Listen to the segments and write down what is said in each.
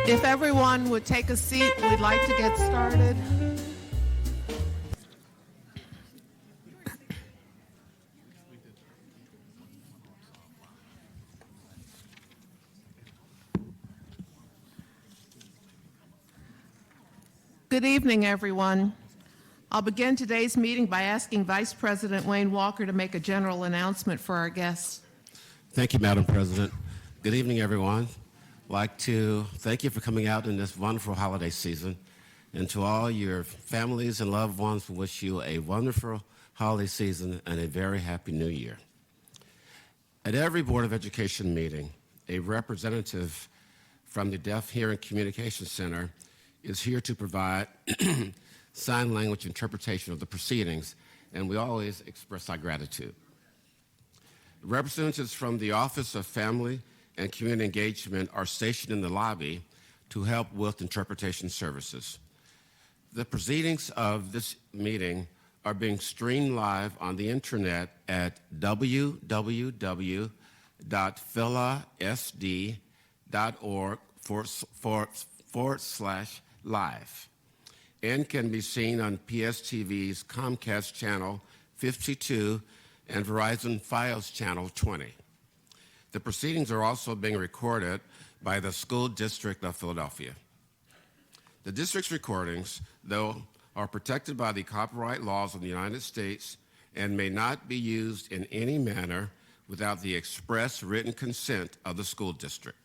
If everyone would take a seat, we'd like to get started. Good evening, everyone. I'll begin today's meeting by asking Vice President Wayne Walker to make a general announcement for our guests. Thank you, Madam President. Good evening, everyone. I'd like to thank you for coming out in this wonderful holiday season. And to all your families and loved ones, we wish you a wonderful holiday season and a very happy new year. At every Board of Education meeting, a representative from the Deaf Hearing Communication Center is here to provide sign language interpretation of the proceedings, and we always express our gratitude. Representatives from the Office of Family and Community Engagement are stationed in the lobby to help with interpretation services. The proceedings of this meeting are being streamed live on the internet at www.philasd.org/live and can be seen on PSTV's Comcast Channel 52 and Verizon Fios Channel 20. The proceedings are also being recorded by the School District of Philadelphia. The district's recordings, though, are protected by the copyright laws of the United States and may not be used in any manner without the express written consent of the school district.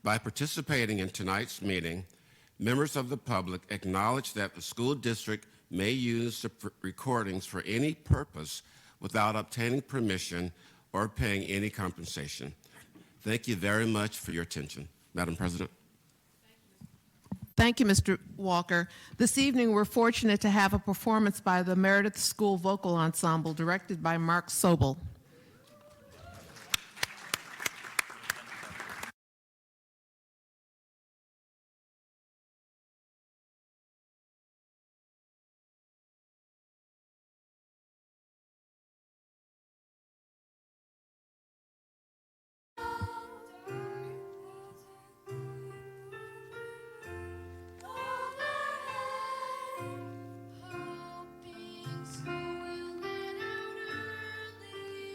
By participating in tonight's meeting, members of the public acknowledge that the school district may use the recordings for any purpose without obtaining permission or paying any compensation. Thank you very much for your attention. Madam President. Thank you, Mr. Walker. This evening, we're fortunate to have a performance by the Meredith School Vocal Ensemble, directed by Mark Sobel. Hoping so we'll get out early.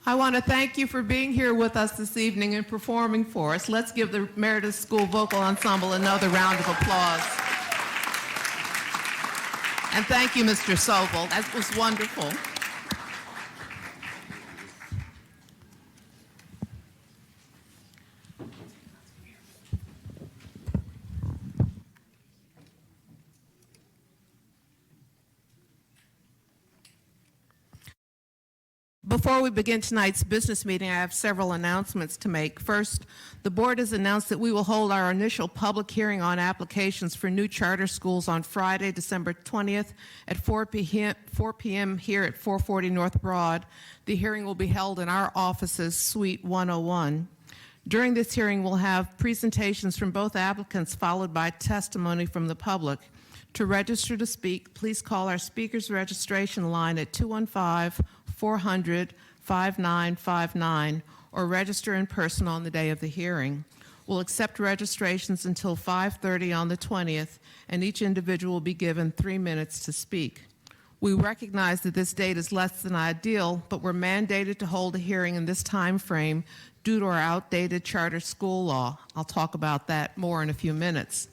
I want to thank you for being here with us this evening and performing for us. Let's give the Meredith School Vocal Ensemble another round of applause. And thank you, Mr. Sobel. That was wonderful. Before we begin tonight's business meeting, I have several announcements to make. First, the board has announced that we will hold our initial public hearing on applications for new charter schools on Friday, December 20th at 4 p.m. here at 440 North Broad. The hearing will be held in our offices, Suite 101. During this hearing, we'll have presentations from both applicants followed by testimony from the public. To register to speak, please call our speakers registration line at 215-400-5959 or register in person on the day of the hearing. We'll accept registrations until 5:30 on the 20th, and each individual will be given 3 minutes to speak. We recognize that this date is less than ideal, but we're mandated to hold a hearing in this time frame due to our outdated charter school law. I'll talk about that more in a few minutes.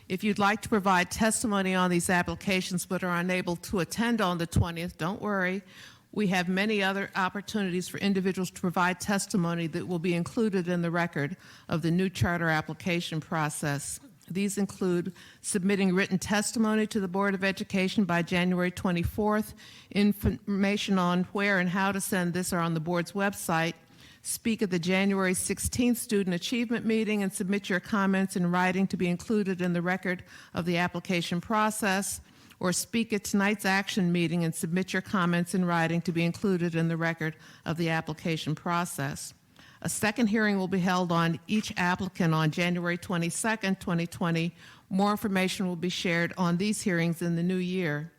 If you'd like to provide testimony on these applications but are unable to attend on the 20th, don't worry. We have many other opportunities for individuals to provide testimony that will be included in the record of the new charter application process. These include submitting written testimony to the Board of Education by January 24th. Information on where and how to send this are on the board's website. Speak at the January 16th Student Achievement Meeting and submit your comments in writing to be included in the record of the application process, or speak at tonight's action meeting and submit your comments in writing to be included in the record of the application process. A second hearing will be held on each applicant on January 22nd, 2020. More information will be shared on these hearings in the new year.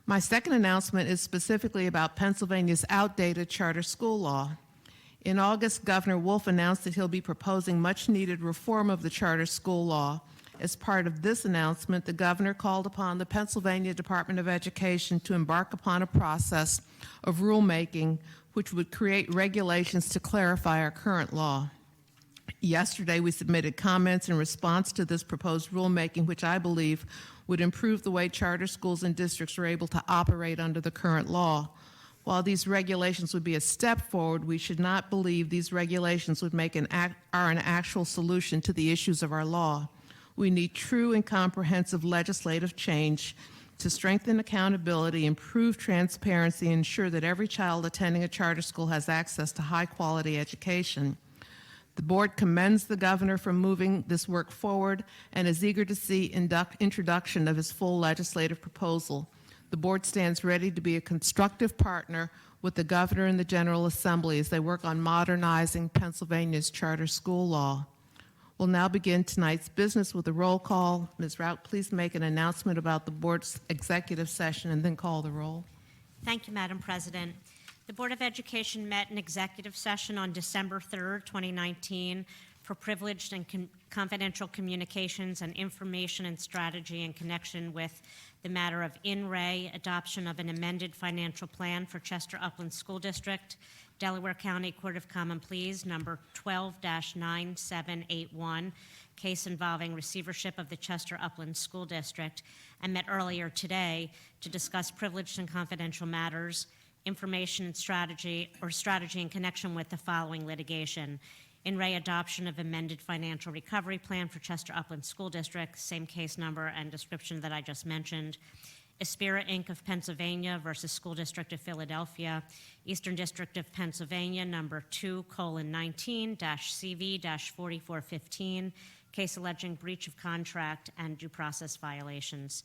My second announcement is specifically about Pennsylvania's outdated charter school law. In August, Governor Wolf announced that he'll be proposing much-needed reform of the charter school law. As part of this announcement, the governor called upon the Pennsylvania Department of Education to embark upon a process of rulemaking which would create regulations to clarify our current law. Yesterday, we submitted comments in response to this proposed rulemaking, which I believe would improve the way charter schools and districts are able to operate under the current law. While these regulations would be a step forward, we should not believe these regulations would make are an actual solution to the issues of our law. We need true and comprehensive legislative change to strengthen accountability, improve transparency, and ensure that every child attending a charter school has access to high-quality education. The board commends the governor for moving this work forward and is eager to see introduction of his full legislative proposal. The board stands ready to be a constructive partner with the governor and the General Assembly as they work on modernizing Pennsylvania's charter school law. We'll now begin tonight's business with a roll call. Ms. Rout, please make an announcement about the board's executive session and then call the roll. Thank you, Madam President. The Board of Education met in executive session on December 3rd, 2019 for privileged and confidential communications and information and strategy in connection with the matter of in re adoption of an amended financial plan for Chester Upland School District, Delaware County Court of Common Pleas, number 12-9781, case involving receivership of the Chester Upland School District, and met earlier today to discuss privileged and confidential matters, information and strategy in connection with the following litigation. In re adoption of amended financial recovery plan for Chester Upland School District, same case number and description that I just mentioned. Aspira Inc. of Pennsylvania versus School District of Philadelphia, Eastern District of Pennsylvania, number 2:19-CV-4415, case alleging breach of contract and due process violations.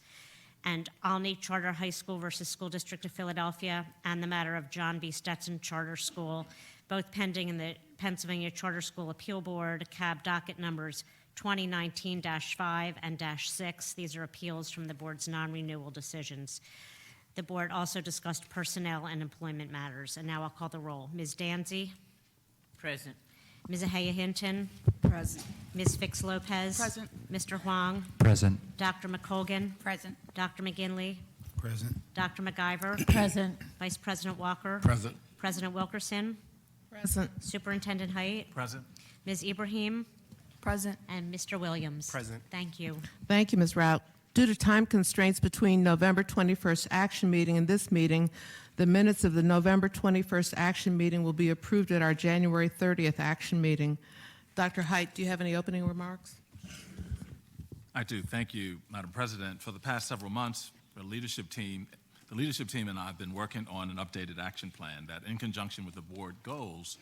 And Alney Charter High School versus School District of Philadelphia, and the matter of John B. Stetson Charter School, both pending in the Pennsylvania Charter School Appeal Board, CAB docket numbers 2019-5 and -6. These are appeals from the board's non-renewal decisions. The board also discussed personnel and employment matters. And now I'll call the roll. Ms. Danzy? Present. Ms. Ahaya Hinton? Present. Ms. Fix Lopez? Present. Mr. Huang? Present. Dr. McColgan? Present. Dr. McGinley? Present. Dr. McIver? Present. Vice President Walker? Present. President Wilkerson? Present. Superintendent Height, Present. Ms. Ibrahim, Present. and Mr. Williams. Present. Thank you. Thank you, Ms. Rout. Due to time constraints between November 21st action meeting and this meeting, the minutes of the November 21st action meeting will be approved at our January 30th action meeting. Dr. Height, do you have any opening remarks? I do. Thank you, Madam President. For the past several months, the leadership team and I have been working on an updated action plan that, in conjunction with the board goals,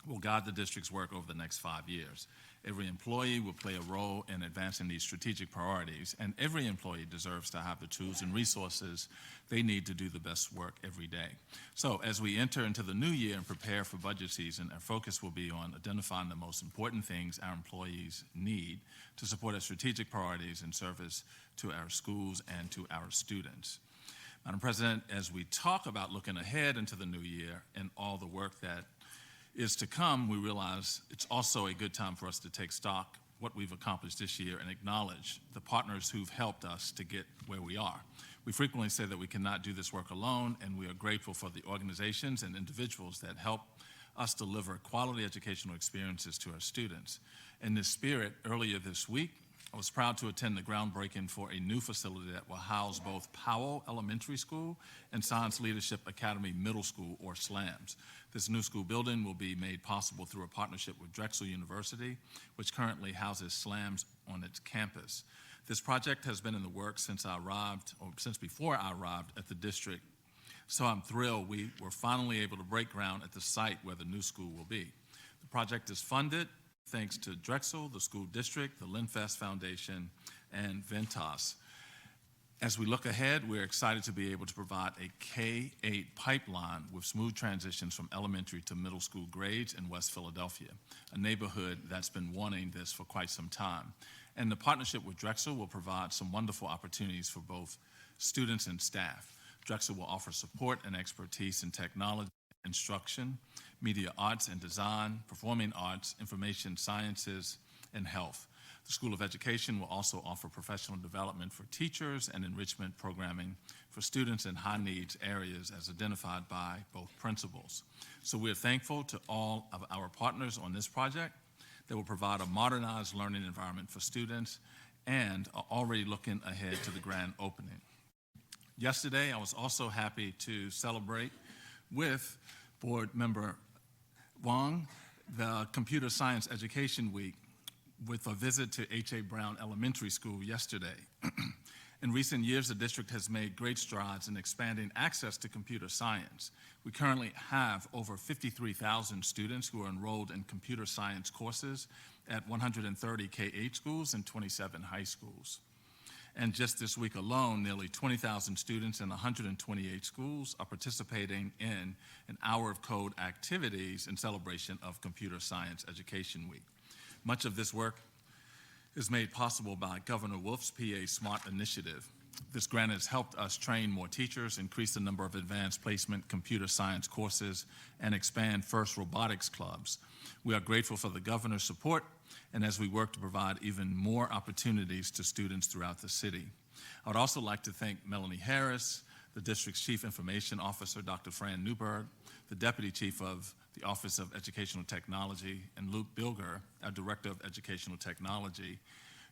will guide the district's work over the next 5 years. Every employee will play a role in advancing these strategic priorities, and every employee deserves to have the tools and resources they need to do the best work every day. So as we enter into the new year and prepare for budget season, our focus will be on identifying the most important things our employees need to support our strategic priorities in service to our schools and to our students. Madam President, as we talk about looking ahead into the new year and all the work that is to come, we realize it's also a good time for us to take stock what we've accomplished this year and acknowledge the partners who've helped us to get where we are. We frequently say that we cannot do this work alone, and we are grateful for the organizations and individuals that help us deliver quality educational experiences to our students. In this spirit, earlier this week, I was proud to attend the groundbreaking for a new facility that will house both Powell Elementary School and Science Leadership Academy Middle School, or SLAMS. This new school building will be made possible through a partnership with Drexel University, which currently houses SLAMS on its campus. This project has been in the works since before I arrived at the district, so I'm thrilled we were finally able to break ground at the site where the new school will be. The project is funded thanks to Drexel, the school district, the Linfest Foundation, and Ventas. As we look ahead, we're excited to be able to provide a K-8 pipeline with smooth transitions from elementary to middle school grades in West Philadelphia, a neighborhood that's been wanting this for quite some time. And the partnership with Drexel will provide some wonderful opportunities for both students and staff. Drexel will offer support and expertise in technology, instruction, media arts and design, performing arts, information sciences, and health. The School of Education will also offer professional development for teachers and enrichment programming for students in high needs areas as identified by both principals. So we're thankful to all of our partners on this project that will provide a modernized learning environment for students and are already looking ahead to the grand opening. Yesterday, I was also happy to celebrate with Board Member Wong the Computer Science Education Week with a visit to H.A. Brown Elementary School yesterday. In recent years, the district has made great strides in expanding access to computer science. We currently have over 53,000 students who are enrolled in computer science courses at 130 K-8 schools and 27 high schools. And just this week alone, nearly 20,000 students in 128 schools are participating in an hour of code activities in celebration of Computer Science Education Week. Much of this work is made possible by Governor Wolf's PA SMART initiative. This grant has helped us train more teachers, increase the number of advanced placement computer science courses, and expand FIRST robotics clubs. We are grateful for the governor's support, and as we work to provide even more opportunities to students throughout the city. I would also like to thank Melanie Harris, the district's Chief Information Officer, Dr. Fran Newberg, the Deputy Chief of the Office of Educational Technology, and Luke Bilger, our Director of Educational Technology.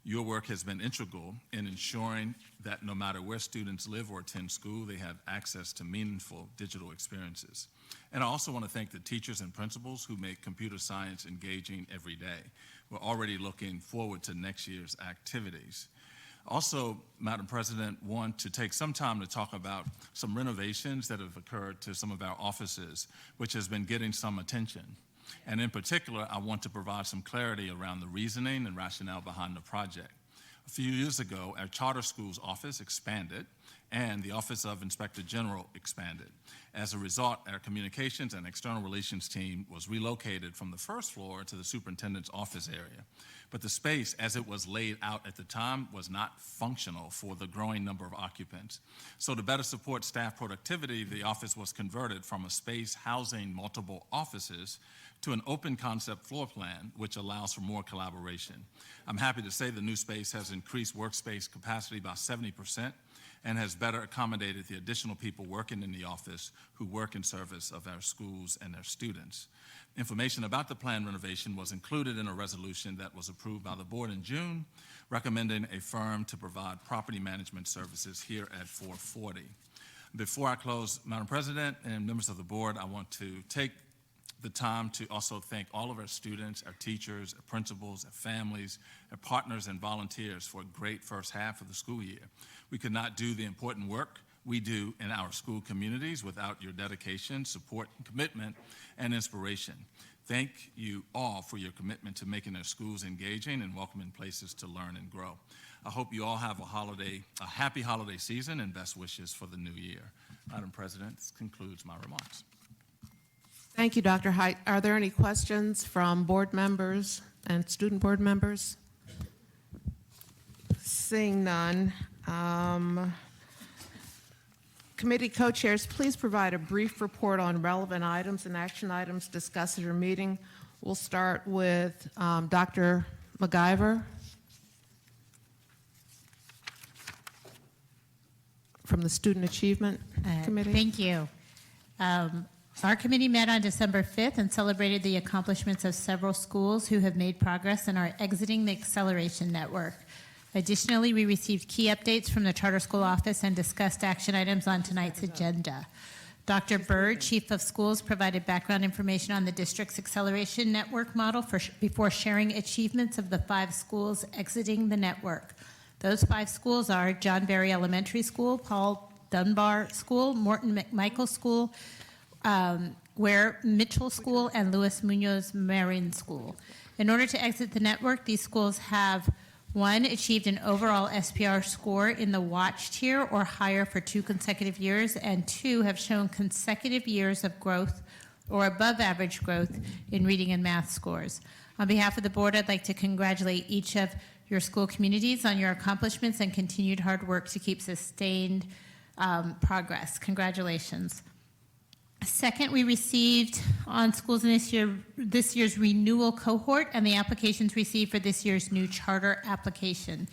Your work has been integral in ensuring that no matter where students live or attend school, they have access to meaningful digital experiences. And I also want to thank the teachers and principals who make computer science engaging every day. We're already looking forward to next year's activities. Also, Madam President, want to take some time to talk about some renovations that have occurred to some of our offices, which has been getting some attention. And in particular, I want to provide some clarity around the reasoning and rationale behind the project. A few years ago, our charter schools office expanded and the Office of Inspector General expanded. As a result, our communications and external relations team was relocated from the first floor to the superintendent's office area. But the space, as it was laid out at the time, was not functional for the growing number of occupants. So to better support staff productivity, the office was converted from a space housing multiple offices to an open concept floor plan, which allows for more collaboration. I'm happy to say the new space has increased workspace capacity by 70% and has better accommodated the additional people working in the office who work in service of our schools and their students. Information about the planned renovation was included in a resolution that was approved by the board in June, recommending a firm to provide property management services here at 440. Before I close, Madam President and members of the board, I want to take the time to also thank all of our students, our teachers, our principals, our families, our partners and volunteers for a great first half of the school year. We could not do the important work we do in our school communities without your dedication, support, commitment, and inspiration. Thank you all for your commitment to making our schools engaging and welcoming places to learn and grow. I hope you all have a happy holiday season, and best wishes for the new year. Madam President, this concludes my remarks. Thank you, Dr. Height. Are there any questions from board members and student board members? Seeing none. Committee co-chairs, please provide a brief report on relevant items and action items discussed at your meeting. We'll start with Dr. McIver from the Student Achievement Committee. Thank you. Our committee met on December 5th and celebrated the accomplishments of several schools who have made progress and are exiting the Acceleration Network. Additionally, we received key updates from the Charter School Office and discussed action items on tonight's agenda. Dr. Bird, Chief of Schools, provided background information on the district's Acceleration Network model before sharing achievements of the 5 schools exiting the network. Those 5 schools are John Berry Elementary School, Paul Dunbar School, Morton McMichael School, Ware Mitchell School, and Luis Munoz Marin School. In order to exit the network, these schools have 1, achieved an overall SPR score in the watch tier or higher for 2 consecutive years, and 2, have shown consecutive years of growth or above average growth in reading and math scores. On behalf of the board, I'd like to congratulate each of your school communities on your accomplishments and continued hard work to keep sustained progress. Congratulations. Second, we received on schools in this year's renewal cohort and the applications received for this year's new charter application.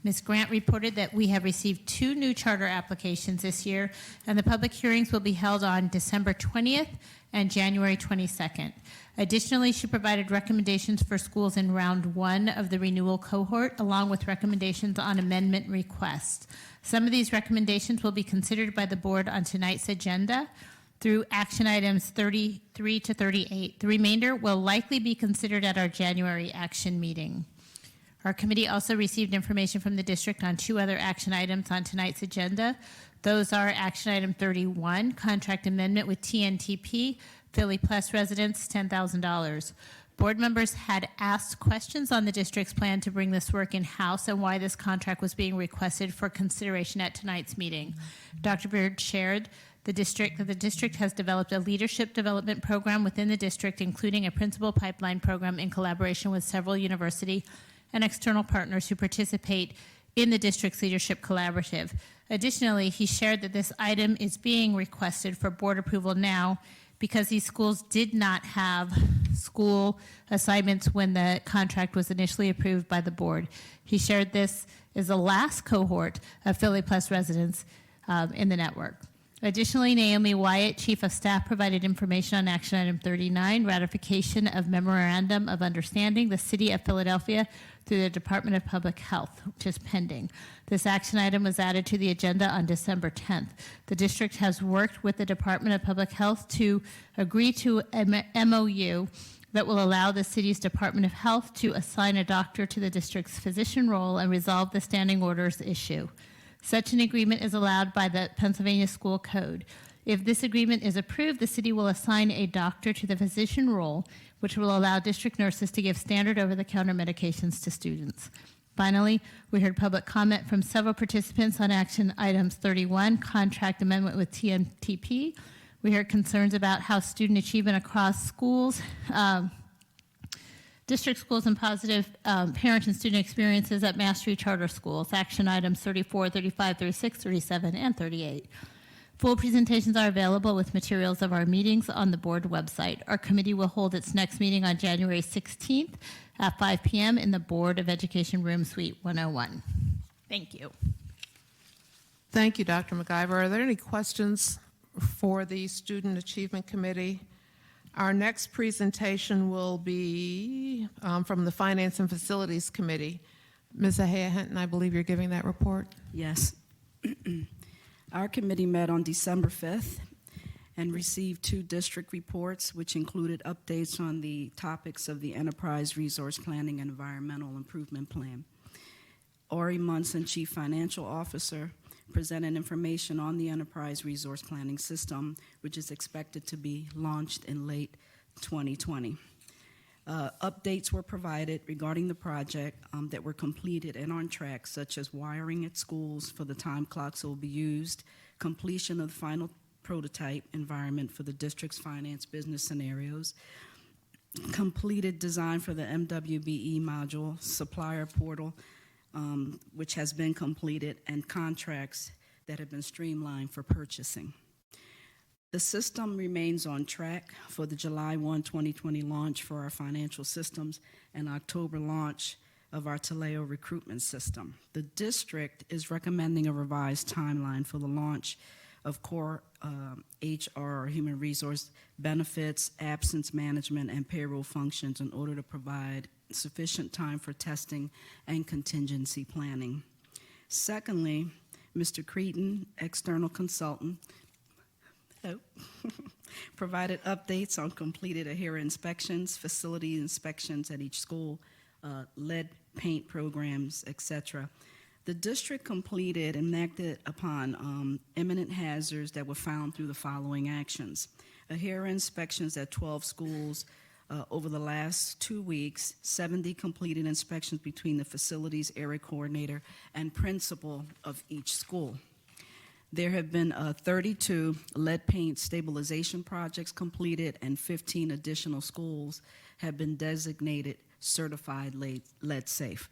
Ms. Grant reported that we have received 2 new charter applications this year, and the public hearings will be held on December 20th and January 22nd. Additionally, she provided recommendations for schools in round 1 of the renewal cohort, along with recommendations on amendment requests. Some of these recommendations will be considered by the board on tonight's agenda through action items 33 to 38. The remainder will likely be considered at our January action meeting. Our committee also received information from the district on 2 other action items on tonight's agenda. Those are action item 31, contract amendment with TNTP, Philly Plus residents, $10,000. Board members had asked questions on the district's plan to bring this work in-house and why this contract was being requested for consideration at tonight's meeting. Dr. Beard shared that the district has developed a leadership development program within the district, including a principal pipeline program in collaboration with several university and external partners who participate in the district's leadership collaborative. Additionally, he shared that this item is being requested for board approval now because these schools did not have school assignments when the contract was initially approved by the board. He shared this is the last cohort of Philly Plus residents in the network. Additionally, Naomi Wyatt, Chief of Staff, provided information on action item 39, ratification of memorandum of understanding, the City of Philadelphia through the Department of Public Health, which is pending. This action item was added to the agenda on December 10th. The district has worked with the Department of Public Health to agree to an MOU that will allow the city's Department of Health to assign a doctor to the district's physician role and resolve the standing orders issue. Such an agreement is allowed by the Pennsylvania School Code. If this agreement is approved, the city will assign a doctor to the physician role, which will allow district nurses to give standard over-the-counter medications to students. Finally, we heard public comment from several participants on action items 31, contract amendment with TNTP. We heard concerns about how student achievement across schools, district schools, and positive parent and student experiences at Mastery Charter Schools, action items 34, 35, 36, 37, and 38. Full presentations are available with materials of our meetings on the board website. Our committee will hold its next meeting on January 16th at 5 p.m. in the Board of Education Room Suite 101. Thank you. Thank you, Dr. McIver. Are there any questions for the Student Achievement Committee? Our next presentation will be from the Finance and Facilities Committee. Ms. Ahea Hinton, I believe you're giving that report. Yes. Our committee met on December 5th and received 2 district reports, which included updates on the topics of the Enterprise Resource Planning and Environmental Improvement Plan. Ori Munson, Chief Financial Officer, presented information on the Enterprise Resource Planning System, which is expected to be launched in late 2020. Updates were provided regarding the project that were completed and on track, such as wiring at schools for the time clocks that will be used, completion of the final prototype environment for the district's finance business scenarios, completed design for the MWBE module, supplier portal, which has been completed, and contracts that have been streamlined for purchasing. The system remains on track for the July 1, 2020 launch for our financial systems and October launch of our Taleo recruitment system. The district is recommending a revised timeline for the launch of core HR, or human resource benefits, absence management, and payroll functions in order to provide sufficient time for testing and contingency planning. Secondly, Mr. Cretin, external consultant, provided updates on completed AHERA inspections, facility inspections at each school, lead paint programs, etc. The district completed and acted upon imminent hazards that were found through the following actions. AHERA inspections at 12 schools over the last 2 weeks, 70 completed inspections between the facilities area coordinator and principal of each school. There have been 32 lead paint stabilization projects completed, and 15 additional schools have been designated certified lead safe.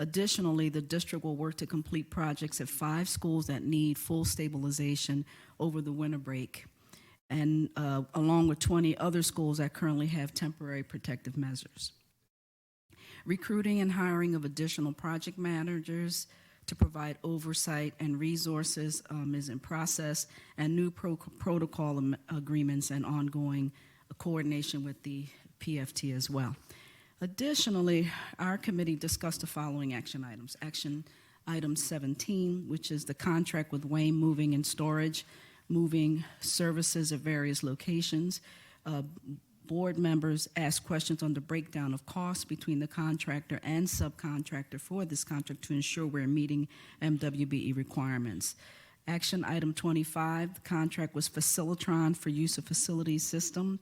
Additionally, the district will work to complete projects at 5 schools that need full stabilization over the winter break, and along with 20 other schools that currently have temporary protective measures. Recruiting and hiring of additional project managers to provide oversight and resources is in process, and new protocol agreements and ongoing coordination with the PFT as well. Additionally, our committee discussed the following action items. Action item 17, which is the contract with Wayne Moving and Storage, moving services at various locations. Board members asked questions on the breakdown of costs between the contractor and subcontractor for this contract to ensure we're meeting MWBE requirements. Action item 25, the contract was Facilitron for use of facilities system.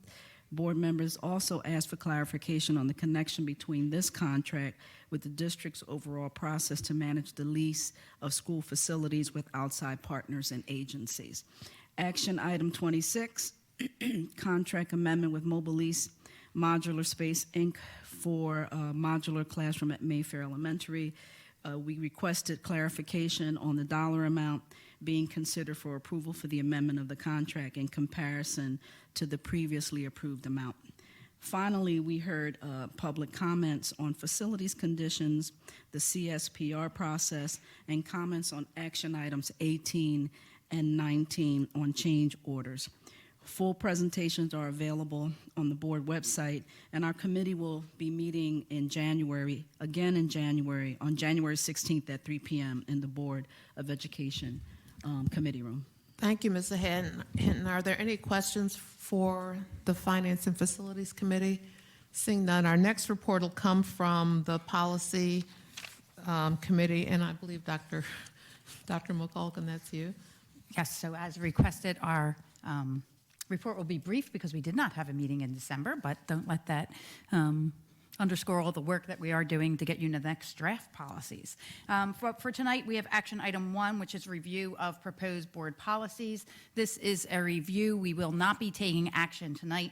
Board members also asked for clarification on the connection between this contract with the district's overall process to manage the lease of school facilities with outside partners and agencies. Action item 26, contract amendment with Mobile Lease Modular Space, Inc. for modular classroom at Mayfair Elementary. We requested clarification on the dollar amount being considered for approval for the amendment of the contract in comparison to the previously approved amount. Finally, we heard public comments on facilities conditions, the CSPR process, and comments on action items 18 and 19 on change orders. Full presentations are available on the board website, and our committee will be meeting in January, again in January, on January 16th at 3 p.m. in the Board of Education committee room. Thank you, Ms. Hinton. Are there any questions for the Finance and Facilities Committee? Seeing none, our next report will come from the Policy Committee, and I believe Dr. McCulkin, that's you. Yes, so as requested, our report will be brief because we did not have a meeting in December, but don't let that underscore all the work that we are doing to get you to the next draft policies. For tonight, we have action item 1, which is review of proposed board policies. This is a review. We will not be taking action tonight.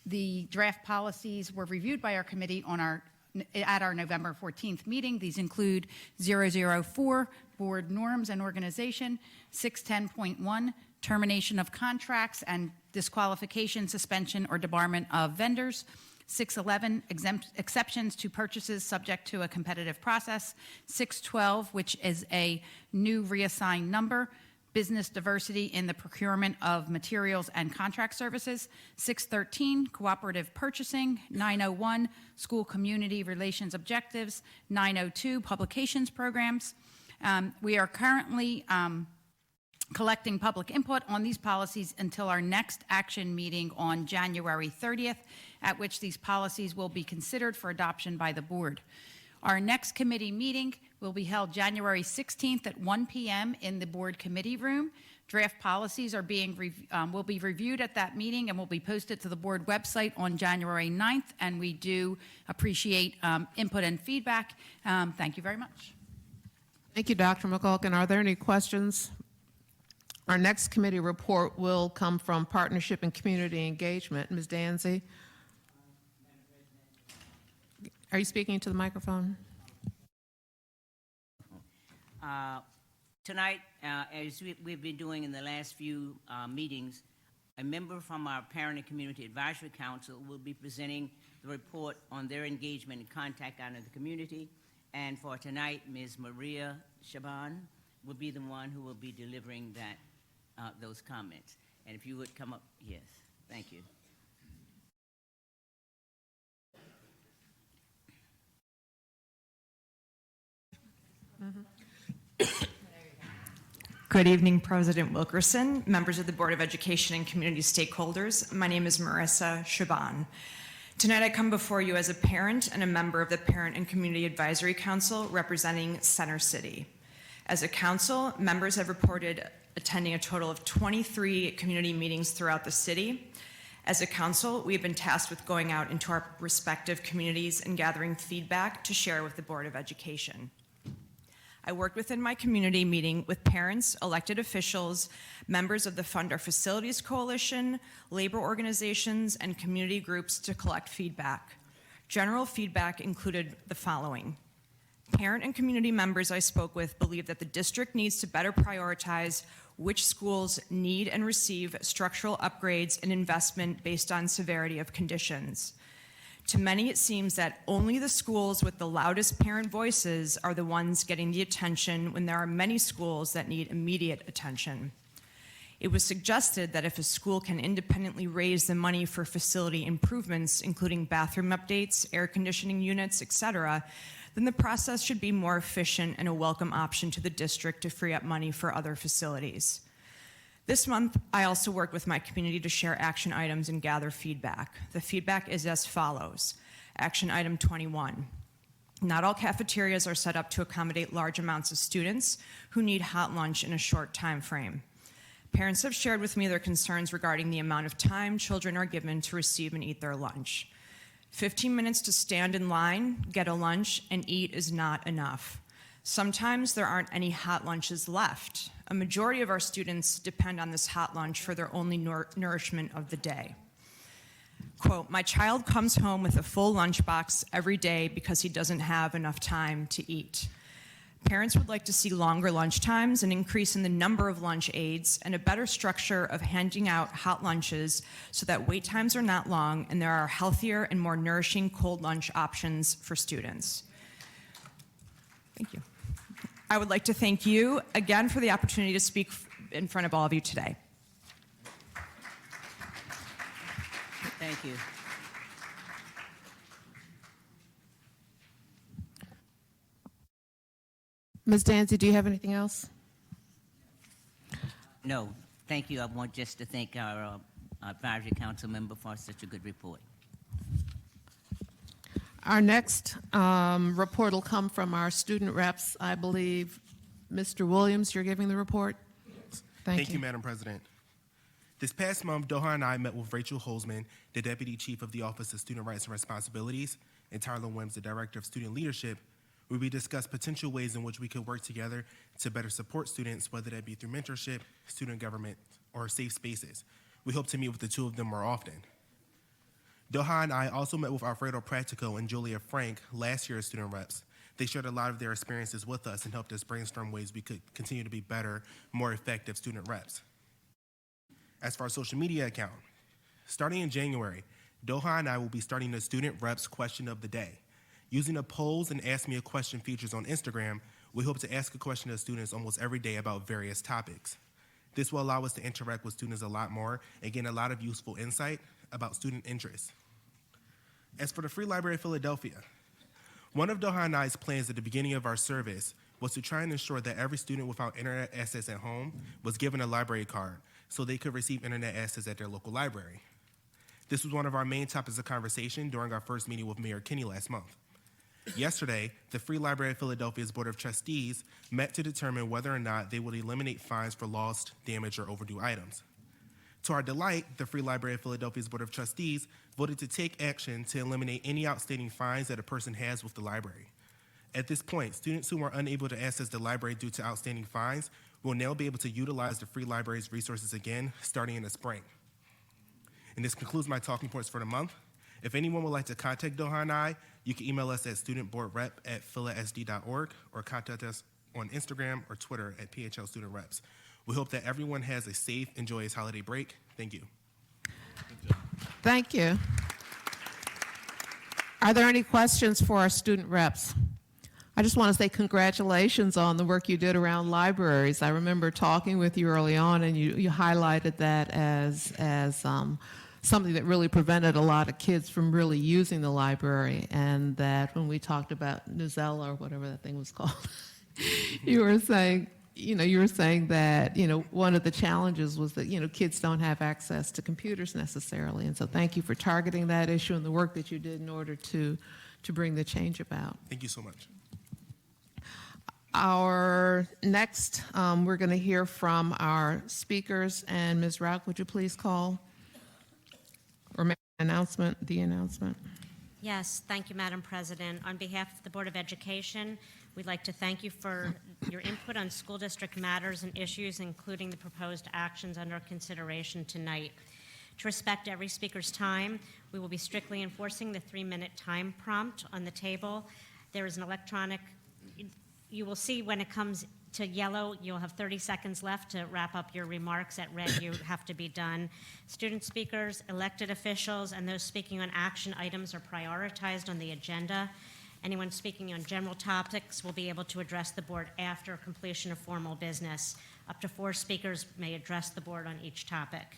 The draft policies were reviewed by our committee at our November 14th meeting. These include 004, board norms and organization, 610.1, termination of contracts and disqualification, suspension, or debarment of vendors, 611, exceptions to purchases subject to a competitive process, 612, which is a new reassigned number, business diversity in the procurement of materials and contract services. 613, cooperative purchasing. 901, school community relations objectives. 902, publications programs. We are currently collecting public input on these policies until our next action meeting on January 30th, at which these policies will be considered for adoption by the board. Our next committee meeting will be held January 16th at 1 p.m. in the board committee room. Draft policies are will be reviewed at that meeting and will be posted to the board website on January 9th, and we do appreciate input and feedback. Thank you very much. Thank you, Dr. McCulkin. Are there any questions? Our next committee report will come from Partnership and Community Engagement. Ms. Danzy? Are you speaking to the microphone? Tonight, as we've been doing in the last few meetings, a member from our Parent and Community Advisory Council will be presenting the report on their engagement and contact out in the community. And for tonight, Ms. Maria Shaban will be the one who will be delivering that those comments. And if you would come up, yes, thank you. Good evening, President Wilkerson, members of the Board of Education and community stakeholders. My name is Marissa Shaban. Tonight I come before you as a parent and a member of the Parent and Community Advisory Council representing Center City. As a council, members have reported attending a total of 23 community meetings throughout the city. As a council, we have been tasked with going out into our respective communities and gathering feedback to share with the Board of Education. I worked within my community meeting with parents, elected officials, members of the Fund Our Facilities Coalition, labor organizations, and community groups to collect feedback. General feedback included the following. Parent and community members I spoke with believe that the district needs to better prioritize which schools need and receive structural upgrades and investment based on severity of conditions. To many, it seems that only the schools with the loudest parent voices are the ones getting the attention when there are many schools that need immediate attention. It was suggested that if a school can independently raise the money for facility improvements, including bathroom updates, air conditioning units, etc., then the process should be more efficient and a welcome option to the district to free up money for other facilities. This month, I also worked with my community to share action items and gather feedback. The feedback is as follows. Action item 21. Not all cafeterias are set up to accommodate large amounts of students who need hot lunch in a short time frame. Parents have shared with me their concerns regarding the amount of time children are given to receive and eat their lunch. 15 minutes to stand in line, get a lunch, and eat is not enough. Sometimes there aren't any hot lunches left. A majority of our students depend on this hot lunch for their only nourishment of the day. Quote, my child comes home with a full lunchbox every day because he doesn't have enough time to eat. Parents would like to see longer lunch times, an increase in the number of lunch aides, and a better structure of handing out hot lunches so that wait times are not long and there are healthier and more nourishing cold lunch options for students. Thank you. I would like to thank you again for the opportunity to speak in front of all of you today. Thank you. Ms. Danzy, do you have anything else? No, thank you. I want just to thank our advisory council member for such a good report. Our next report will come from our student reps. I believe, Mr. Williams, you're giving the report? Thank you, Madam President. This past month, Doha and I met with Rachel Holzman, the Deputy Chief of the Office of Student Rights and Responsibilities, and Tyler Wims, the Director of Student Leadership, where we discussed potential ways in which we could work together to better support students, whether that be through mentorship, student government, or safe spaces. We hope to meet with the two of them more often. Doha and I also met with Alfredo Practico and Julia Frank, last year's student reps. They shared a lot of their experiences with us and helped us brainstorm ways we could continue to be better, more effective student reps. As for our social media account, starting in January, Doha and I will be starting the Student Reps Question of the Day. Using the polls and Ask Me a Question features on Instagram, we hope to ask a question to students almost every day about various topics. This will allow us to interact with students a lot more and gain a lot of useful insight about student interests. As for the Free Library of Philadelphia, one of Doha and I's plans at the beginning of our service was to try and ensure that every student without internet access at home was given a library card so they could receive internet access at their local library. This was one of our main topics of conversation during our first meeting with Mayor Kinney last month. Yesterday, the Free Library of Philadelphia's Board of Trustees met to determine whether or not they would eliminate fines for lost, damaged, or overdue items. To our delight, the Free Library of Philadelphia's Board of Trustees voted to take action to eliminate any outstanding fines that a person has with the library. At this point, students who are unable to access the library due to outstanding fines will now be able to utilize the Free Library's resources again, starting in the spring. And this concludes my talking points for the month. If anyone would like to contact Doha and I, you can email us at studentboardrep@philasd.org or contact us on Instagram or Twitter at PHL Student Reps. We hope that everyone has a safe and joyous holiday break. Thank you. Thank you. Are there any questions for our student reps? I just want to say congratulations on the work you did around libraries. I remember talking with you early on, and you highlighted that as something that really prevented a lot of kids from really using the library, and that when we talked about Nuzella or whatever that thing was called, you were saying that, one of the challenges was that, kids don't have access to computers necessarily. And so thank you for targeting that issue and the work that you did in order to bring the change about. Thank you so much. Our next, we're going to hear from our speakers. And Ms. Rauch, would you please call or make the announcement? Yes, thank you, Madam President. On behalf of the Board of Education, we'd like to thank you for your input on school district matters and issues, including the proposed actions under consideration tonight. To respect every speaker's time, we will be strictly enforcing the 3-minute time prompt on the table. There is an electronic, you will see when it comes to yellow, you'll have 30 seconds left to wrap up your remarks. At red, you have to be done. Student speakers, elected officials, and those speaking on action items are prioritized on the agenda. Anyone speaking on general topics will be able to address the board after completion of formal business. Up to 4 speakers may address the board on each topic.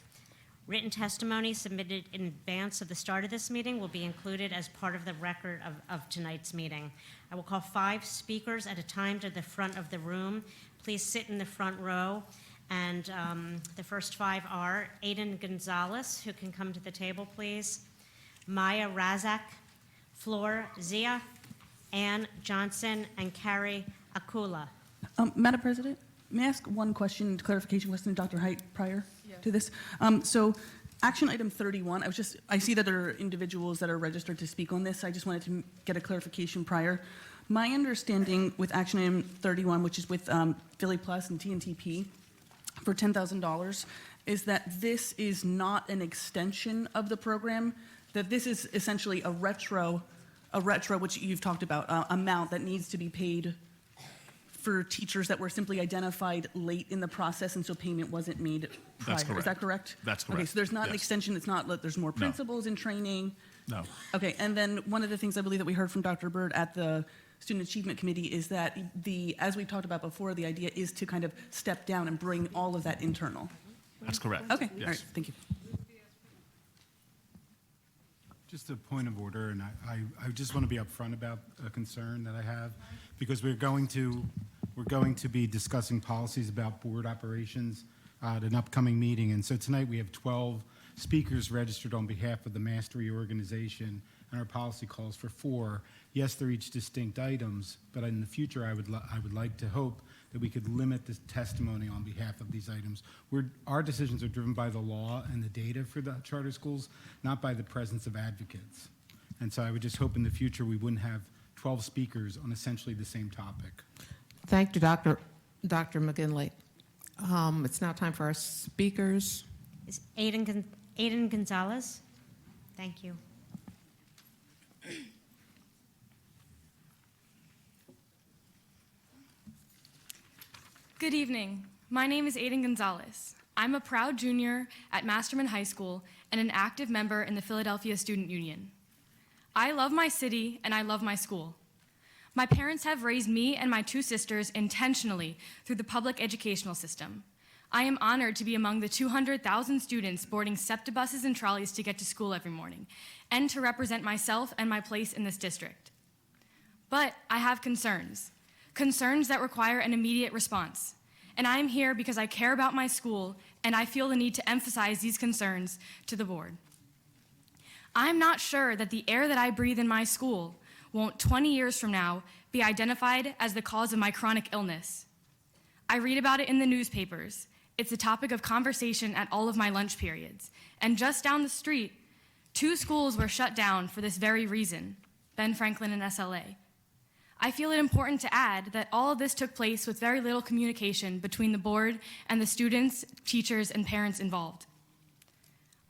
Written testimony submitted in advance of the start of this meeting will be included as part of the record of tonight's meeting. I will call 5 speakers at a time to the front of the room. Please sit in the front row. And the first 5 are Aiden Gonzalez, who can come to the table, please. Maya Razak, Flor Zia, Ann Johnson, and Carrie Akula. Madam President, may I ask one question, clarification question, Dr. Height, prior to this? So, action item 31, I see that there are individuals that are registered to speak on this. I just wanted to get a clarification prior. My understanding with action item 31, which is with Philly Plus and TNTP for $10,000, is that this is not an extension of the program, that this is essentially a retro, which you've talked about, amount that needs to be paid for teachers that were simply identified late in the process, and so payment wasn't made prior. That's correct. Is that correct? That's correct. Okay, so there's not an Yes. extension, it's not, there's more principals in training? No. Okay, and then one of the things I believe that we heard from Dr. Bird at the Student Achievement Committee is that as we've talked about before, the idea is to kind of step down and bring all of that internal. That's correct. Okay, Yes. all right, thank you. Just a point of order, and I just want to be upfront about a concern that I have, because we're going to be discussing policies about board operations at an upcoming meeting. And so tonight we have 12 speakers registered on behalf of the Mastery organization, and our policy calls for 4. Yes, they're each distinct items, but in the future I would like to hope that we could limit the testimony on behalf of these items. Our decisions are driven by the law and the data for the charter schools, not by the presence of advocates. And so I would just hope in the future we wouldn't have 12 speakers on essentially the same topic. Thank you, Dr. McGinley. It's now time for our speakers. Is Aiden Gonzalez? Thank you. Good evening. My name is Aiden Gonzalez. I'm a proud junior at Masterman High School and an active member in the Philadelphia Student Union. I love my city and I love my school. My parents have raised me and my 2 sisters intentionally through the public educational system. I am honored to be among the 200,000 students boarding SEPTA buses and trolleys to get to school every morning, and to represent myself and my place in this district. But I have concerns that require an immediate response. And I am here because I care about my school, and I feel the need to emphasize these concerns to the board. I'm not sure that the air that I breathe in my school won't 20 years from now be identified as the cause of my chronic illness. I read about it in the newspapers. It's a topic of conversation at all of my lunch periods. And just down the street, 2 schools were shut down for this very reason, Ben Franklin and SLA. I feel it important to add that all of this took place with very little communication between the board and the students, teachers, and parents involved.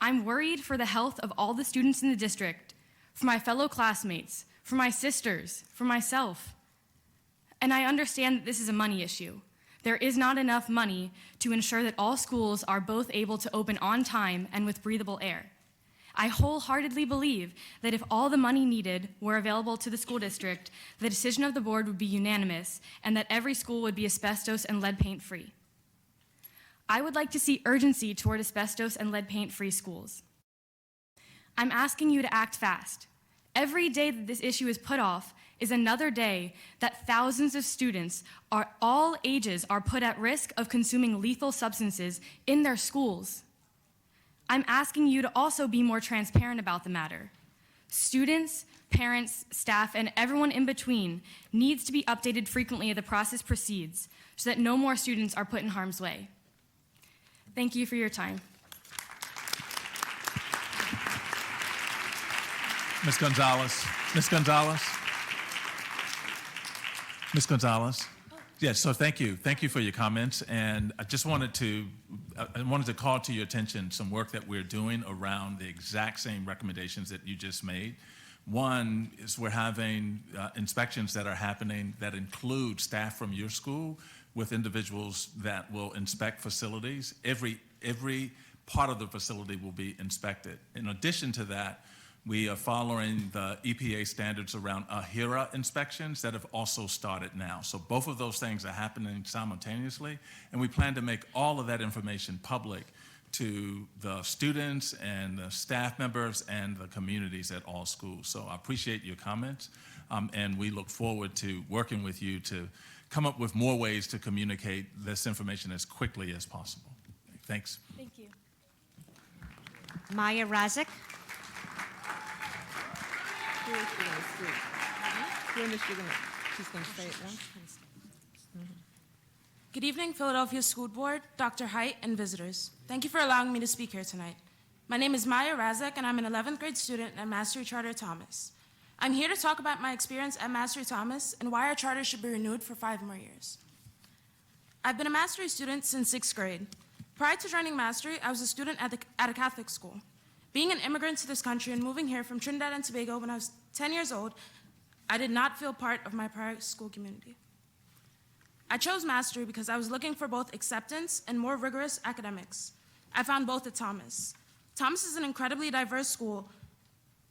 I'm worried for the health of all the students in the district, for my fellow classmates, for my sisters, for myself. And I understand that this is a money issue. There is not enough money to ensure that all schools are both able to open on time and with breathable air. I wholeheartedly believe that if all the money needed were available to the school district, the decision of the board would be unanimous and that every school would be asbestos and lead paint free. I would like to see urgency toward asbestos and lead paint free schools. I'm asking you to act fast. Every day that this issue is put off is another day that thousands of students, all ages, are put at risk of consuming lethal substances in their schools. I'm asking you to also be more transparent about the matter. Students, parents, staff, and everyone in between needs to be updated frequently as the process proceeds so that no more students are put in harm's way. Thank you for your time. Ms. Gonzalez. Ms. Gonzalez. Ms. Gonzalez. Yes, so thank you. Thank you for your comments. And I just wanted to call to your attention some work that we're doing around the exact same recommendations that you just made. One is we're having inspections that are happening that include staff from your school with individuals that will inspect facilities. Every part of the facility will be inspected. In addition to that, we are following the EPA standards around AHERA inspections that have also started now. So both of those things are happening simultaneously, and we plan to make all of that information public to the students and the staff members and the communities at all schools. So I appreciate your comments, and we look forward to working with you to come up with more ways to communicate this information as quickly as possible. Thanks. Thank you. Maya Razik. Good evening, Philadelphia School Board, Dr. Height, and visitors. Thank you for allowing me to speak here tonight. My name is Maya Razek, and I'm an 11th grade student at Mastery Charter Thomas. I'm here to talk about my experience at Mastery Thomas and why our charter should be renewed for 5 more years. I've been a Mastery student since 6th grade. Prior to joining Mastery, I was a student at a Catholic school. Being an immigrant to this country and moving here from Trinidad and Tobago when I was 10 years old, I did not feel part of my prior school community. I chose Mastery because I was looking for both acceptance and more rigorous academics. I found both at Thomas. Thomas is an incredibly diverse school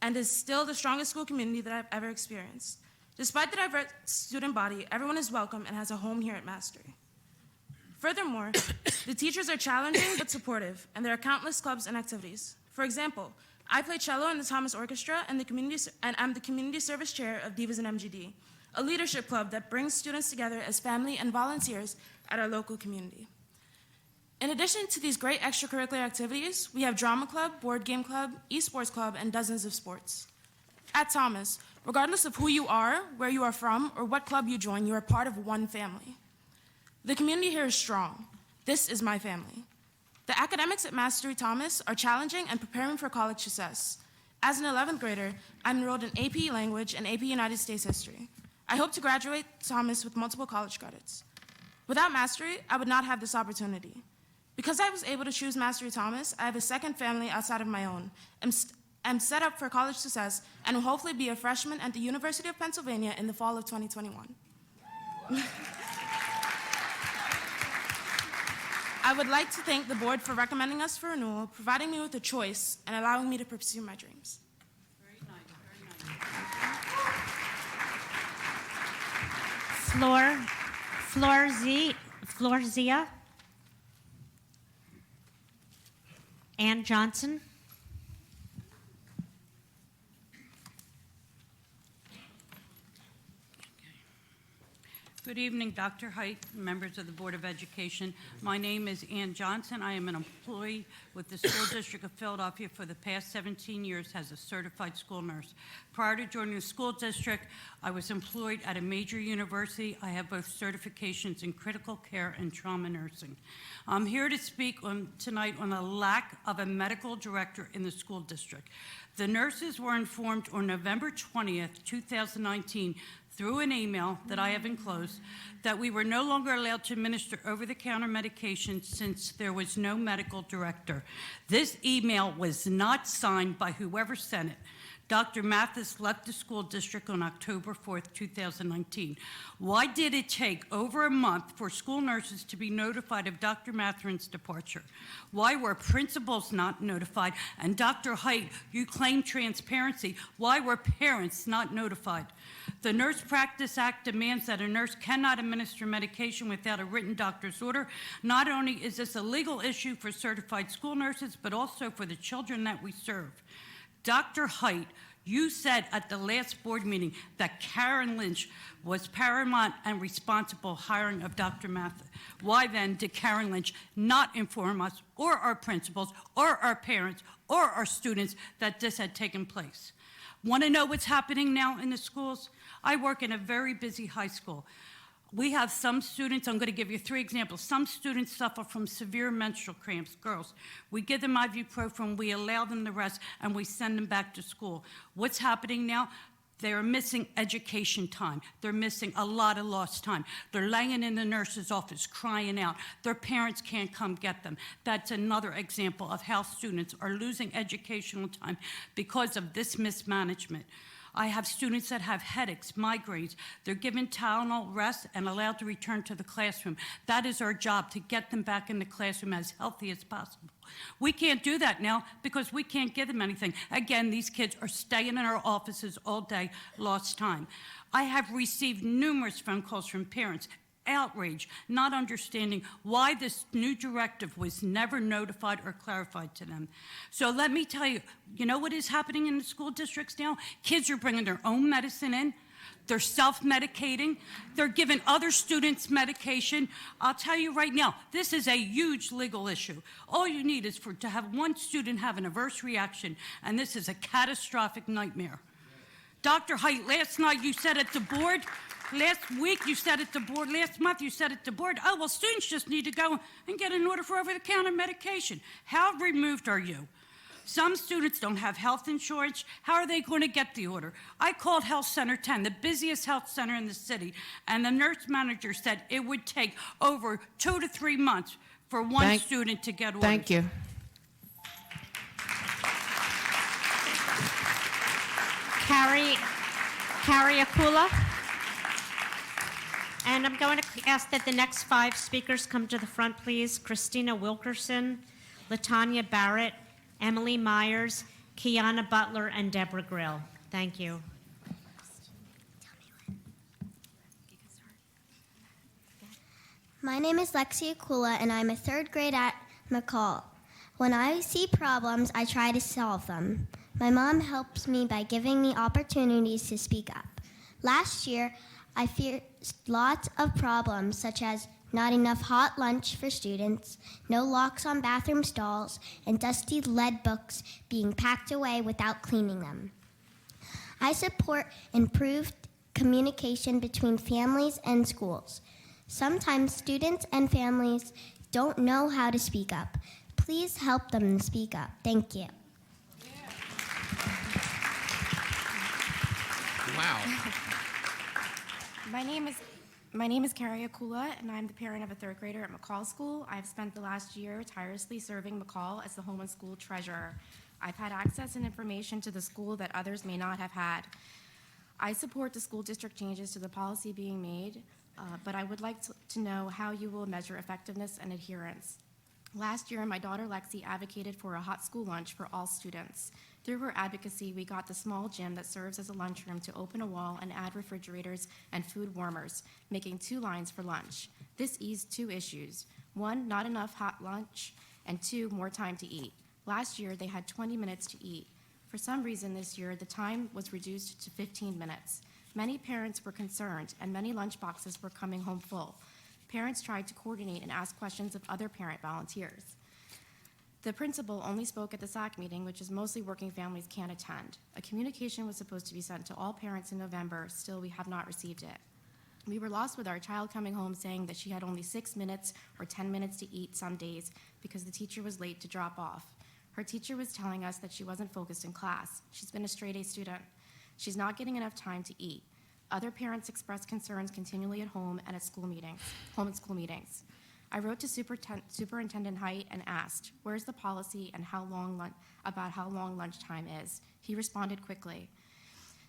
and is still the strongest school community that I've ever experienced. Despite the diverse student body, everyone is welcome and has a home here at Mastery. Furthermore, the teachers are challenging but supportive, and there are countless clubs and activities. For example, I play cello in the Thomas Orchestra, and I'm the community service chair of Divas in MGD, a leadership club that brings students together as family and volunteers at our local community. In addition to these great extracurricular activities, we have drama club, board game club, esports club, and dozens of sports. At Thomas, regardless of who you are, where you are from, or what club you join, you are part of one family. The community here is strong. This is my family. The academics at Mastery Thomas are challenging and preparing for college success. As an 11th grader, I'm enrolled in AP Language and AP United States History. I hope to graduate Thomas with multiple college credits. Without Mastery, I would not have this opportunity. Because I was able to choose Mastery Thomas, I have a second family outside of my own. I'm set up for college success and will hopefully be a freshman at the University of Pennsylvania in the fall of 2021. I would like to thank the board for recommending us for renewal, providing me with a choice, and allowing me to pursue my dreams. Florzia. Ann Johnson. Good evening, Dr. Height, members of the Board of Education. My name is Ann Johnson. I am an employee with the School District of Philadelphia for the past 17 years as a certified school nurse. Prior to joining the school district, I was employed at a major university. I have both certifications in critical care and trauma nursing. I'm here to speak tonight on the lack of a medical director in the school district. The nurses were informed on November 20th, 2019, through an email that I have enclosed, that we were no longer allowed to administer over-the-counter medications since there was no medical director. This email was not signed by whoever sent it. Dr. Mathis left the school district on October 4th, 2019. Why did it take over a month for school nurses to be notified of Dr. Matherin's departure? Why were principals not notified? And Dr. Height, you claim transparency. Why were parents not notified? The Nurse Practice Act demands that a nurse cannot administer medication without a written doctor's order. Not only is this a legal issue for certified school nurses, but also for the children that we serve. Dr. Height, you said at the last board meeting that Karen Lynch was paramount and responsible hiring of Dr. Mathis. Why then did Karen Lynch not inform us or our principals or our parents or our students that this had taken place? Want to know what's happening now in the schools? I work in a very busy high school. We have some students, I'm going to give you 3 examples. Some students suffer from severe menstrual cramps, girls. We give them ibuprofen, we allow them the rest, and we send them back to school. What's happening now? They're missing education time. They're missing a lot of lost time. They're laying in the nurse's office crying out. Their parents can't come get them. That's another example of how students are losing educational time because of this mismanagement. I have students that have headaches, migraines. They're given Tylenol, rest, and allowed to return to the classroom. That is our job, to get them back in the classroom as healthy as possible. We can't do that now because we can't give them anything. Again, these kids are staying in our offices all day, lost time. I have received numerous phone calls from parents, outrage, not understanding why this new directive was never notified or clarified to them. So let me tell you, you know what is happening in the school districts now? Kids are bringing their own medicine in. They're self-medicating. They're giving other students medication. I'll tell you right now, this is a huge legal issue. All you need is to have one student have an adverse reaction, and this is a catastrophic nightmare. Dr. Height, last night you said at the board, last week you said at the board, last month you said at the board, oh, well, students just need to go and get an order for over-the-counter medication. How removed are you? Some students don't have health insurance. How are they going to get the order? I called Health Center 10, the busiest health center in the city, and the nurse manager said it would take over 2 to 3 months for one student to get orders. Thank you. Carrie Akula. And I'm going to ask that the next 5 speakers come to the front, please. Christina Wilkerson, Latanya Barrett, Emily Myers, Kiana Butler, and Deborah Grill. Thank you. My name is Lexi Akula, and I'm a 3rd grade at McCall. When I see problems, I try to solve them. My mom helps me by giving me opportunities to speak up. Last year, I faced lots of problems, such as not enough hot lunch for students, no locks on bathroom stalls, and dusty lead books being packed away without cleaning them. I support improved communication between families and schools. Sometimes students and families don't know how to speak up. Please help them speak up. Thank you. Wow. My name is Carrie Akula, and I'm the parent of a 3rd grader at McCall School. I've spent the last year tirelessly serving McCall as the home and school treasurer. I've had access and information to the school that others may not have had. I support the school district changes to the policy being made, but I would like to know how you will measure effectiveness and adherence. Last year, my daughter Lexi advocated for a hot school lunch for all students. Through her advocacy, we got the small gym that serves as a lunchroom to open a wall and add refrigerators and food warmers, making 2 lines for lunch. This eased 2 issues. 1, not enough hot lunch, and 2, more time to eat. Last year, they had 20 minutes to eat. For some reason this year, the time was reduced to 15 minutes. Many parents were concerned, and many lunchboxes were coming home full. Parents tried to coordinate and ask questions of other parent volunteers. The principal only spoke at the SAC meeting, which is mostly working families can't attend. A communication was supposed to be sent to all parents in November. Still, we have not received it. We were lost with our child coming home saying that she had only 6 minutes or 10 minutes to eat some days because the teacher was late to drop off. Her teacher was telling us that she wasn't focused in class. She's been a straight A student. She's not getting enough time to eat. Other parents expressed concerns continually at home and at school meetings, home and school meetings. I wrote to Superintendent Height and asked, where's the policy and about how long lunchtime is? He responded quickly.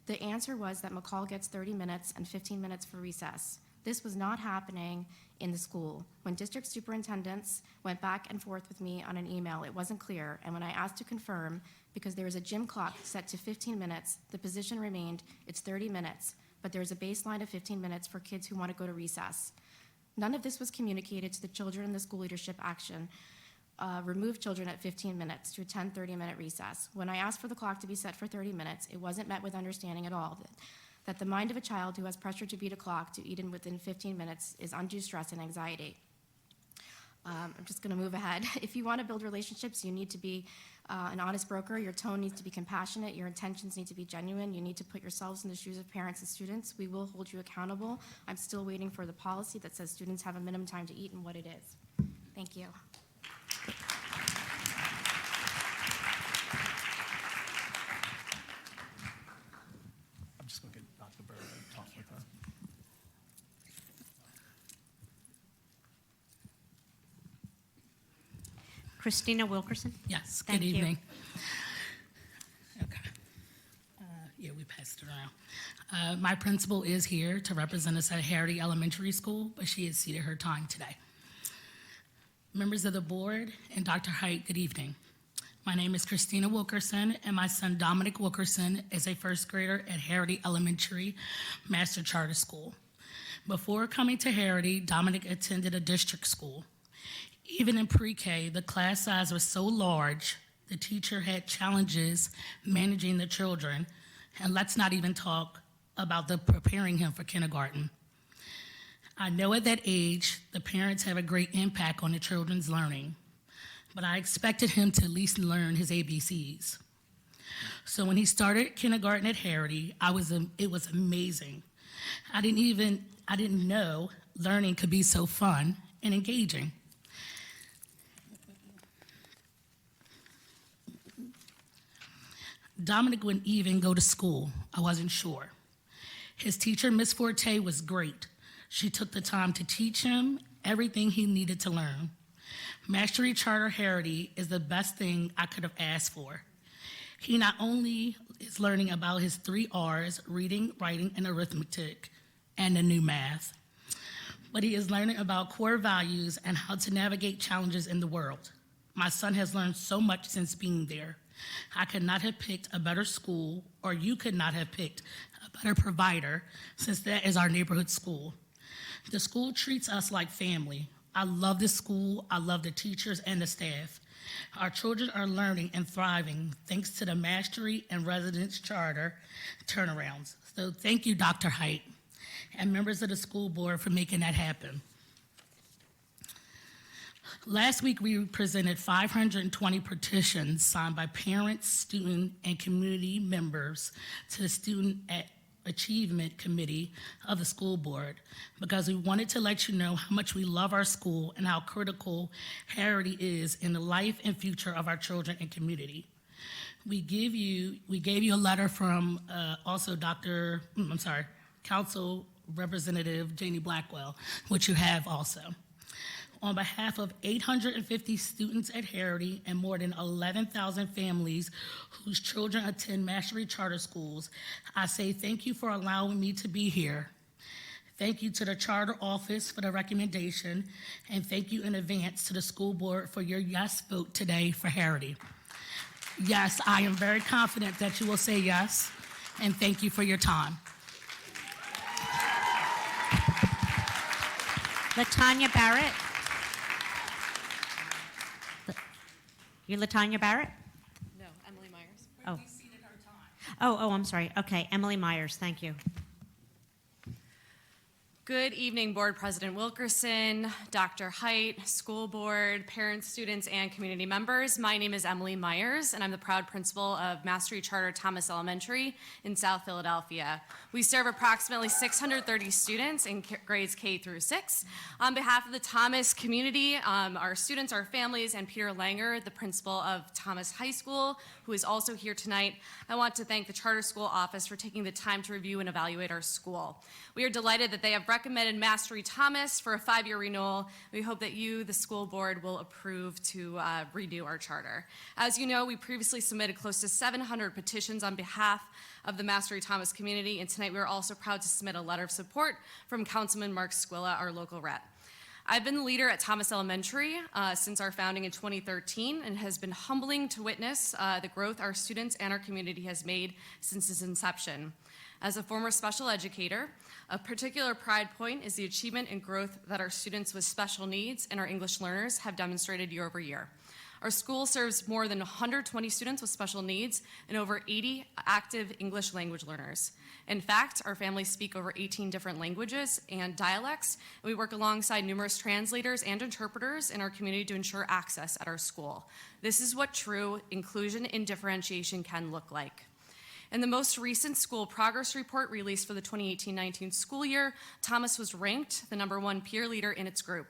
The answer was that McCall gets 30 minutes and 15 minutes for recess. This was not happening in the school. When district superintendents went back and forth with me on an email, it wasn't clear, and when I asked to confirm, because there is a gym clock set to 15 minutes, the position remained, it's 30 minutes, but there is a baseline of 15 minutes for kids who want to go to recess. None of this was communicated to the children in the school leadership action. Remove children at 15 minutes to attend 30-minute recess. When I asked for the clock to be set for 30 minutes, it wasn't met with understanding at all that the mind of a child who has pressure to beat a clock to eat in within 15 minutes is undue stress and anxiety. I'm just going to move ahead. If you want to build relationships, you need to be an honest broker. Your tone needs to be compassionate. Your intentions need to be genuine. You need to put yourselves in the shoes of parents and students. We will hold you accountable. I'm still waiting for the policy that says students have a minimum time to eat and what it is. Thank you. I'm just going to get Dr. Bird and talk with her. Christina Wilkerson? Yes, Thank good you. evening. Okay. Yeah, we passed it around. My principal is here to represent us at Harrity Elementary School, but she has ceded her time today. Members of the board and Dr. Height, good evening. My name is Christina Wilkerson, and my son Dominic Wilkerson is a first grader at Harrity Elementary Master Charter School. Before coming to Harrity, Dominic attended a district school. Even in pre-K, the class size was so large, the teacher had challenges managing the children, and let's not even talk about the preparing him for kindergarten. I know at that age, the parents have a great impact on the children's learning, but I expected him to at least learn his ABCs. So when he started kindergarten at Harrity, it was amazing. I didn't know learning could be so fun and engaging. Dominic wouldn't even go to school. I wasn't sure. His teacher, Miss Forte, was great. She took the time to teach him everything he needed to learn. Mastery Charter Harrity is the best thing I could have asked for. He not only is learning about his 3 R's, reading, writing, and arithmetic, and the new math, but he is learning about core values and how to navigate challenges in the world. My son has learned so much since being there. I could not have picked a better school, or you could not have picked a better provider, since that is our neighborhood school. The school treats us like family. I love the school, I love the teachers and the staff. Our children are learning and thriving thanks to the Mastery and Residence Charter turnarounds. So thank you, Dr. Height, and members of the school board for making that happen. Last week, we presented 520 petitions signed by parents, student, and community members to the Student Achievement Committee of the school board because we wanted to let you know how much we love our school and how critical Harrity is in the life and future of our children and community. We gave you a letter from Council Representative Janie Blackwell, which you have also. On behalf of 850 students at Harrity and more than 11,000 families whose children attend Mastery Charter Schools, I say thank you for allowing me to be here. Thank you to the Charter Office for the recommendation, and thank you in advance to the school board for your yes vote today for Harrity. Yes, I am very confident that you will say yes, and thank you for your time. Latanya Barrett. You Latanya Barrett? No, Emily Myers. Oh. Oh, I'm sorry. Okay, Emily Myers, thank you. Good evening, Board President Wilkerson, Dr. Height, school board, parents, students, and community members. My name is Emily Myers, and I'm the proud principal of Mastery Charter Thomas Elementary in South Philadelphia. We serve approximately 630 students in grades K through 6. On behalf of the Thomas community, our students, our families, and Peter Langer, the principal of Thomas High School, who is also here tonight, I want to thank the Charter School Office for taking the time to review and evaluate our school. We are delighted that they have recommended Mastery Thomas for a 5-year renewal. We hope that you, the school board, will approve to renew our charter. As you know, we previously submitted close to 700 petitions on behalf of the Mastery Thomas community, and tonight we are also proud to submit a letter of support from Councilman Mark Squilla, our local rep. I've been the leader at Thomas Elementary since our founding in 2013, and it has been humbling to witness the growth our students and our community has made since its inception. As a former special educator, a particular pride point is the achievement and growth that our students with special needs and our English learners have demonstrated year over year. Our school serves more than 120 students with special needs and over 80 active English language learners. In fact, our families speak over 18 different languages and dialects, and we work alongside numerous translators and interpreters in our community to ensure access at our school. This is what true inclusion and differentiation can look like. In the most recent school progress report released for the 2018-19 school year, Thomas was ranked the #1 peer leader in its group.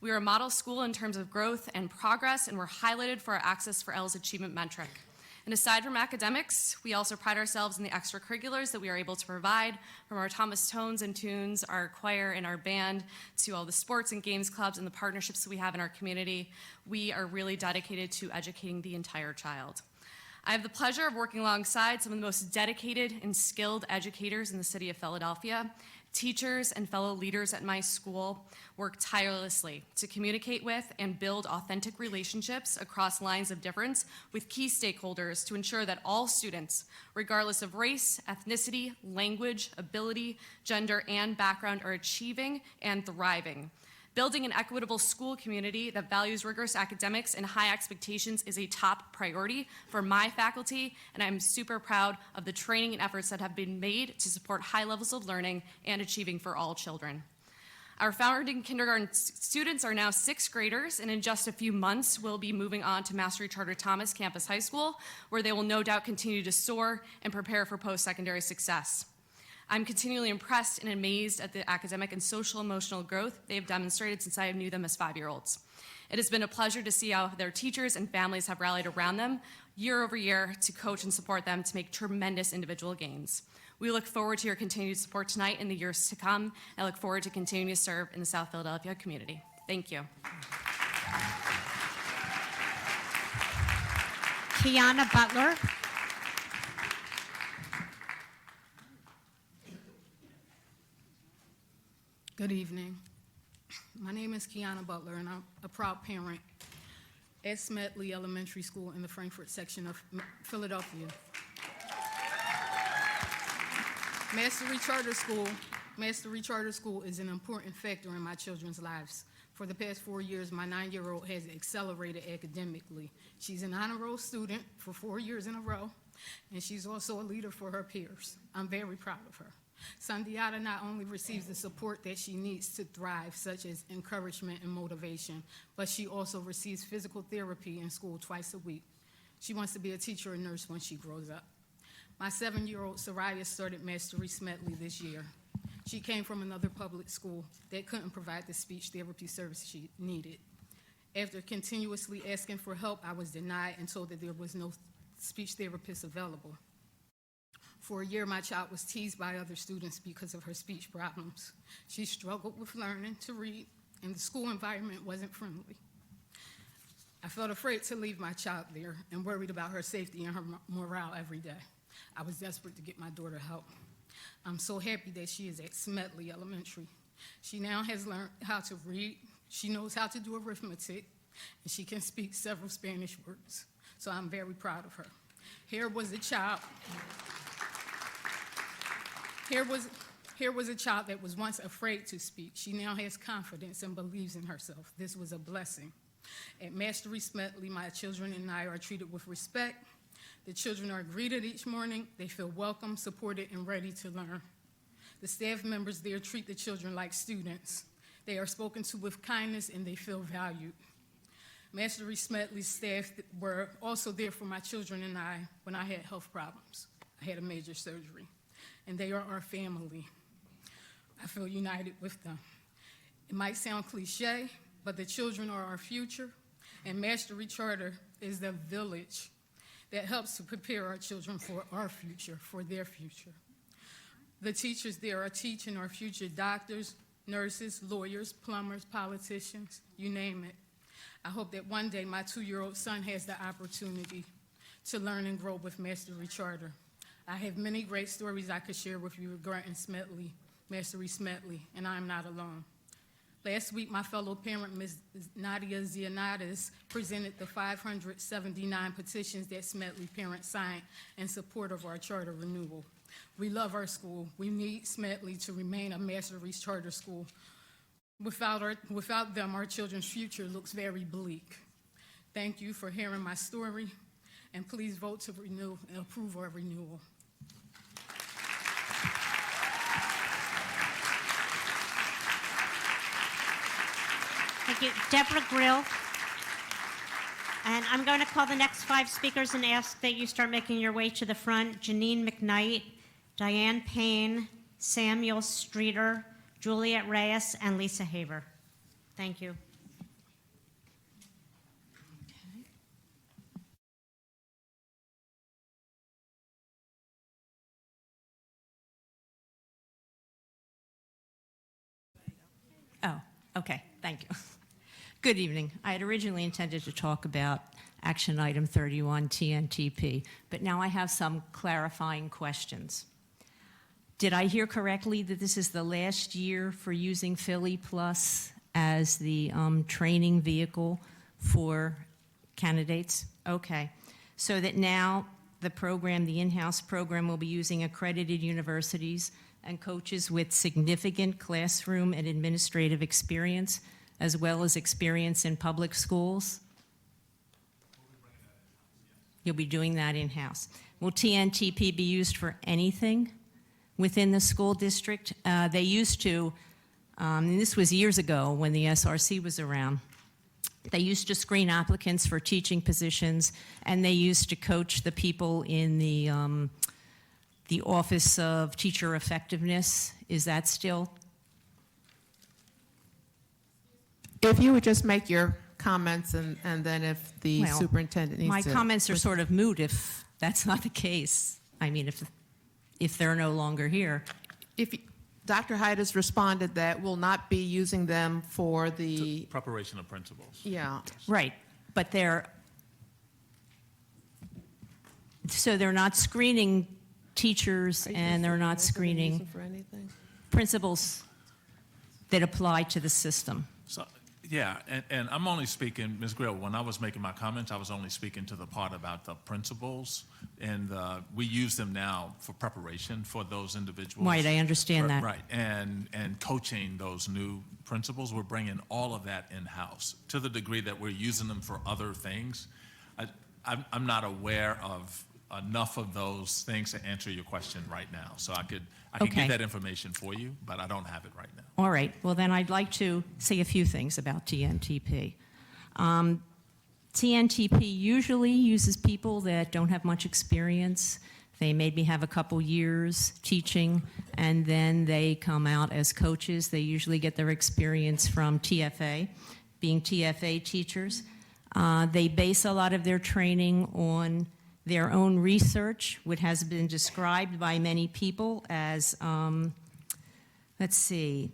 We are a model school in terms of growth and progress, and we're highlighted for our Access for L's achievement metric. And aside from academics, we also pride ourselves in the extracurriculars that we are able to provide, from our Thomas Tones and Tunes, our choir and our band, to all the sports and games clubs and the partnerships that we have in our community. We are really dedicated to educating the entire child. I have the pleasure of working alongside some of the most dedicated and skilled educators in the city of Philadelphia. Teachers and fellow leaders at my school work tirelessly to communicate with and build authentic relationships across lines of difference with key stakeholders to ensure that all students, regardless of race, ethnicity, language, ability, gender, and background, are achieving and thriving. Building an equitable school community that values rigorous academics and high expectations is a top priority for my faculty, and I'm super proud of the training and efforts that have been made to support high levels of learning and achieving for all children. Our founding kindergarten students are now 6th graders, and in just a few months, we'll be moving on to Mastery Charter Thomas Campus High School, where they will no doubt continue to soar and prepare for post-secondary success. I'm continually impressed and amazed at the academic and social emotional growth they have demonstrated since I knew them as 5-year-olds. It has been a pleasure to see how their teachers and families have rallied around them year over year to coach and support them to make tremendous individual gains. We look forward to your continued support tonight in the years to come. I look forward to continuing to serve in the South Philadelphia community. Thank you. Kiana Butler. Good evening. My name is Kiana Butler, and I'm a proud parent at Smedley Elementary School in the Frankfort section of Philadelphia. Mastery Charter School is an important factor in my children's lives. For the past 4 years, my 9-year-old has accelerated academically. She's an honor roll student for 4 years in a row, and she's also a leader for her peers. I'm very proud of her. Sandiata not only receives the support that she needs to thrive, such as encouragement and motivation, but she also receives physical therapy in school twice a week. She wants to be a teacher or nurse when she grows up. My 7-year-old Soraya started Mastery Smedley this year. She came from another public school that couldn't provide the speech therapy service she needed. After continuously asking for help, I was denied and told that there was no speech therapist available. For a year, my child was teased by other students because of her speech problems. She struggled with learning to read, and the school environment wasn't friendly. I felt afraid to leave my child there and worried about her safety and her morale every day. I was desperate to get my daughter help. I'm so happy that she is at Smedley Elementary. She now has learned how to read, she knows how to do arithmetic, and she can speak several Spanish words. So I'm very proud of her. Here was a child that was once afraid to speak. She now has confidence and believes in herself. This was a blessing. At Mastery Smedley, my children and I are treated with respect. The children are greeted each morning. They feel welcome, supported, and ready to learn. The staff members there treat the children like students. They are spoken to with kindness, and they feel valued. Mastery Smedley's staff were also there for my children and I when I had health problems. I had a major surgery, and they are our family. I feel united with them. It might sound cliche, but the children are our future, and Mastery Charter is the village that helps to prepare our children for our future, for their future. The teachers there are teaching our future doctors, nurses, lawyers, plumbers, politicians, you name it. I hope that one day my 2-year-old son has the opportunity to learn and grow with Mastery Charter. I have many great stories I could share with you regarding Smedley, Mastery Smedley, and I'm not alone. Last week, my fellow parent, Ms. Nadia Zianatis, presented the 579 petitions that Smedley parents signed in support of our charter renewal. We love our school. We need Smedley to remain a Mastery Charter school. Without them, our children's future looks very bleak. Thank you for hearing my story, and please vote to renew and approve our renewal. Thank you. Deborah Grill. And I'm going to call the next 5 speakers and ask that you start making your way to the front. Janine McKnight, Diane Payne, Samuel Streeter, Juliet Reyes, and Lisa Haber. Thank you. Oh, okay, thank you. Good evening. I had originally intended to talk about action item 31, TNTP, but now I have some clarifying questions. Did I hear correctly that this is the last year for using Philly Plus as the training vehicle for candidates? Okay, so that now the program, the in-house program, will be using accredited universities and coaches with significant classroom and administrative experience, as well as experience in public schools? You'll be doing that in-house. Will TNTP be used for anything within the school district? They used to, and this was years ago when the SRC was around, they used to screen applicants for teaching positions, and they used to coach the people in the Office of Teacher Effectiveness. Is that still? If you would just make your comments, and then if the Well, superintendent needs to. my comments are sort of moot if that's not the case. I mean, if they're no longer here. Dr. Hyde has responded that we'll not be using them for the. Preparation of principals. Yeah. Right, but so they're not screening teachers and they're not screening For anything? principals that apply to the system. So, yeah, and I'm only speaking, Ms. Grill, when I was making my comments, I was only speaking to the part about the principals, and we use them now for preparation for those individuals. Right, I understand that. Right, and coaching those new principals, we're bringing all of that in-house to the degree that we're using them for other things. I'm not aware of enough of those things to answer your question right now. So I could Okay. get that information for you, but I don't have it right now. All right, well then I'd like to say a few things about TNTP. TNTP usually uses people that don't have much experience. They maybe have a couple years teaching, and then they come out as coaches. They usually get their experience from TFA, being TFA teachers. They base a lot of their training on their own research, which has been described by many people as, let's see,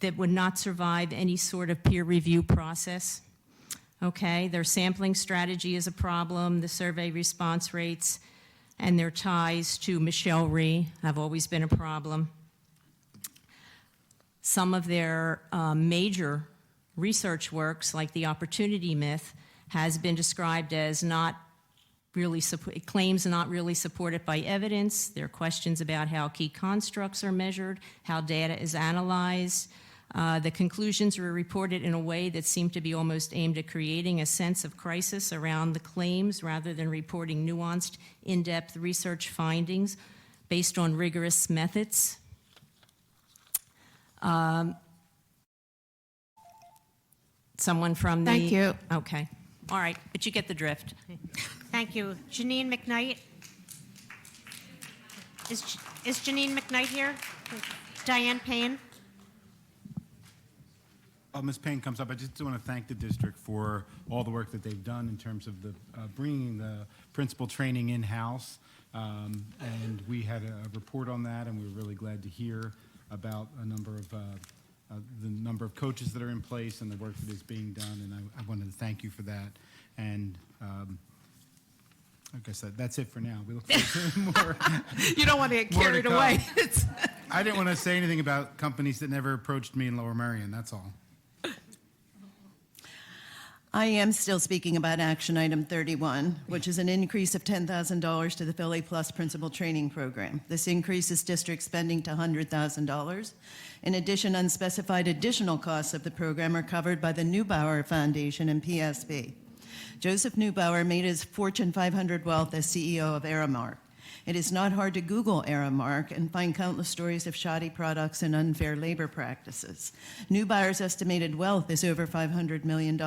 that would not survive any sort of peer review process. Okay, their sampling strategy is a problem, the survey response rates, and their ties to Michelle Rhee have always been a problem. Some of their major research works, like the opportunity myth, has been described as not really, claims not really supported by evidence. There are questions about how key constructs are measured, how data is analyzed. The conclusions were reported in a way that seemed to be almost aimed at creating a sense of crisis around the claims rather than reporting nuanced, in-depth research findings based on rigorous methods. Someone from the... Thank you. Okay. All right, but you get the drift. Thank you. Janine McKnight? Is Janine McKnight here? Diane Payne? Ms. Payne comes up. I just want to thank the district for all the work that they've done in terms of the bringing the principal training in-house. And we had a report on that, and we were really glad to hear about a number of the number of coaches that are in place and the work that is being done. And I wanted to thank you for that. And like I said, that's it for now. We look forward to more. You don't want to get more carried come. away. I didn't want to say anything about companies that never approached me in Lower Merion. That's all. I am still speaking about action item 31, which is an increase of $10,000 to the Philly Plus Principal Training Program. This increases district spending to $100,000. In addition, unspecified additional costs of the program are covered by the Neubauer Foundation and PSB. Joseph Neubauer made his Fortune 500 wealth as CEO of Aramark. It is not hard to Google Aramark and find countless stories of shoddy products and unfair labor practices. Neubauer's estimated wealth is over $500 million.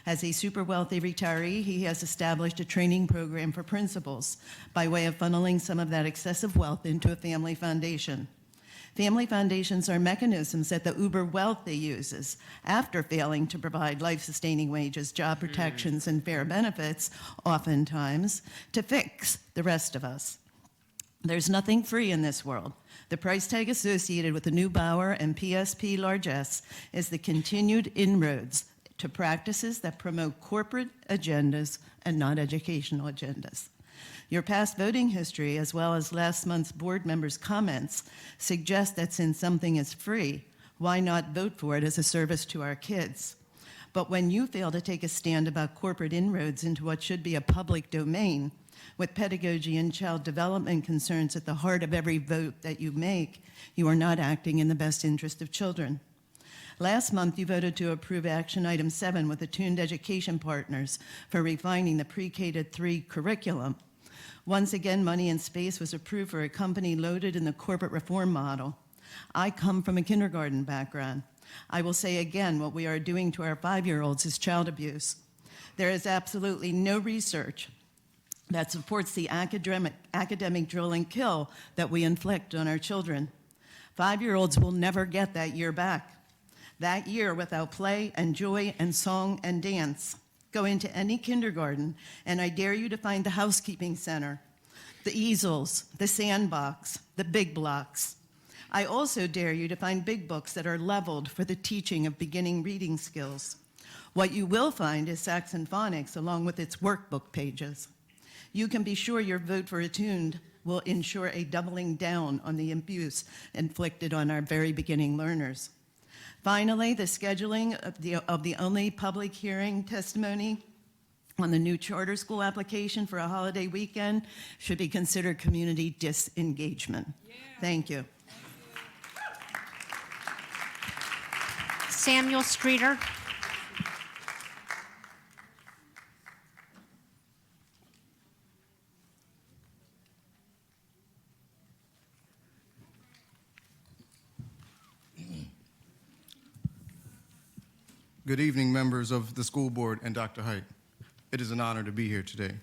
As a super wealthy retiree, he has established a training program for principals by way of funneling some of that excessive wealth into a family foundation. Family foundations are mechanisms that the uber wealthy uses after failing to provide life-sustaining wages, job protections, and fair benefits, oftentimes, to fix the rest of us. There's nothing free in this world. The price tag associated with the Neubauer and PSP largesse is the continued inroads to practices that promote corporate agendas and not educational agendas. Your past voting history, as well as last month's board members' comments, suggest that since something is free, why not vote for it as a service to our kids? But when you fail to take a stand about corporate inroads into what should be a public domain, with pedagogy and child development concerns at the heart of every vote that you make, you are not acting in the best interest of children. Last month, you voted to approve action item 7 with attuned education partners for refining the pre-K to 3 curriculum. Once again, money and space was approved for a company loaded in the corporate reform model. I come from a kindergarten background. I will say again, what we are doing to our 5-year-olds is child abuse. There is absolutely no research that supports the academic drill and kill that we inflict on our children. 5-year-olds will never get that year back. That year without play and joy and song and dance. Go into any kindergarten, and I dare you to find the housekeeping center, the easels, the sandbox, the big blocks. I also dare you to find big books that are leveled for the teaching of beginning reading skills. What you will find is Saxon Phonics along with its workbook pages. You can be sure your vote for Attuned will ensure a doubling down on the abuse inflicted on our very beginning learners. Finally, the scheduling of the only public hearing testimony on the new charter school application for a holiday weekend should be considered community disengagement. Yeah. Thank you. Samuel Streeter? Good evening, members of the school board and Dr. Height. It is an honor to be here today.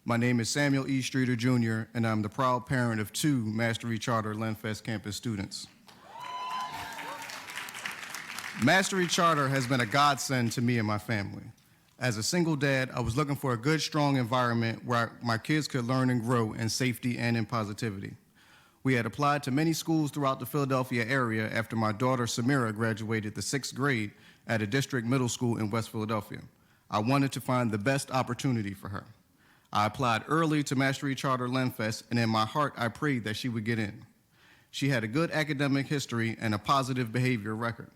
My name is Samuel E. Streeter, Jr., and I'm the proud parent of 2 Mastery Charter Lenfest campus students. Mastery Charter has been a godsend to me and my family. As a single dad, I was looking for a good, strong environment where my kids could learn and grow in safety and in positivity. We had applied to many schools throughout the Philadelphia area after my daughter Samira graduated the 6th grade at a district middle school in West Philadelphia. I wanted to find the best opportunity for her. I applied early to Mastery Charter Lenfest, and in my heart, I prayed that she would get in. She had a good academic history and a positive behavior record.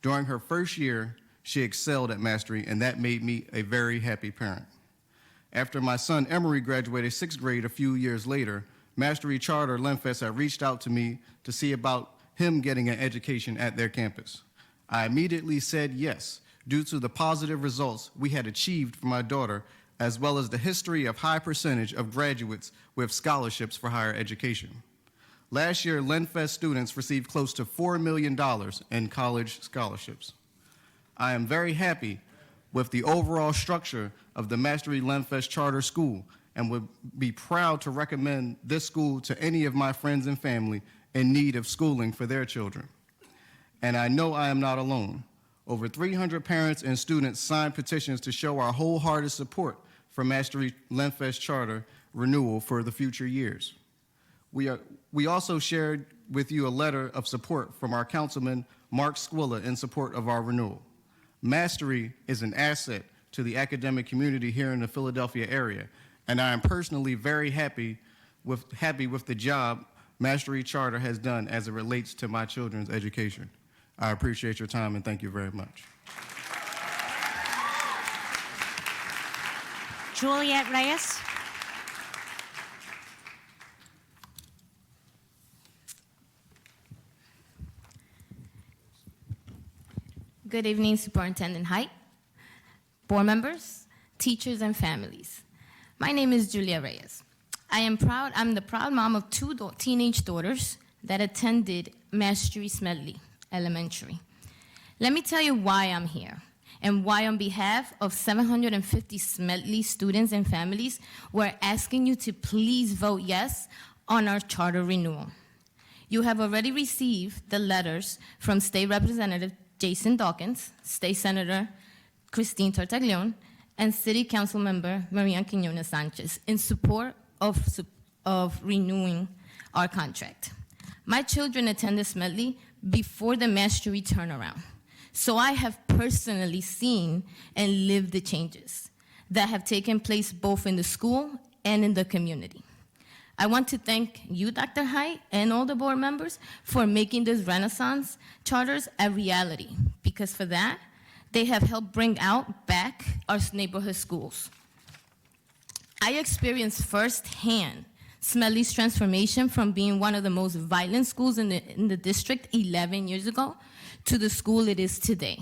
During her first year, she excelled at Mastery, and that made me a very happy parent. After my son Emery graduated 6th grade a few years later, Mastery Charter Lenfest had reached out to me to see about him getting an education at their campus. I immediately said yes, due to the positive results we had achieved for my daughter, as well as the history of high percentage of graduates with scholarships for higher education. Last year, LenFest students received close to $4 million in college scholarships. I am very happy with the overall structure of the Mastery LenFest Charter School and would be proud to recommend this school to any of my friends and family in need of schooling for their children. And I know I am not alone. Over 300 parents and students signed petitions to show our wholehearted support for Mastery LenFest Charter renewal for the future years. We also shared with you a letter of support from our Councilman Mark Squilla in support of our renewal. Mastery is an asset to the academic community here in the Philadelphia area, and I am personally very happy with the job Mastery Charter has done as it relates to my children's education. I appreciate your time and thank you very much. Juliet Reyes. Good evening, Superintendent Height, board members, teachers, and families. My name is Julia Reyes. I'm the proud mom of two teenage daughters that attended Mastery Smedley Elementary. Let me tell you why I'm here and why on behalf of 750 Smedley students and families, we're asking you to please vote yes on our charter renewal. You have already received the letters from State Representative Jason Dawkins, State Senator Christine Tartaglione, and City Council Member Maria Quinones Sanchez in support of renewing our contract. My children attended Smedley before the Mastery turnaround, so I have personally seen and lived the changes that have taken place both in the school and in the community. I want to thank you, Dr. Height, and all the board members for making this Renaissance charters a reality, because for that, they have helped bring back our neighborhood schools. I experienced firsthand Smedley's transformation from being one of the most violent schools in the district 11 years ago to the school it is today,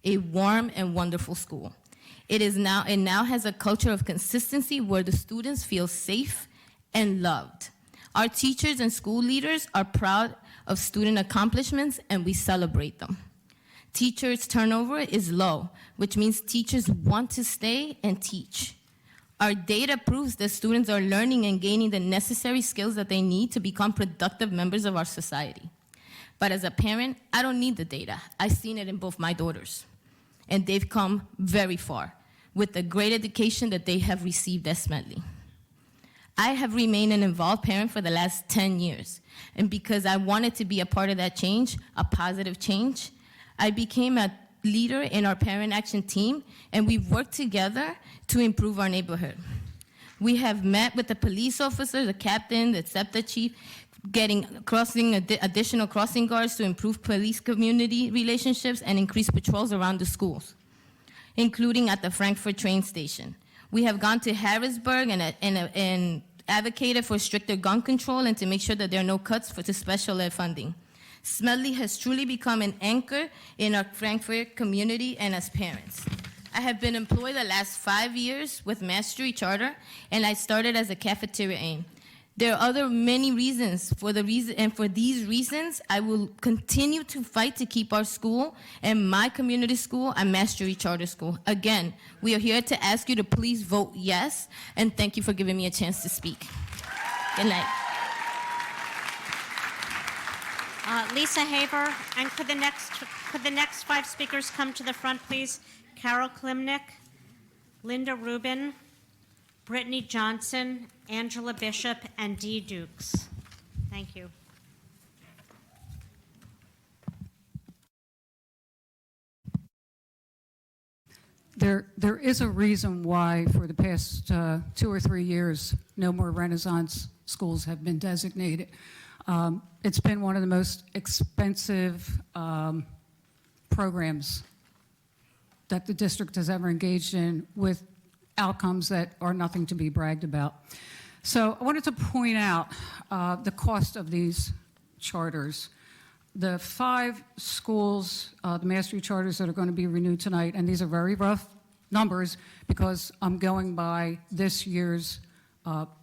a warm and wonderful school. It now has a culture of consistency where the students feel safe and loved. Our teachers and school leaders are proud of student accomplishments, and we celebrate them. Teachers' turnover is low, which means teachers want to stay and teach. Our data proves that students are learning and gaining the necessary skills that they need to become productive members of our society. But as a parent, I don't need the data. I've seen it in both my daughters, and they've come very far with the great education that they have received at Smedley. I have remained an involved parent for the last 10 years, and because I wanted to be a part of that change, a positive change, I became a leader in our parent action team, and we've worked together to improve our neighborhood. We have met with the police officer, the captain, the SEPTA chief, crossing additional crossing guards to improve police-community relationships and increase patrols around the schools, including at the Frankfurt train station. We have gone to Harrisburg and advocated for stricter gun control and to make sure that there are no cuts to special ed funding. Smedley has truly become an anchor in our Frankfurt community and as parents. I have been employed the last 5 years with Mastery Charter, and I started as a cafeteria aide. There are many reasons. For these reasons, I will continue to fight to keep our school and my community school a Mastery Charter school. Again, we are here to ask you to please vote yes, and thank you for giving me a chance to speak. Good night. Lisa Haber, and could the next 5 speakers come to the front, please? Carol Klimnick, Linda Rubin, Brittany Johnson, Angela Bishop, and Dee Dukes. Thank you. There is a reason why for the past 2 or 3 years, no more Renaissance schools have been designated. It's been one of the most expensive programs that the district has ever engaged in, with outcomes that are nothing to be bragged about. So I wanted to point out the cost of these charters. the 5 schools, the mastery charters that are going to be renewed tonight, and these are very rough numbers because I'm going by this year's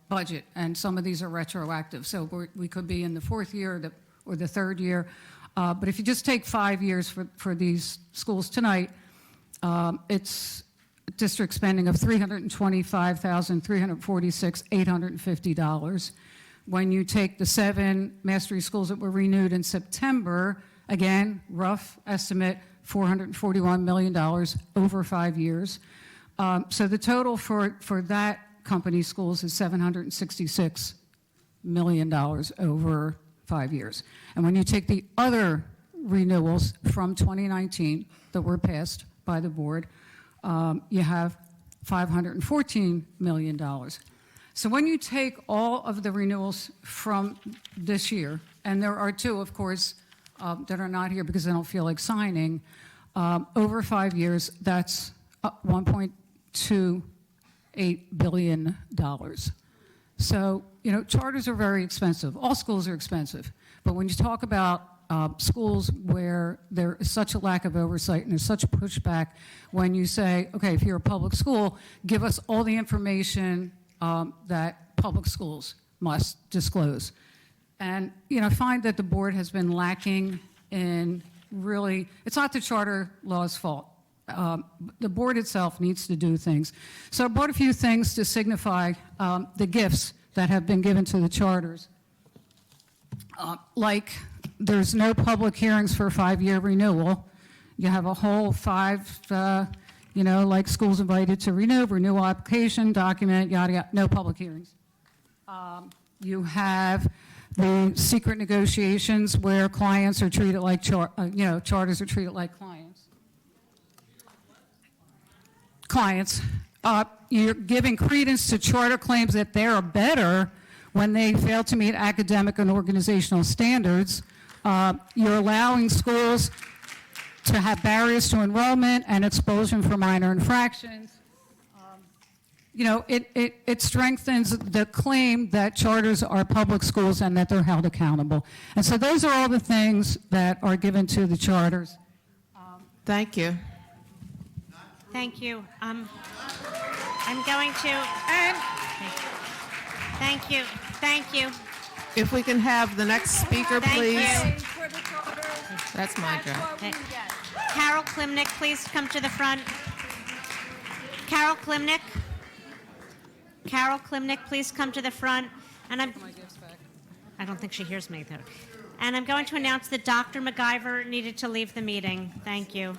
budget, and some of these are retroactive. So we could be in the 4th year or the 3rd year. But if you just take 5 years for these schools tonight, it's district spending of $325,346,850. When you take the 7 mastery schools that were renewed in September, again, rough estimate, $441 million over 5 years. So the total for that company's schools is $766 million over 5 years. And when you take the other renewals from 2019 that were passed by the board, you have $514 million. So when you take all of the renewals from this year, and there are 2, of course, that are not here because they don't feel like signing, over 5 years, that's $1.28 billion. So, charters are very expensive. All schools are expensive. But when you talk about schools where there is such a lack of oversight and there's such pushback, when you say, okay, if you're a public school, give us all the information that public schools must disclose. And, I find that the board has been lacking in really, it's not the charter law's fault. The board itself needs to do things. So I brought a few things to signify the gifts that have been given to the charters. Like there's no public hearings for a 5-year renewal. You have a whole 5, like schools invited to renewal application, document, yada, yada, no public hearings. You have the secret negotiations where clients are treated like, charters are treated like clients. You're giving credence to charter claims that they are better when they fail to meet academic and organizational standards. You're allowing schools to have barriers to enrollment and expulsion for minor infractions. It strengthens the claim that charters are public schools and that they're held accountable. And so those are all the things that are given to the charters. Thank you. Thank you. I'm going to. Thank you. Thank you. If we can have the next speaker, please. Thank you. That's my job. Okay. Carol Klimnick, please come to the front. Carol Klimnick. Carol Klimnick, please come to the front. And I don't think she hears me, though. And I'm going to announce that Dr. MacGyver needed to leave the meeting. Thank you.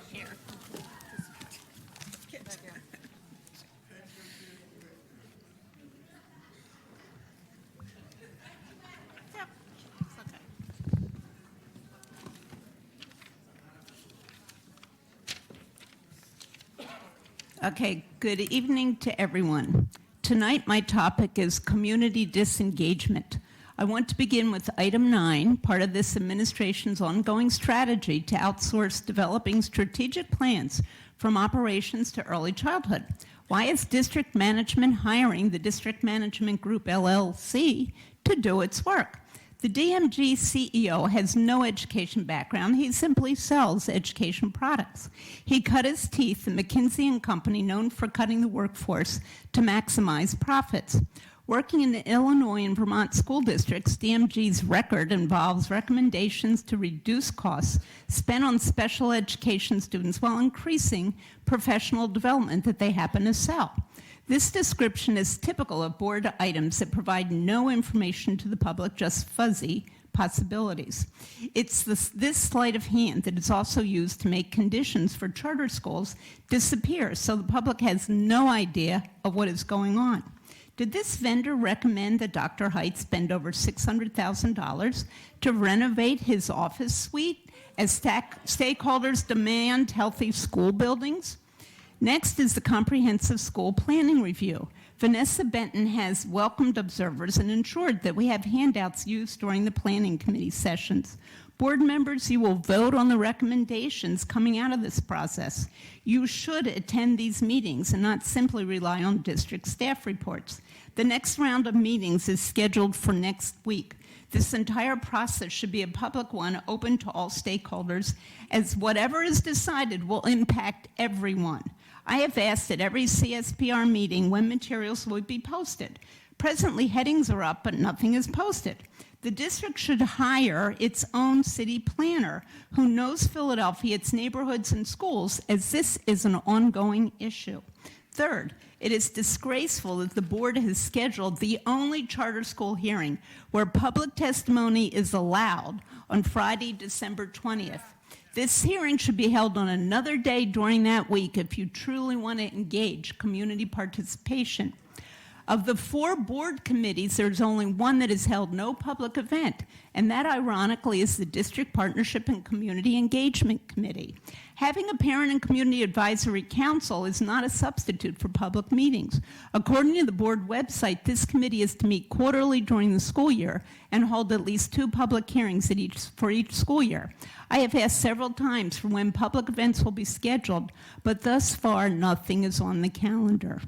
Okay, good evening to everyone. Tonight my topic is community disengagement. I want to begin with item 9, part of this administration's ongoing strategy to outsource developing strategic plans from operations to early childhood. Why is district management hiring the District Management Group LLC to do its work? The DMG CEO has no education background. He simply sells education products. He cut his teeth in McKinsey & Company, known for cutting the workforce to maximize profits. Working in the Illinois and Vermont school districts, DMG's record involves recommendations to reduce costs spent on special education students while increasing professional development that they happen to sell. This description is typical of board items that provide no information to the public, just fuzzy possibilities. It's this sleight of hand that is also used to make conditions for charter schools disappear, so the public has no idea of what is going on. Did this vendor recommend that Dr. Hite spend over $600,000 to renovate his office suite as stakeholders demand healthy school buildings? Next is the Comprehensive School Planning Review. Vanessa Benton has welcomed observers and ensured that we have handouts used during the Planning Committee sessions. Board members, you will vote on the recommendations coming out of this process. You should attend these meetings and not simply rely on district staff reports. The next round of meetings is scheduled for next week. This entire process should be a public one, open to all stakeholders, as whatever is decided will impact everyone. I have asked at every CSPR meeting when materials would be posted. Presently, headings are up, but nothing is posted. The district should hire its own city planner who knows Philadelphia, its neighborhoods and schools, as this is an ongoing issue. Third, it is disgraceful that the board has scheduled the only charter school hearing where public testimony is allowed on Friday, December 20th. This hearing should be held on another day during that week if you truly want to engage community participation. Of the 4 board committees, there's only one that has held no public event, and that, ironically, is the District Partnership and Community Engagement Committee. Having a Parent and Community Advisory Council is not a substitute for public meetings. According to the board website, this committee is to meet quarterly during the school year and hold at least 2 public hearings for each school year. I have asked several times for when public events will be scheduled, but thus far, nothing is on the calendar.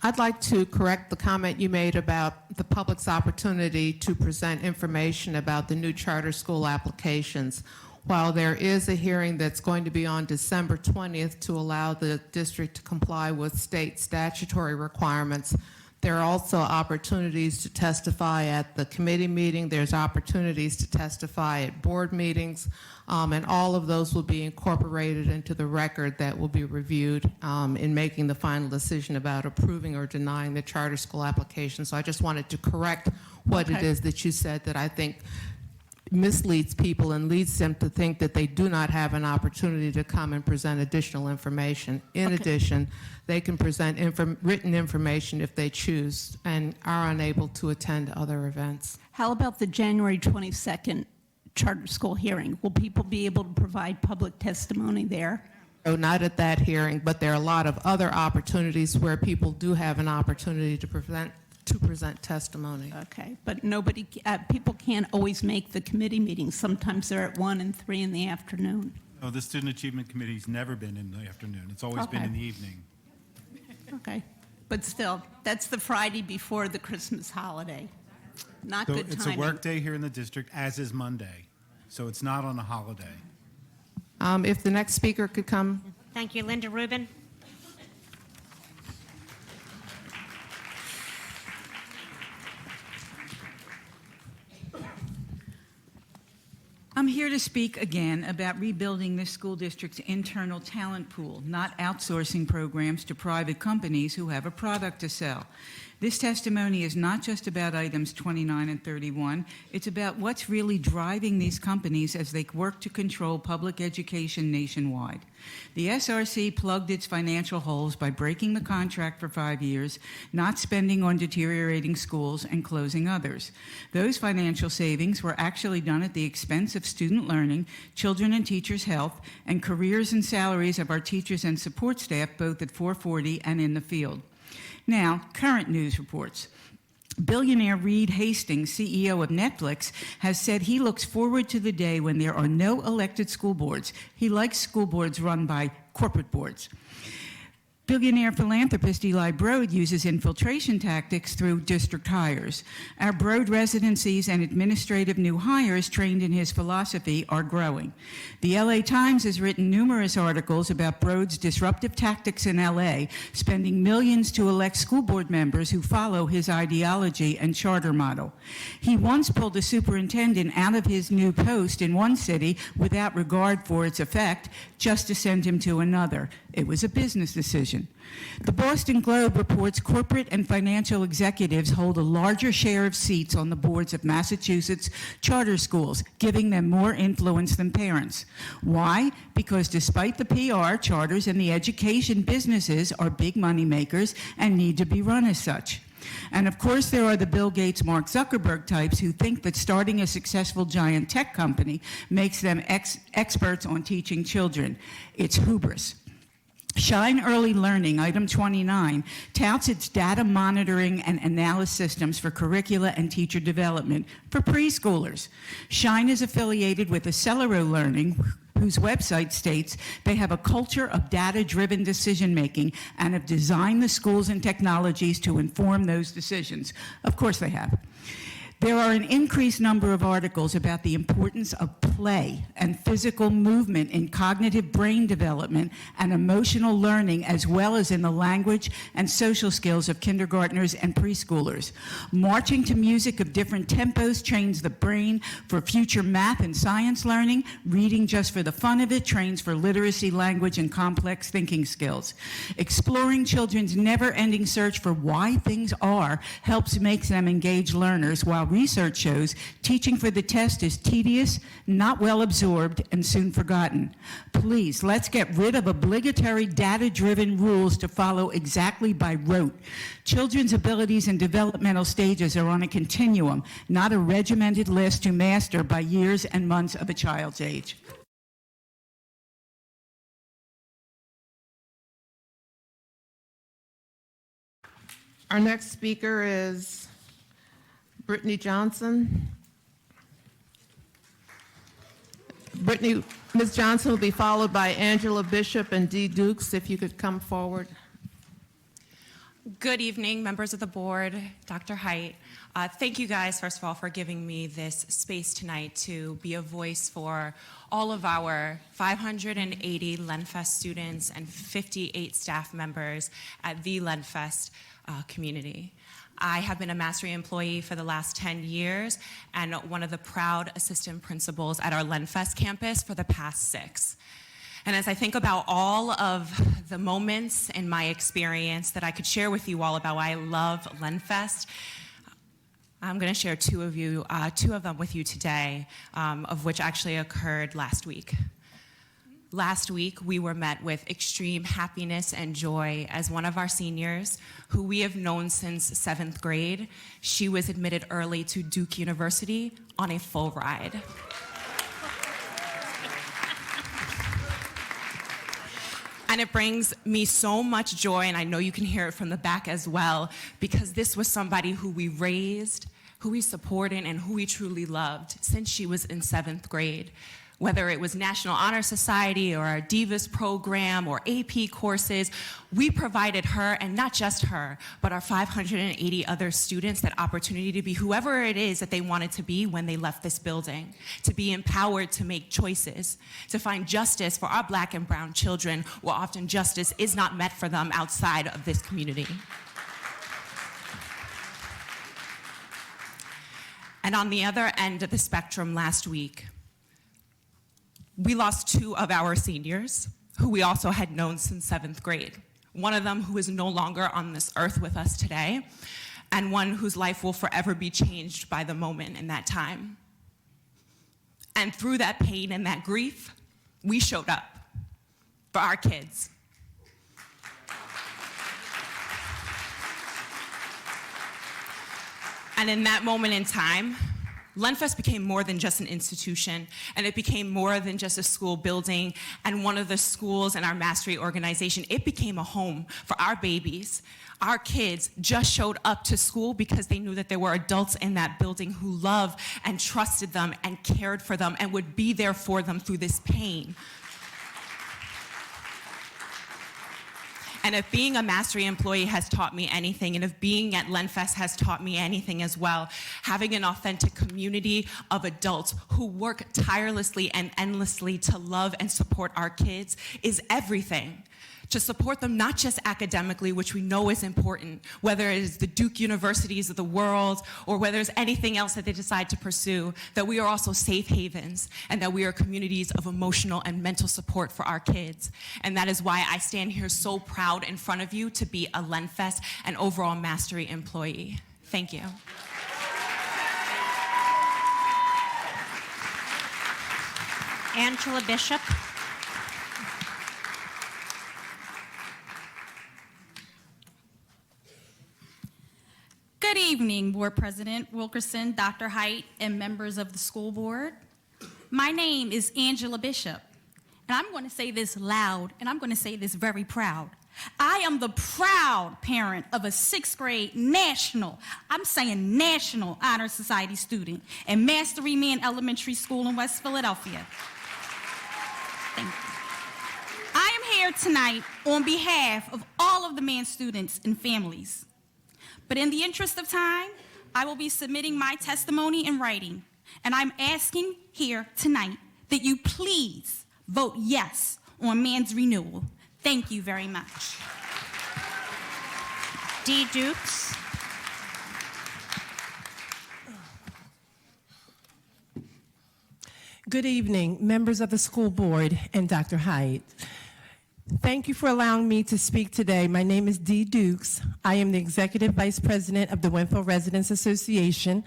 I'd like to correct the comment you made about the public's opportunity to present information about the new charter school applications. While there is a hearing that's going to be on December 20th to allow the district to comply with state statutory requirements, there are also opportunities to testify at the committee meeting. There's opportunities to testify at board meetings, and all of those will be incorporated into the record that will be reviewed in making the final decision about approving or denying the charter school application. So I just wanted to correct what it is that you said that I think misleads people and leads them to think that they do not have an opportunity to come and present additional information. In addition, they can present written information if they choose and are unable to attend other events. How about the January 22nd charter school hearing? Will people be able to provide public testimony there? So not at that hearing, but there are a lot of other opportunities where people do have an opportunity to present testimony. Okay, but people can't always make the committee meetings. Sometimes they're at 1 and 3 in the afternoon. No, the Student Achievement Committee's never been in the afternoon. It's always been in the evening. Okay, but still, that's the Friday before the Christmas holiday. Not So good it's timing. a work day here in the district, as is Monday. So it's not on a holiday. If the next speaker could come. Thank you. Linda Rubin. I'm here to speak again about rebuilding this school district's internal talent pool, not outsourcing programs to private companies who have a product to sell. This testimony is not just about items 29 and 31. It's about what's really driving these companies as they work to control public education nationwide. The SRC plugged its financial holes by breaking the contract for 5 years, not spending on deteriorating schools, and closing others. Those financial savings were actually done at the expense of student learning, children and teachers' health, and careers and salaries of our teachers and support staff, both at 440 and in the field. Now, current news reports. Billionaire Reed Hastings, CEO of Netflix, has said he looks forward to the day when there are no elected school boards. He likes school boards run by corporate boards. Billionaire philanthropist Eli Broad uses infiltration tactics through district hires. Our Broad residencies and administrative new hires trained in his philosophy are growing. The LA Times has written numerous articles about Broad's disruptive tactics in LA, spending millions to elect school board members who follow his ideology and charter model. He once pulled a superintendent out of his new post in one city without regard for its effect, just to send him to another. It was a business decision. The Boston Globe reports corporate and financial executives hold a larger share of seats on the boards of Massachusetts charter schools, giving them more influence than parents. Why? Because despite the PR, charters and the education businesses are big money makers and need to be run as such. And of course, there are the Bill Gates, Mark Zuckerberg types who think that starting a successful giant tech company makes them experts on teaching children. It's hubris. Shine Early Learning, item 29, touts its data monitoring and analysis systems for curricula and teacher development for preschoolers. Shine is affiliated with Accelero Learning, whose website states they have a culture of data-driven decision-making and have designed the schools and technologies to inform those decisions. Of course they have. There are an increased number of articles about the importance of play and physical movement in cognitive brain development and emotional learning, as well as in the language and social skills of kindergartners and preschoolers. Marching to music of different tempos trains the brain for future math and science learning. Reading just for the fun of it trains for literacy, language, and complex thinking skills. Exploring children's never-ending search for why things are helps make them engaged learners, while research shows teaching for the test is tedious, not well absorbed, and soon forgotten. Please, let's get rid of obligatory data-driven rules to follow exactly by rote. Children's abilities and developmental stages are on a continuum, not a regimented list to master by years and months of a child's age. Our next speaker is Brittany Johnson. Ms. Johnson will be followed by Angela Bishop and Dee Dukes. If you could come forward. Good evening, members of the board, Dr. Height. Thank you guys, first of all, for giving me this space tonight to be a voice for all of our 580 LenFest students and 58 staff members at the LenFest community. I have been a Mastery employee for the last 10 years and one of the proud assistant principals at our LenFest campus for the past 6. And as I think about all of the moments in my experience that I could share with you all about why I love LenFest, I'm going to share two of them with you today, of which actually occurred last week. Last week, we were met with extreme happiness and joy as one of our seniors, who we have known since 7th grade, she was admitted early to Duke University on a full ride. And it brings me so much joy, and I know you can hear it from the back as well, because this was somebody who we raised, who we supported, and who we truly loved since she was in 7th grade. Whether it was National Honor Society or our Divas program or AP courses, we provided her, and not just her, but our 580 other students that opportunity to be whoever it is that they wanted to be when they left this building, to be empowered to make choices, to find justice for our Black and brown children, where often justice is not met for them outside of this community. And on the other end of the spectrum last week, we lost 2 of our seniors who we also had known since 7th grade. One of them who is no longer on this earth with us today, and one whose life will forever be changed by the moment in that time. And through that pain and that grief, we showed up for our kids. And in that moment in time, LenFest became more than just an institution, and it became more than just a school building and one of the schools in our Mastery organization. It became a home for our babies. Our kids just showed up to school because they knew that there were adults in that building who loved and trusted them and cared for them and would be there for them through this pain. And if being a Mastery employee has taught me anything, and if being at LenFest has taught me anything as well, having an authentic community of adults who work tirelessly and endlessly to love and support our kids is everything. To support them not just academically, which we know is important, whether it is the Duke Universities of the world or whether it's anything else that they decide to pursue, that we are also safe havens and that we are communities of emotional and mental support for our kids. And that is why I stand here so proud in front of you to be a LenFest and overall Mastery employee. Thank you. Angela Bishop. Good evening, Board President Wilkerson, Dr. Height, and members of the school board. My name is Angela Bishop, and I'm going to say this loud, and I'm going to say this very proud. I am the proud parent of a 6th grade national honor society student at Mastery Man Elementary School in West Philadelphia. Thank you. I am here tonight on behalf of all of the Man students and families. But in the interest of time, I will be submitting my testimony in writing, and I'm asking here tonight that you please vote yes on man's renewal. Thank you very much. Dee Dukes. Good evening, members of the school board and Dr. Height. Thank you for allowing me to speak today. My name is Dee Dukes. I am the Executive Vice President of the Winfield Residents Association.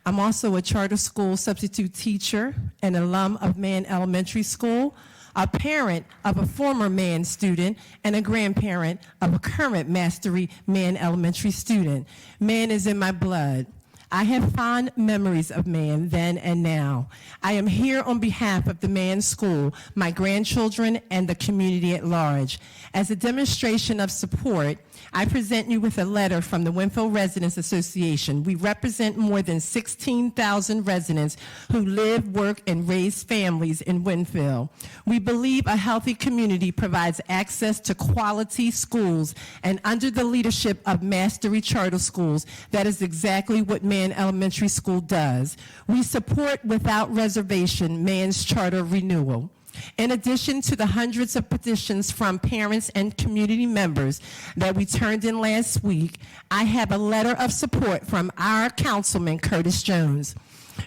I'm also a charter school substitute teacher, an alum of Mann Elementary School, a parent of a former Mann student, and a grandparent of a current Mastery Mann Elementary student. Mann is in my blood. I have fond memories of Mann then and now. I am here on behalf of the Mann School, my grandchildren, and the community at large. As a demonstration of support, I present you with a letter from the Winfield Residents Association. We represent more than 16,000 residents who live, work, and raise families in Winfield. We believe a healthy community provides access to quality schools, and under the leadership of Mastery Charter Schools, that is exactly what Mann Elementary School does. We support without reservation Mann's charter renewal. In addition to the hundreds of petitions from parents and community members that we turned in last week, I have a letter of support from our councilman, Curtis Jones.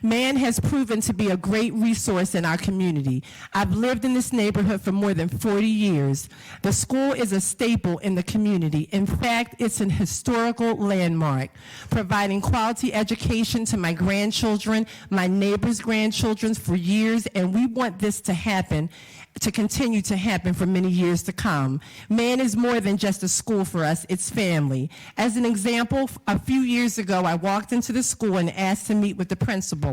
Mann has proven to be a great resource in our community. I've lived in this neighborhood for more than 40 years. The school is a staple in the community. In fact, it's an historical landmark, providing quality education to my grandchildren, my neighbors' grandchildren for years, and we want this to happen, to continue to happen for many years to come. Mann is more than just a school for us, it's family. As an example, a few years ago, I walked into the school and asked to meet with the principal.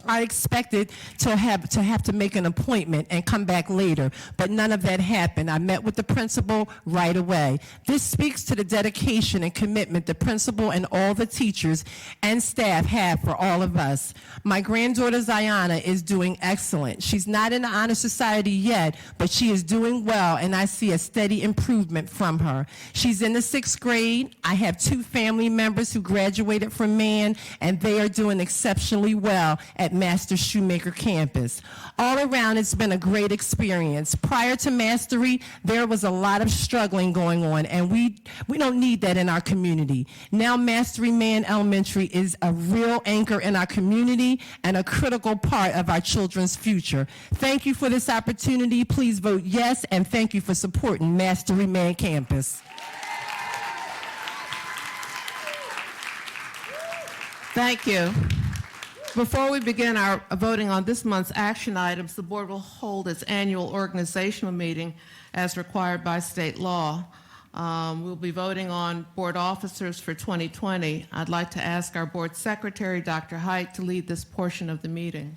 I expected to have to make an appointment and come back later, but none of that happened. I met with the principal right away. This speaks to the dedication and commitment the principal and all the teachers and staff have for all of us. My granddaughter Ziana is doing excellent. She's not in the Honor Society yet, but she is doing well, and I see a steady improvement from her. She's in the 6th grade. I have 2 family members who graduated from Mann, and they are doing exceptionally well at Master Shoemaker campus. All around, it's been a great experience. Prior to Mastery, there was a lot of struggling going on, and we don't need that in our community. Now Mastery Mann Elementary is a real anchor in our community and a critical part of our children's future. Thank you for this opportunity. Please vote yes, and thank you for supporting Mastery Mann campus. Thank you. Before we begin our voting on this month's action items, the board will hold its annual organizational meeting as required by state law. We'll be voting on board officers for 2020. I'd like to ask our board secretary, Dr. Height, to lead this portion of the meeting.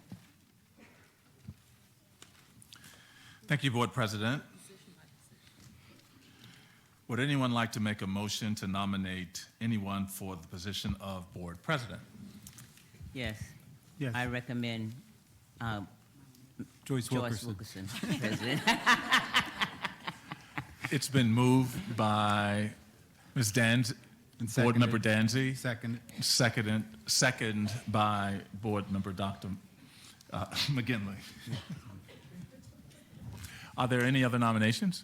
Thank you, Board President. Would anyone like to make a motion to nominate anyone for the position of Board President? Yes. Yes. I recommend Joyce Wilkerson. President. It's been moved by Ms. Danzy, Board Member Danzy. Second by Board Member Dr. McGinley. Are there any other nominations?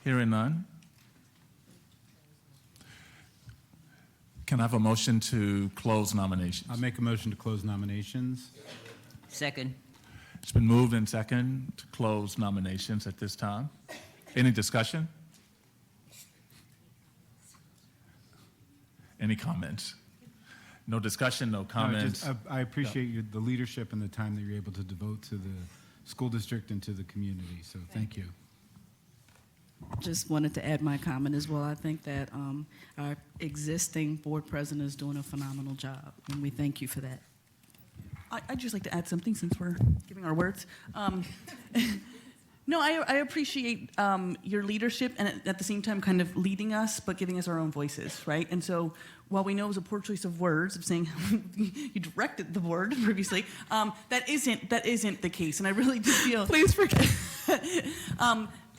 Hearing none. Can I have a motion to close nominations? I'll make a motion to close nominations. Second. It's been moved and second to close nominations at this time. Any discussion? Any comments? No discussion, no comments. I appreciate the leadership and the time that you're able to devote to the school district and to the community, so thank you. Just wanted to add my comment as well. I think that our existing board president is doing a phenomenal job, and we thank you for that. I'd just like to add something since we're giving our words. No, I appreciate your leadership and at the same time kind of leading us, but giving us our own voices, right? And so while we know it was a poor choice of words of saying you directed the board previously, that isn't the case. And I really do feel— Please forget.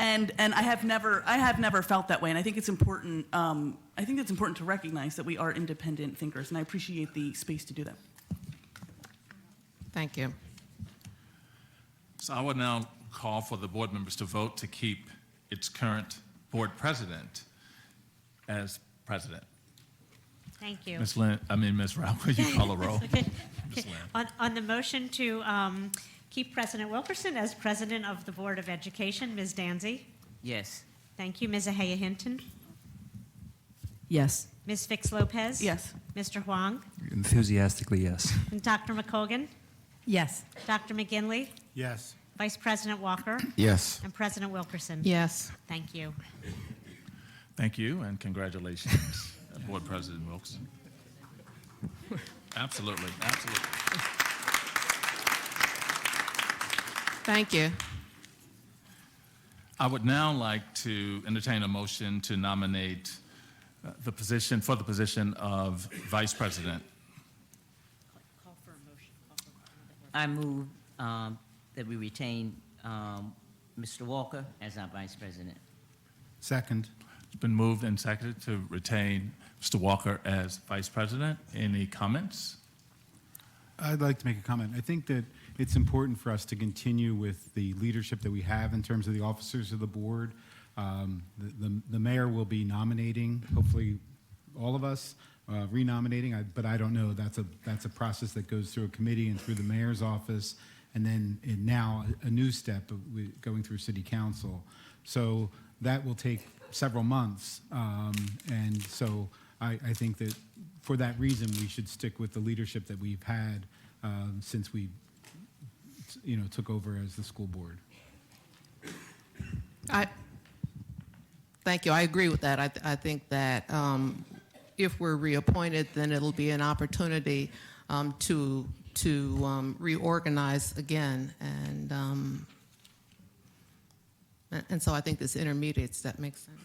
And I have never felt that way. And I think it's important. I think it's important to recognize that we are independent thinkers, and I appreciate the space to do that. Thank you. So I would now call for the board members to vote to keep its current board president as president. Thank you. Ms. Rao, will you call a roll? Okay. Ms. Lynn. On the motion to keep President Wilkerson as president of the Board of Education, Ms. Danzy? Yes. Thank you. Ms. Ahaya Hinton? Yes. Ms. Fix Lopez? Yes. Mr. Huang? Enthusiastically, yes. And Dr. McColgan? Yes. Dr. McGinley? Yes. Vice President Walker? Yes. And President Wilkerson? Yes. Thank you. Thank you, and congratulations, Board President Wilkerson. Absolutely, absolutely. Thank you. I would now like to entertain a motion to nominate the position of Vice President. I move that we retain Mr. Walker as our vice president. Second. It's been moved and seconded to retain Mr. Walker as Vice President. Any comments? I'd like to make a comment. I think that it's important for us to continue with the leadership that we have in terms of the officers of the board. The mayor will be nominating, hopefully all of us, renominating, but I don't know. That's a process that goes through a committee and through the mayor's office, and then now a new step of going through city council. So that will take several months, and so I think that for that reason we should stick with the leadership that we've had since we took over as the school board. Thank you. I agree with that. I think that if we're reappointed, then it'll be an opportunity to reorganize again, and so I think this intermediate step makes sense.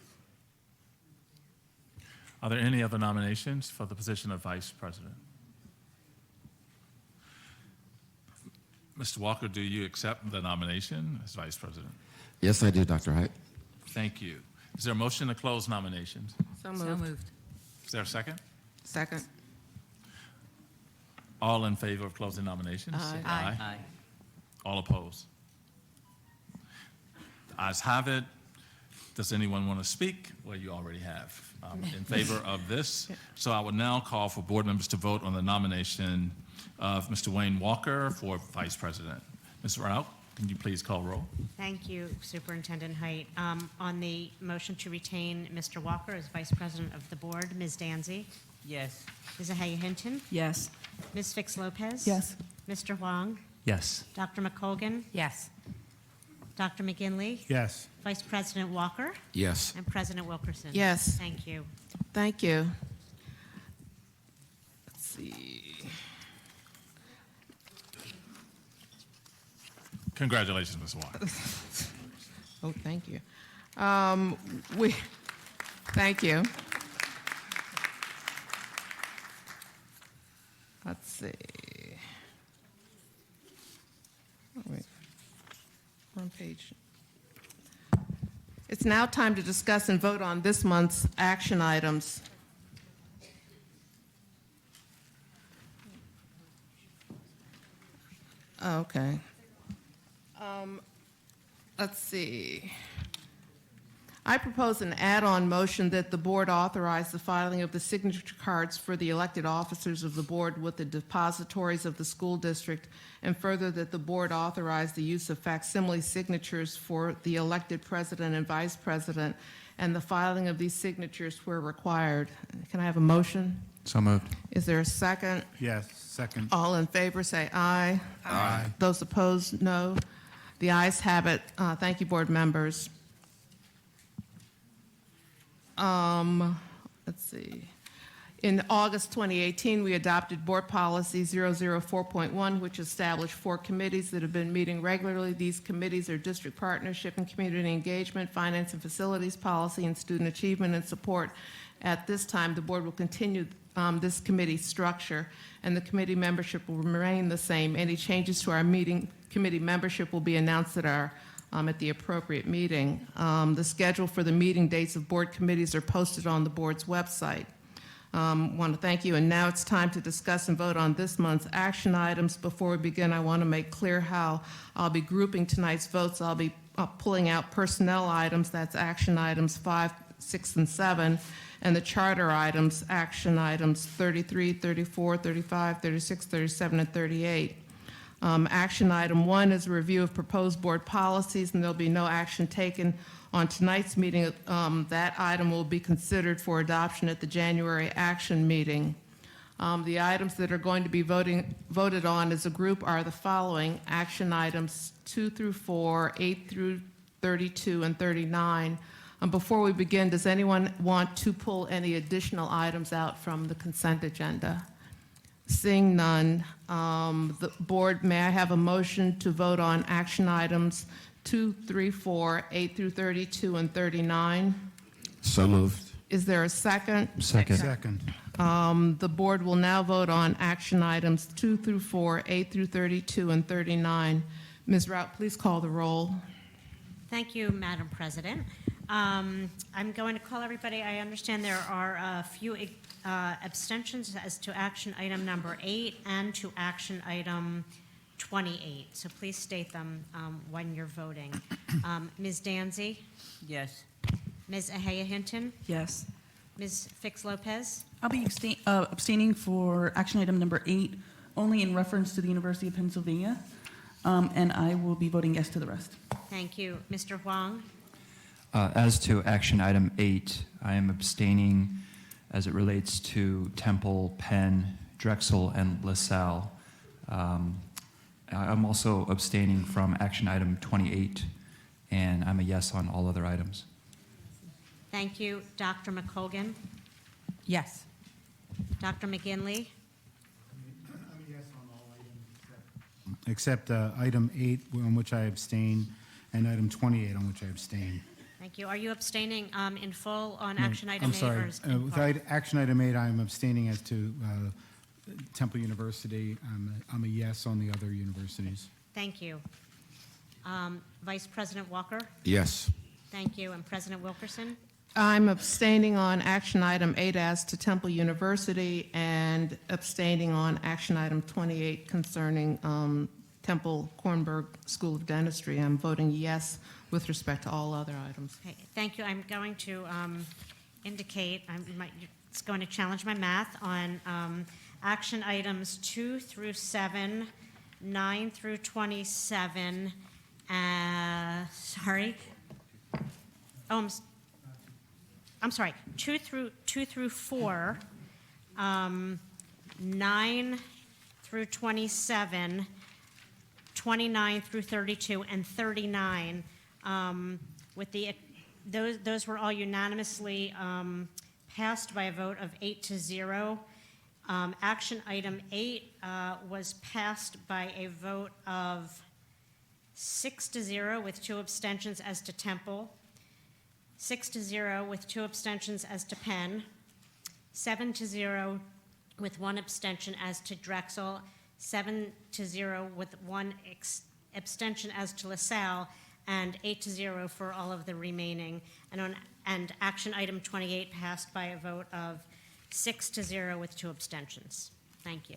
Are there any other nominations for the position of Vice President? Mr. Walker, do you accept the nomination as Vice President? Yes, I do, Dr. Height. Thank you. Is there a motion to close nominations? So moved. Is there a second? Second. All in favor of closing nominations? Aye. Aye. Aye. All opposed? The ayes have it. Does anyone want to speak? Well, you already have in favor of this. So I would now call for board members to vote on the nomination of Mr. Wayne Walker for Vice President. Ms. Rao, can you please call roll? Thank you, Superintendent Height. On the motion to retain Mr. Walker as Vice President of the Board, Ms. Danzy? Yes. Ms. Ahaya Hinton? Yes. Ms. Fix Lopez? Yes. Mr. Huang? Yes. Dr. McColgan? Yes. Dr. McGinley? Yes. Vice President Walker? Yes. And President Wilkerson? Yes. Thank you. Thank you. Let's see. Congratulations, Ms. Walker. Oh, thank you. Thank you. Let's see. Oh, wait. Wrong page. It's now time to discuss and vote on this month's action items. Oh, okay. Let's see. I propose an add-on motion that the board authorize the filing of the signature cards for the elected officers of the board with the depositories of the school district, and further that the board authorize the use of facsimile signatures for the elected president and vice president, and the filing of these signatures where required. Can I have a motion? So moved. Is there a second? Yes. Second. All in favor say aye. Aye. Those opposed, no. The ayes have it. Thank you, board members. Let's see. In August 2018, we adopted Board Policy 004.1, which established 4 committees that have been meeting regularly. These committees are District Partnership and Community Engagement, Finance and Facilities Policy, and Student Achievement and Support. At this time, the board will continue this committee structure, and the committee membership will remain the same. Any changes to our committee membership will be announced at our at the appropriate meeting. The schedule for the meeting dates of board committees are posted on the board's website. Want to thank you, and now it's time to discuss and vote on this month's action items. Before we begin, I want to make clear how I'll be grouping tonight's votes. I'll be pulling out personnel items, that's action items 5, 6, and 7, and the charter items, action items 33, 34, 35, 36, 37, and 38. Action item 1 is a review of proposed board policies, and there'll be no action taken on tonight's meeting. That item will be considered for adoption at the January action meeting. The items that are going to be voted on as a group are the following: action items 2 through 4, 8 through 32, and 39. Before we begin, does anyone want to pull any additional items out from the consent agenda? Seeing none, the board, may I have a motion to vote on action items 2, 3, 4, 8 through 32, and 39? So moved. Is there a second? Second. Second. The board will now vote on action items 2 through 4, 8 through 32, and 39. Ms. Rout, please call the roll. Thank you, Madam President. I'm going to call everybody. I understand there are a few abstentions as to action item number 8 and to action item 28. So please state them when you're voting. Ms. Danzy? Yes. Ms. Ahaya Hinton? Yes. Ms. Fix Lopez? I'll be abstaining for action item number 8, only in reference to the University of Pennsylvania, and I will be voting yes to the rest. Thank you. Mr. Huang? As to action item 8, I am abstaining as it relates to Temple, Penn, Drexel, and LaSalle. I'm also abstaining from action item 28, and I'm a yes on all other items. Thank you. Dr. McColgan? Yes. Dr. McGinley? Except item 8, on which I abstain, and item 28, on which I abstain. Thank you. Are you abstaining in full on action item I'm 8? sorry. Or is in With part? action item 8, I'm abstaining as to Temple University. I'm a yes on the other universities. Thank you. Vice President Walker? Yes. Thank you. And President Wilkerson? I'm abstaining on action item 8 as to Temple University, and abstaining on action item 28 concerning Temple Kornberg School of Dentistry. I'm voting yes with respect to all other items. Okay, thank you. I'm going to indicate, it's going to challenge my math on action items 2 through 7, 9 through 27, sorry. Oh, I'm sorry, 2 through 4, 9 through 27, 29 through 32, and 39. Those were all unanimously passed by a vote of 8-0. Action item 8 was passed by a vote of 6-0 with 2 abstentions as to Temple, 6-0 with 2 abstentions as to Penn, 7-0 with 1 abstention as to Drexel, 7-0 with 1 abstention as to LaSalle, and 8-0 for all of the remaining. And action item 28 passed by a vote of 6-0 with 2 abstentions. Thank you.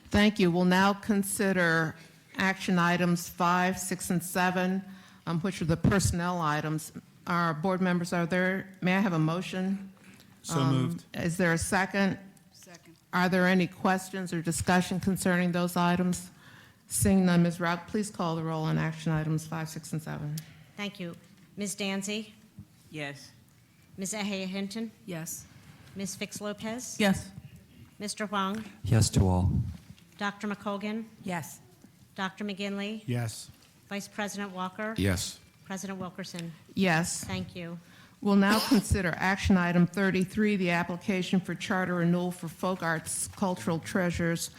Thank you. We'll now consider action items 5, 6, and 7, which are the personnel items. Our board members, may I have a motion? So moved. Is there a second? Second. Are there any questions or discussion concerning those items? Seeing none, Ms. Rout, please call the roll on action items 5, 6, and 7. Thank you. Ms. Danzy? Yes. Ms. Ahaya Hinton? Yes. Ms. Fix Lopez? Yes. Mr. Huang? Yes to all. Dr. McColgan? Yes. Dr. McGinley? Yes. Vice President Walker? Yes. President Wilkerson? Yes. Thank you. We'll now consider action item 33, the application for charter renewal for Folk Arts Cultural Treasures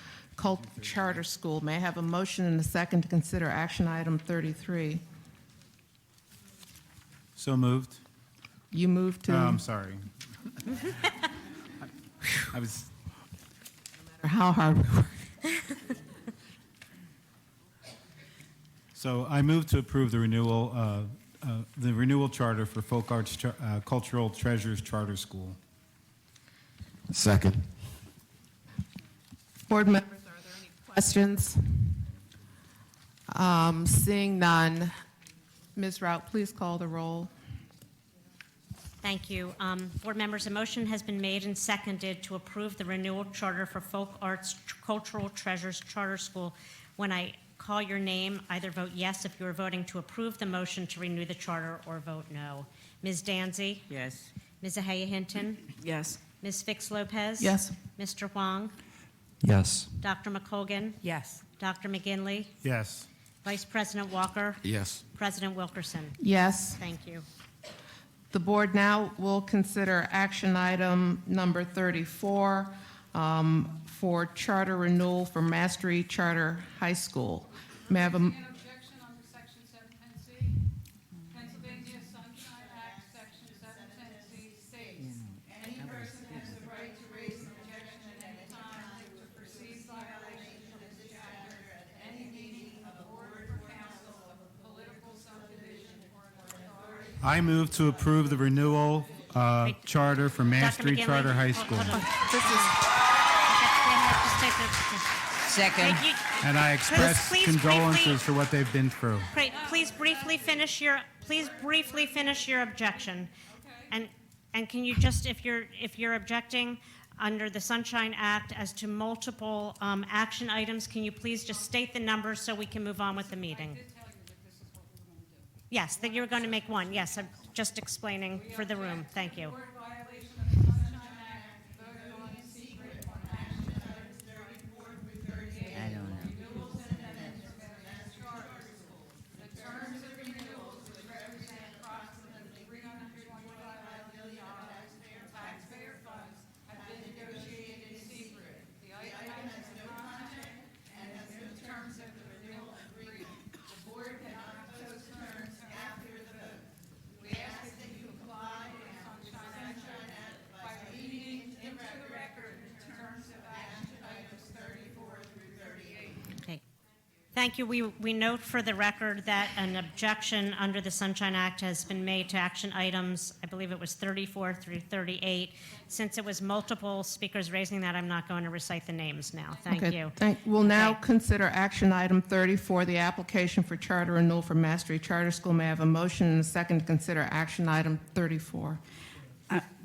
Charter School. May I have a motion and a second to consider action item 33? So moved. You moved to? I'm sorry. I was. How hard we work. So I move to approve the renewal charter for Folk Arts Cultural Treasures Charter School. Second. Board members, are there any questions? Seeing none, Ms. Rout, please call the roll. Thank you. Board members, a motion has been made and seconded to approve the renewal charter for Folk Arts Cultural Treasures Charter School. When I call your name, either vote yes if you are voting to approve the motion to renew the charter, or vote no. Ms. Danzy? Yes. Ms. Ahaya Hinton? Yes. Ms. Fix Lopez? Yes. Mr. Huang? Yes. Dr. McColgan? Yes. Dr. McGinley? Yes. Vice President Walker? Yes. President Wilkerson? Yes. Thank you. The board now will consider action item number 34 for charter renewal for Mastery Charter High School. May I have a An objection under Section 710C. Pennsylvania Sunshine Act, Section 710C states, any person has the right to raise an objection at any time to perceived violation of this chapter at any meeting of the board or council of a political subdivision or authority. I move to approve the renewal charter for Mastery McGinley, Charter High hold- School. hold on. This is Just take the- Second. Wait, you- And I express please condolences briefly- for what they've been through. Great, please briefly finish your objection. And can you just, if you're objecting under the Sunshine Act as to multiple action items, can you please just state the numbers so we can move on with the meeting? Yes, that you're going to make one. Yes, I'm just explaining for the room. Thank you. I don't know. Okay. Thank you. We note for the record that an objection under the Sunshine Act has been made to action items, I believe it was 34 through 38. Since it was multiple speakers raising that, I'm not going to recite the names now. Thank Okay, you. We'll now Okay. consider action item 34, the application for charter renewal for Mastery Charter School. May I have a motion and a second to consider action item 34?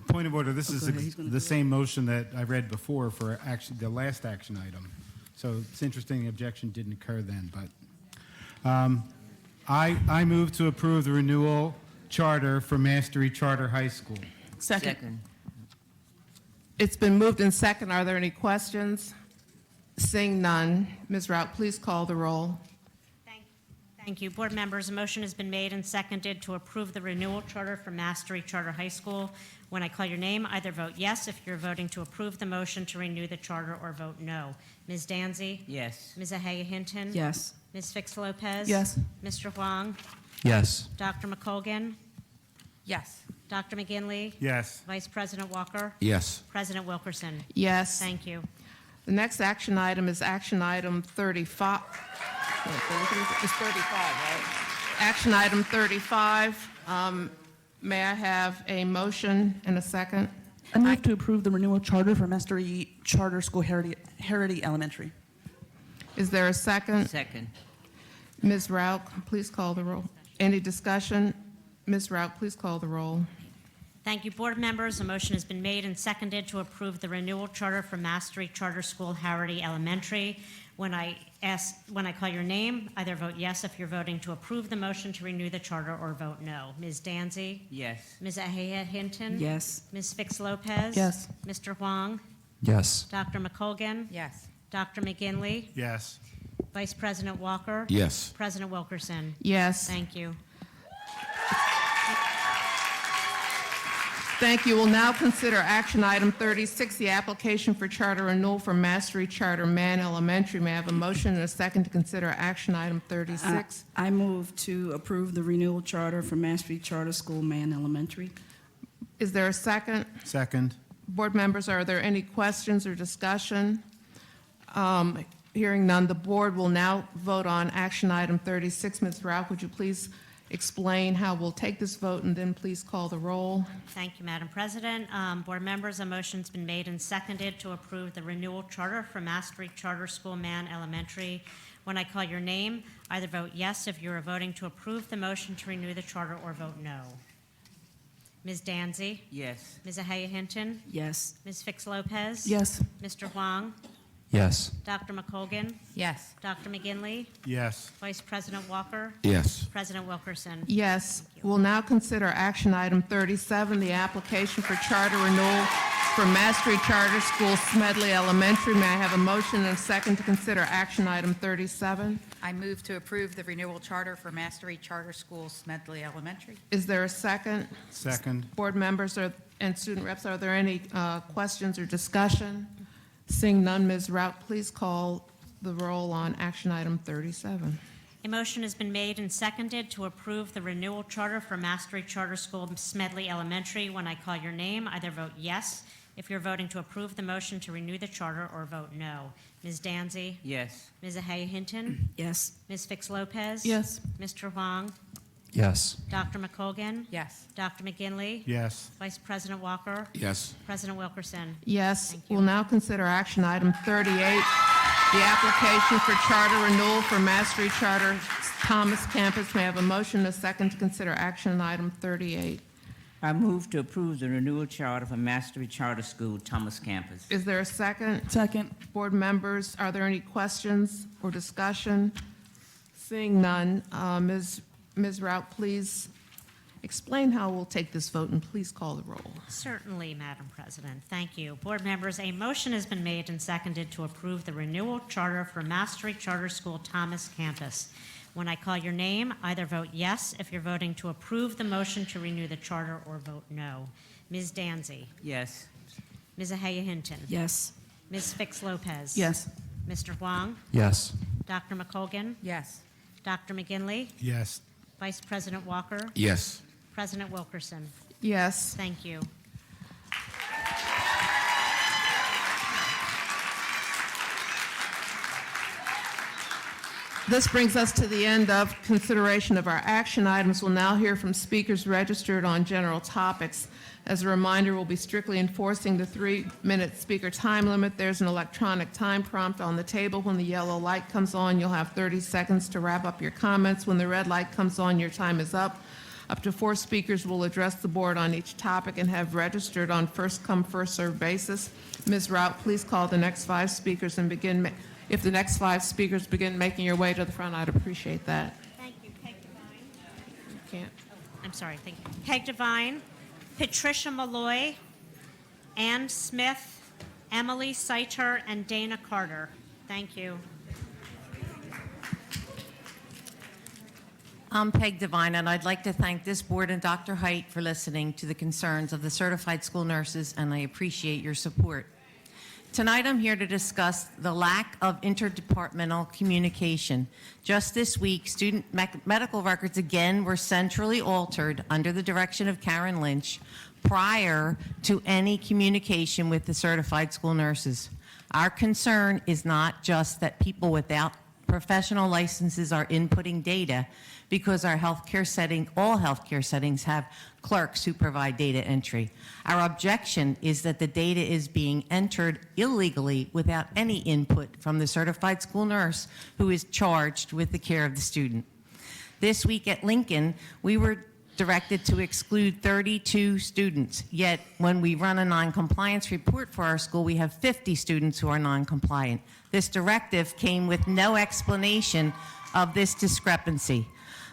Point of order, this is go ahead. He's gonna the same motion that I read before for the last action item. So it's interesting the objection didn't occur then, but I move to approve the renewal charter for Mastery Charter High School. Second. It's been moved in second. Are there any questions? Seeing none, Ms. Rout, please call the roll. Thank you. Board members, a motion has been made and seconded to approve the renewal charter for Mastery Charter High School. When I call your name, either vote yes if you're voting to approve the motion to renew the charter, or vote no. Ms. Danzy? Yes. Ms. Ahaya Hinton? Yes. Ms. Fix Lopez? Yes. Mr. Huang? Yes. Dr. McColgan? Yes. Dr. McGinley? Yes. Vice President Walker? Yes. President Wilkerson? Yes. Thank you. The next action item is action item 35. It's 35, right? Action item 35. May I have a motion and a second? I move to approve the renewal charter for Mastery Charter School Harity Elementary. Is there a second? Second. Ms. Rout, please call the roll. Any discussion? Ms. Rout, please call the roll. Thank you, board members. A motion has been made and seconded to approve the renewal charter for Mastery Charter School Harity Elementary. When I call your name, either vote yes if you're voting to approve the motion to renew the charter, or vote no. Ms. Danzy? Yes. Ms. Ahaya Hinton? Yes. Ms. Fix Lopez? Yes. Mr. Huang? Yes. Dr. McColgan? Yes. Dr. McGinley? Yes. Vice President Walker? Yes. President Wilkerson? Yes. Thank you. Thank you. We'll now consider action item 36, the application for charter renewal for Mastery Charter Man Elementary. May I have a motion and a second to consider action item 36? I move to approve the renewal charter for Mastery Charter School Man Elementary. Is there a second? Second. Board members, are there any questions or discussion? Hearing none, the board will now vote on action item 36. Ms. Rauch, would you please explain how we'll take this vote, and then please call the roll? Thank you, Madam President. Board members, a motion's been made and seconded to approve the renewal charter for Mastery Charter School Man Elementary. When I call your name, either vote yes if you are voting to approve the motion to renew the charter, or vote no. Ms. Danzy? Yes. Ms. Ahaya Hinton? Yes. Ms. Fix Lopez? Yes. Mr. Huang? Yes. Dr. McColgan? Yes. Dr. McGinley? Yes. Vice President Walker? Yes. President Wilkerson? Yes. We'll now consider action item 37, the application for charter renewal for Mastery Charter School Smedley Elementary. May I have a motion and a second to consider action item 37? I move to approve the renewal charter for Mastery Charter School Smedley Elementary. Is there a second? Second. Board members and student reps, are there any questions or discussion? Seeing none, Ms. Rauch, please call the roll on action item 37. A motion has been made and seconded to approve the renewal charter for Mastery Charter School Smedley Elementary. When I call your name, either vote yes if you're voting to approve the motion to renew the charter, or vote no. Ms. Danzy? Yes. Ms. Ahaya Hinton? Yes. Ms. Fix Lopez? Yes. Mr. Huang? Yes. Dr. McColgan? Yes. Dr. McGinley? Yes. Vice President Walker? Yes. President Wilkerson? Yes. Thank you. We'll now consider action item 38, the application for charter renewal for Mastery Charter Thomas Campus. May I have a motion and a second to consider action item 38? I move to approve the renewal charter for Mastery Charter School Thomas Campus. Is there a second? Second. Board members, are there any questions or discussion? Seeing none, Ms. Rauch, please explain how we'll take this vote, and please call the roll. Certainly, Madam President. Thank you. Board members, a motion has been made and seconded to approve the renewal charter for Mastery Charter School Thomas Campus. When I call your name, either vote yes if you're voting to approve the motion to renew the charter, or vote no. Ms. Danzy? Yes. Ms. Ahaya Hinton? Yes. Ms. Fix Lopez? Yes. Mr. Huang? Yes. Dr. McColgan? Yes. Dr. McGinley? Yes. Vice President Walker? Yes. President Wilkerson? Yes. Thank you. This brings us to the end of consideration of our action items. We'll now hear from speakers registered on general topics. As a reminder, we'll be strictly enforcing the 3-minute speaker time limit. There's an electronic time prompt on the table. When the yellow light comes on, you'll have 30 seconds to wrap up your comments. When the red light comes on, your time is up. Up to 4 speakers will address the board on each topic and have registered on first-come, first-served basis. Ms. Rauch, please call the next 5 speakers and begin. If the next 5 speakers begin making your way to the front, I'd appreciate that. Thank you. Peg Devine. You can't. I'm sorry. Thank you. Peg Devine, Patricia Malloy, Ann Smith, Emily Seiter, and Dana Carter. Thank you. I'm Peg Devine, and I'd like to thank this board and Dr. Height for listening to the concerns of the certified school nurses, and I appreciate your support. Tonight, I'm here to discuss the lack of interdepartmental communication. Just this week, student medical records again were centrally altered under the direction of Karen Lynch prior to any communication with the certified school nurses. Our concern is not just that people without professional licenses are inputting data, because our healthcare setting, all healthcare settings have clerks who provide data entry. Our objection is that the data is being entered illegally without any input from the certified school nurse who is charged with the care of the student. This week at Lincoln, we were directed to exclude 32 students, yet when we run a non-compliance report for our school, we have 50 students who are non-compliant. This directive came with no explanation of this discrepancy.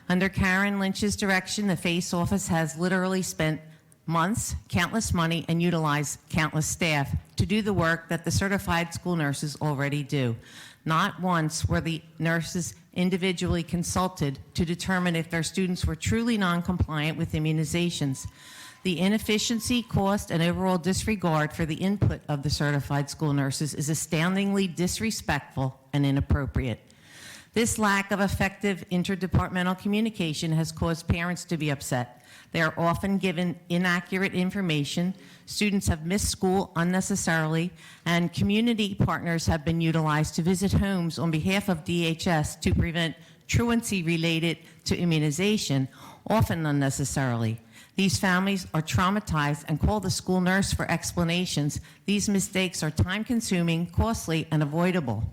Under Karen Lynch's direction, the FACE office has literally spent months, countless money, and utilized countless staff to do the work that the certified school nurses already do. Not once were the nurses individually consulted to determine if their students were truly non-compliant with immunizations. The inefficiency, cost, and overall disregard for the input of the certified school nurses is astoundingly disrespectful and inappropriate. This lack of effective interdepartmental communication has caused parents to be upset. They are often given inaccurate information, students have missed school unnecessarily, and community partners have been utilized to visit homes on behalf of DHS to prevent truancy related to immunization, often unnecessarily. These families are traumatized and call the school nurse for explanations. These mistakes are time-consuming, costly, and avoidable.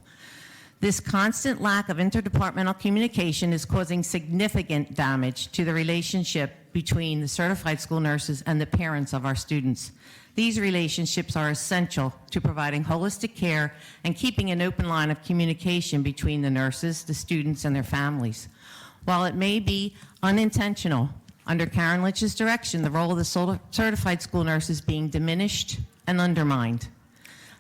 This constant lack of interdepartmental communication is causing significant damage to the relationship between the certified school nurses and the parents of our students. These relationships are essential to providing holistic care and keeping an open line of communication between the nurses, the students, and their families. While it may be unintentional, under Karen Lynch's direction, the role of the certified school nurse is being diminished and undermined.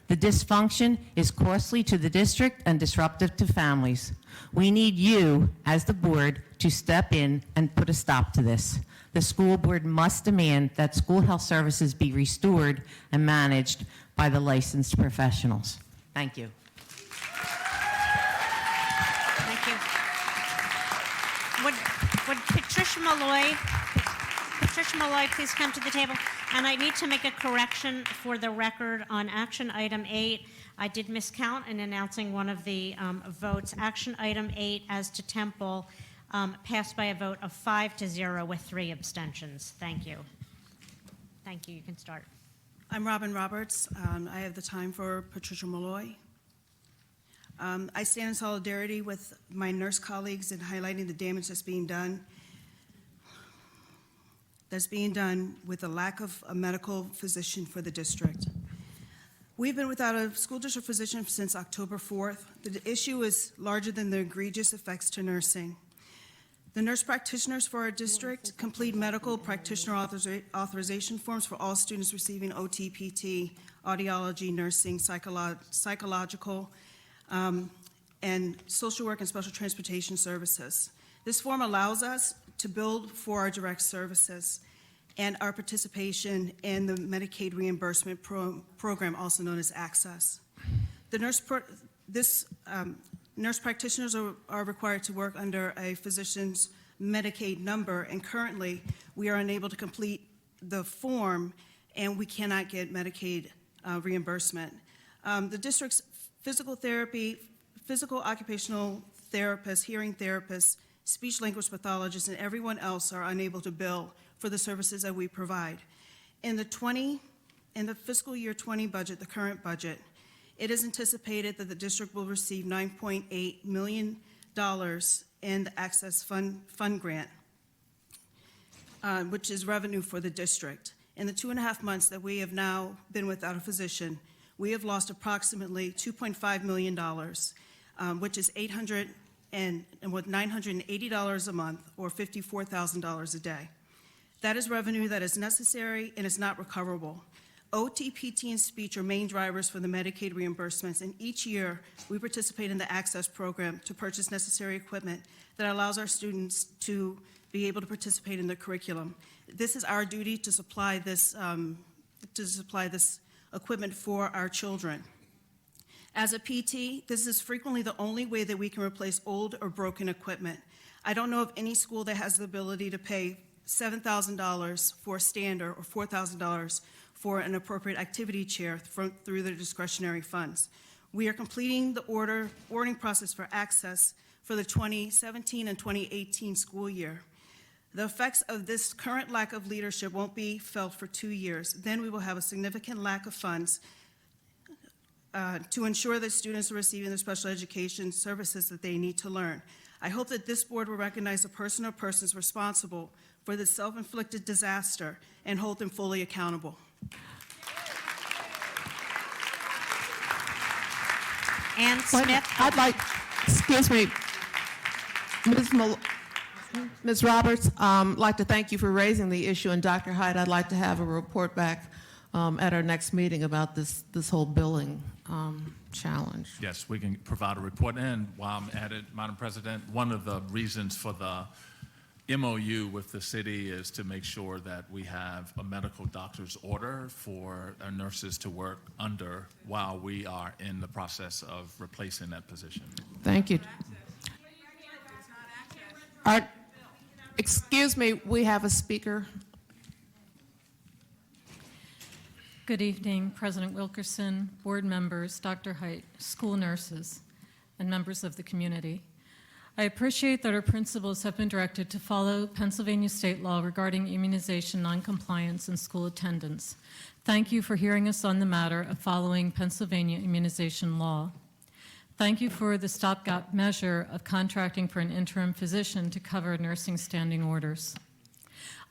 The dysfunction is costly to the district and disruptive to families. We need you, as the board, to step in and put a stop to this. The school board must demand that school health services be restored and managed by the licensed professionals. Thank you. Thank you. Would Patricia Malloy please come to the table? And I need to make a correction for the record on action item 8. I did miscount in announcing one of the votes. Action item 8 as to Temple passed by a vote of 5-0 with 3 abstentions. Thank you. Thank you. You can start. I'm Robin Roberts. I have the time for Patricia Malloy. I stand in solidarity with my nurse colleagues in highlighting the damage that's being done with the lack of a medical physician for the district. We've been without a school district physician since October 4th. The issue is larger than the egregious effects to nursing. The nurse practitioners for our district complete medical practitioner authorization forms for all students receiving OT, PT, audiology, nursing, psychological, and social work and special transportation services. This form allows us to bill for our direct services and our participation in the Medicaid reimbursement program, also known as Access. The nurse practitioners are required to work under a physician's Medicaid number, and currently we are unable to complete the form and we cannot get Medicaid reimbursement. The district's physical therapy, physical occupational therapists, hearing therapists, speech language pathologists, and everyone else are unable to bill for the services that we provide. In the fiscal year 20 budget, the current budget, it is anticipated that the district will receive $9.8 million in the Access Fund grant, which is revenue for the district. In the 2.5 months that we have now been without a physician, we have lost approximately $2.5 million, which is $980 a month, or $54,000 a day. That is revenue that is necessary and is not recoverable. OT, PT, and speech are main drivers for the Medicaid reimbursements, and each year we participate in the Access program to purchase necessary equipment that allows our students to be able to participate in the curriculum. This is our duty to supply this equipment for our children. As a PT, this is frequently the only way that we can replace old or broken equipment. I don't know of any school that has the ability to pay $7,000 for a stander or $4,000 for an appropriate activity chair through their discretionary funds. We are completing the ordering process for Access for the 2017 and 2018 school year. The effects of this current lack of leadership won't be felt for 2 years. Then we will have a significant lack of funds to ensure that students are receiving the special education services that they need to learn. I hope that this board will recognize the person or persons responsible for this self-inflicted disaster and hold them fully accountable. Ann Smith. I'd like, excuse me, Ms. Roberts, I'd like to thank you for raising the issue, and Dr. Hyde, I'd like to have a report back at our next meeting about this whole billing challenge. Yes, we can provide a report. And while I'm at it, Madam President, one of the reasons for the MOU with the city is to make sure that we have a medical doctor's order for our nurses to work under while we are in the process of replacing that position. Thank you. Excuse me, we have a speaker. Good evening, President Wilkerson, board members, Dr. Height, school nurses, and members of the community. I appreciate that our principals have been directed to follow Pennsylvania state law regarding immunization noncompliance and school attendance. Thank you for hearing us on the matter of following Pennsylvania immunization law. Thank you for the stopgap measure of contracting for an interim physician to cover nursing standing orders.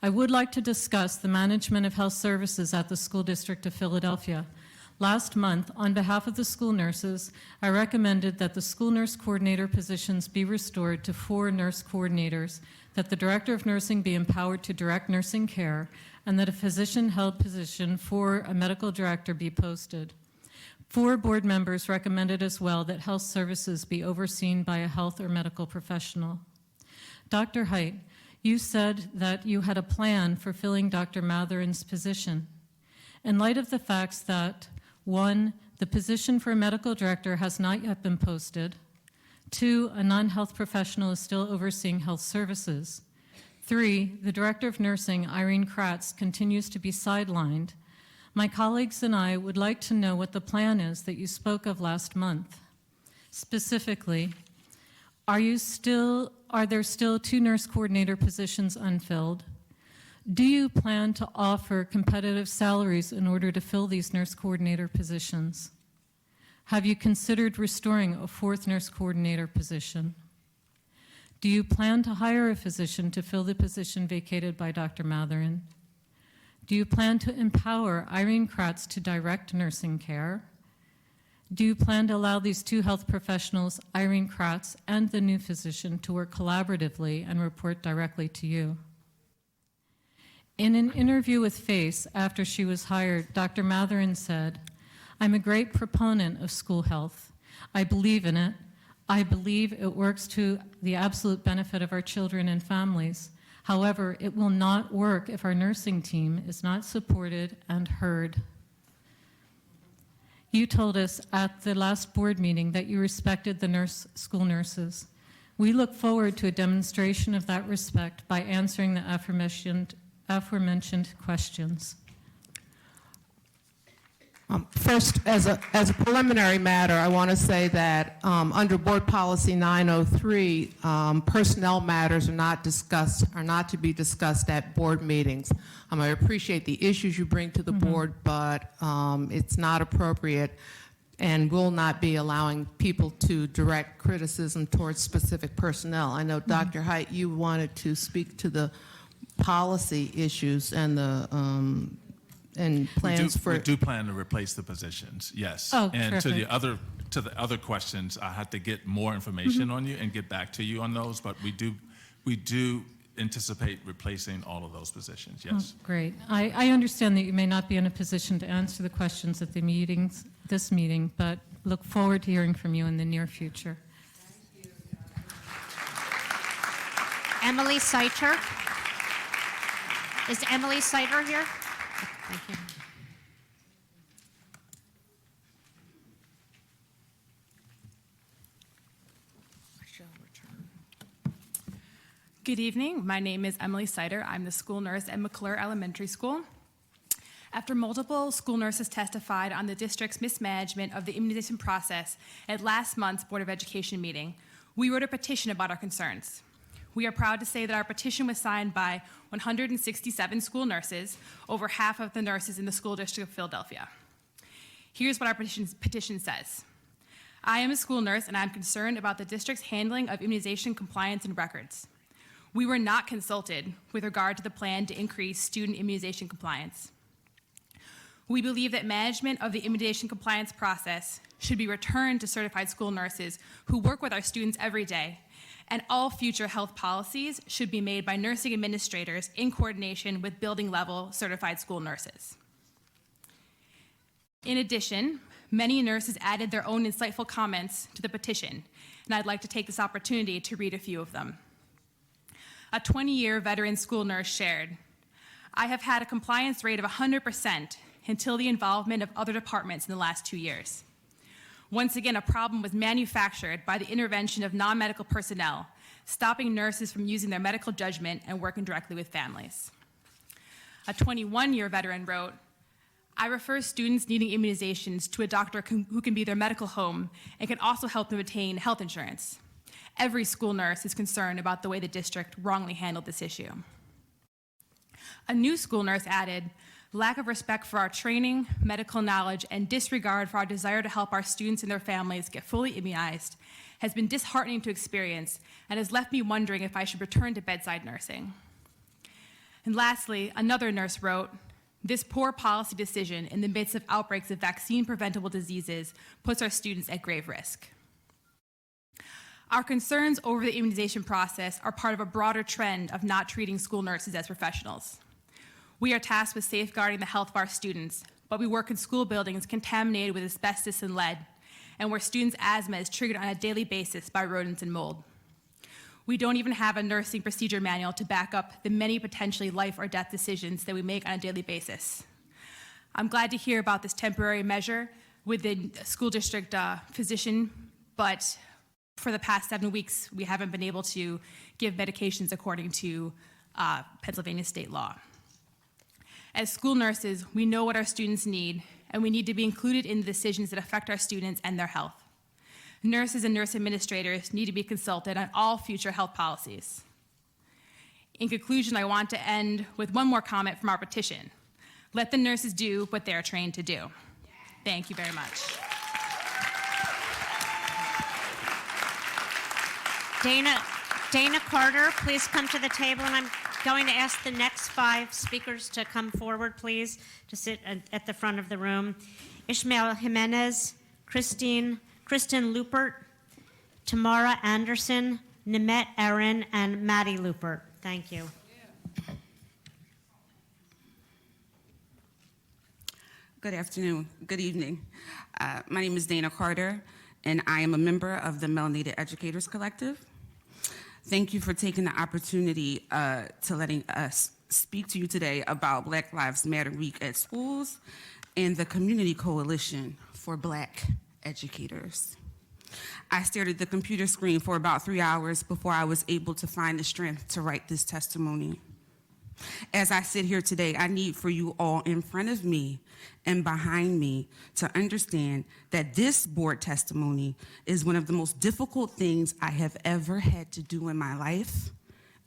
I would like to discuss the management of health services at the School District of Philadelphia. Last month, on behalf of the school nurses, I recommended that the school nurse coordinator positions be restored to 4 nurse coordinators, that the director of nursing be empowered to direct nursing care, and that a physician-held position for a medical director be posted. 4 board members recommended as well that health services be overseen by a health or medical professional. Dr. Height, you said that you had a plan for filling Dr. Matherin's position. In light of the facts that, 1, the position for a medical director has not yet been posted, 2, a non-health professional is still overseeing health services, 3, the director of nursing, Irene Kratz, continues to be sidelined, my colleagues and I would like to know what the plan is that you spoke of last month. Specifically, are there still 2 nurse coordinator positions unfilled? Do you plan to offer competitive salaries in order to fill these nurse coordinator positions? Have you considered restoring a 4th nurse coordinator position? Do you plan to hire a physician to fill the position vacated by Dr. Matherin? Do you plan to empower Irene Kratz to direct nursing care? Do you plan to allow these 2 health professionals, Irene Kratz and the new physician, to work collaboratively and report directly to you? In an interview with FACE after she was hired, Dr. Matherin said, "I'm a great proponent of school health. I believe in it. I believe it works to the absolute benefit of our children and families. However, it will not work if our nursing team is not supported and heard." You told us at the last board meeting that you respected the school nurses. We look forward to a demonstration of that respect by answering the aforementioned questions. First, as a preliminary matter, I want to say that under Board Policy 903, personnel matters are not to be discussed at board meetings. I appreciate the issues you bring to the board, but it's not appropriate and will not be allowing people to direct criticism towards specific personnel. I know, Dr. Height, you wanted to speak to the policy issues and the and plans we do plan to replace the positions, yes. Oh, and to terrific. the other questions, I have to get more information on you and get back to you on those. But we do anticipate replacing all of those positions. Yes. Oh, great. I understand that you may not be in a position to answer the questions at the this meeting, but look forward to hearing from you in the near future. Emily Seiter. Is Emily Seiter here? Thank you. Good evening. My name is Emily Seiter. I'm the school nurse at McClure Elementary School. After multiple school nurses testified on the district's mismanagement of the immunization process at last month's Board of Education meeting, we wrote a petition about our concerns. We are proud to say that our petition was signed by 167 school nurses, over half of the nurses in the School District of Philadelphia. Here's what our petition says. I am a school nurse and I'm concerned about the district's handling of immunization compliance and records. We were not consulted with regard to the plan to increase student immunization compliance. We believe that management of the immunization compliance process should be returned to certified school nurses who work with our students every day, and all future health policies should be made by nursing administrators in coordination with building-level certified school nurses. In addition, many nurses added their own insightful comments to the petition, and I'd like to take this opportunity to read a few of them. A 20-year veteran school nurse shared, "I have had a compliance rate of 100% until the involvement of other departments in the last 2 years. Once again, a problem was manufactured by the intervention of non-medical personnel stopping nurses from using their medical judgment and working directly with families. A 21-year veteran wrote, I refer students needing immunizations to a doctor who can be their medical home and can also help them obtain health insurance. Every school nurse is concerned about the way the district wrongly handled this issue. A new school nurse added, lack of respect for our training, medical knowledge, and disregard for our desire to help our students and their families get fully immunized has been disheartening to experience and has left me wondering if I should return to bedside nursing. And lastly, another nurse wrote, this poor policy decision in the midst of outbreaks of vaccine-preventable diseases puts our students at grave risk. Our concerns over the immunization process are part of a broader trend of not treating school nurses as professionals. We are tasked with safeguarding the health of our students, but we work in school buildings contaminated with asbestos and lead, and where students' asthma is triggered on a daily basis by rodents and mold. We don't even have a nursing procedure manual to back up the many potentially life or death decisions that we make on a daily basis. I'm glad to hear about this temporary measure with the school district physician, but for the past 7 weeks, we haven't been able to give medications according to Pennsylvania state law. As school nurses, we know what our students need, and we need to be included in the decisions that affect our students and their health. Nurses and nurse administrators need to be consulted on all future health policies. In conclusion, I want to end with one more comment from our petition. Let the nurses do what they're trained to do. Thank you very much. Dana Carter, please come to the table, and I'm going to ask the next 5 speakers to come forward, please, to sit at the front of the room. Ishmael Jimenez, Kristen Lupert, Tamara Anderson, Nimet Erin, and Maddie Lupert. Thank you. Good afternoon. Good evening. My name is Dana Carter, and I am a member of the Melanated Educators Collective. Thank you for taking the opportunity to letting us speak to you today about Black Lives Matter Week at schools and the Community Coalition for Black Educators. I stared at the computer screen for about 3 hours before I was able to find the strength to write this testimony. As I sit here today, I need for you all in front of me and behind me to understand that this board testimony is one of the most difficult things I have ever had to do in my life,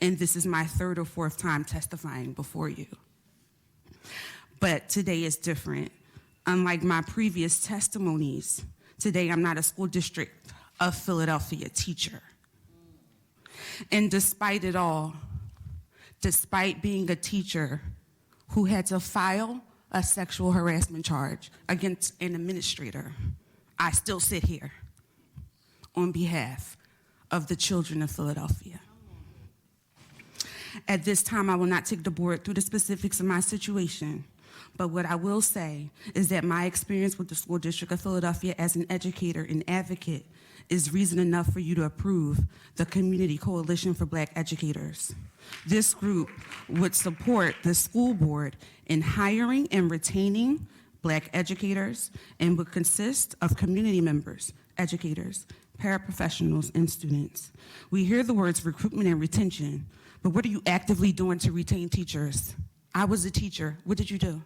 and this is my 3rd or 4th time testifying before you. But today is different. Unlike my previous testimonies, today I'm not a school district of Philadelphia teacher. And despite it all, despite being a teacher who had to file a sexual harassment charge against an administrator, I still sit here on behalf of the children of Philadelphia. At this time, I will not take the board through the specifics of my situation, but what I will say is that my experience with the School District of Philadelphia as an educator and advocate is reason enough for you to approve the Community Coalition for Black Educators. This group would support the school board in hiring and retaining Black educators and would consist of community members, educators, paraprofessionals, and students. We hear the words recruitment and retention, but what are you actively doing to retain teachers? I was a teacher. What did you do?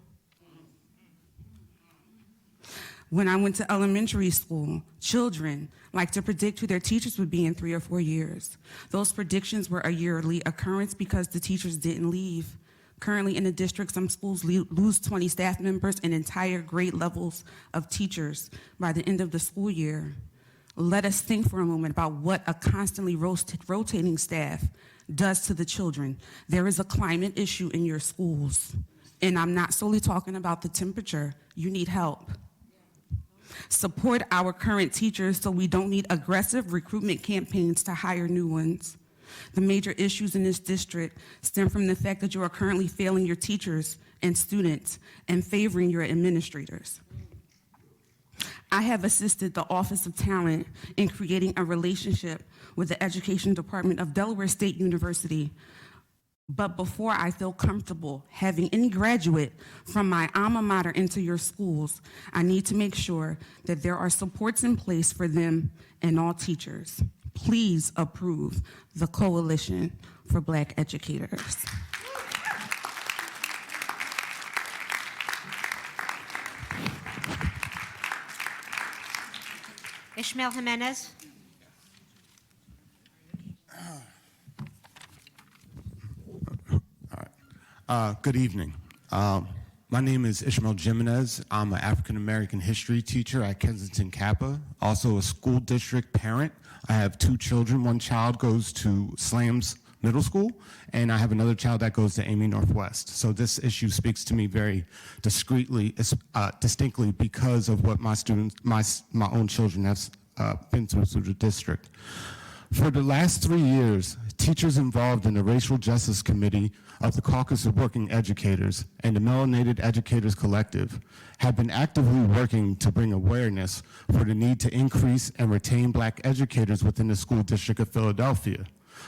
When I went to elementary school, children like to predict who their teachers would be in 3 or 4 years. Those predictions were a yearly occurrence because the teachers didn't leave. Currently in the district, some schools lose 20 staff members and entire grade levels of teachers by the end of the school year. Let us think for a moment about what a constantly rotating staff does to the children. There is a climate issue in your schools, and I'm not solely talking about the temperature. You need help. Support our current teachers so we don't need aggressive recruitment campaigns to hire new ones. The major issues in this district stem from the fact that you are currently failing your teachers and students and favoring your administrators. I have assisted the Office of Talent in creating a relationship with the Education Department of Delaware State University. But before I feel comfortable having any graduate from my alma mater into your schools, I need to make sure that there are supports in place for them and all teachers. please approve the Coalition for Black Educators. Ishmael Jimenez. Good evening. My name is Ishmael Jimenez. I'm an African-American history teacher at Kensington Kappa, also a school district parent. I have 2 children. One child goes to Slams Middle School, and I have another child that goes to Amy Northwest. So this issue speaks to me very distinctly because of what my students, my own children have been through the district. For the last 3 years, teachers involved in the Racial Justice Committee of the Caucus of Working Educators and the Melanated Educators Collective have been actively working to bring awareness for the need to increase and retain Black educators within the school district of Philadelphia,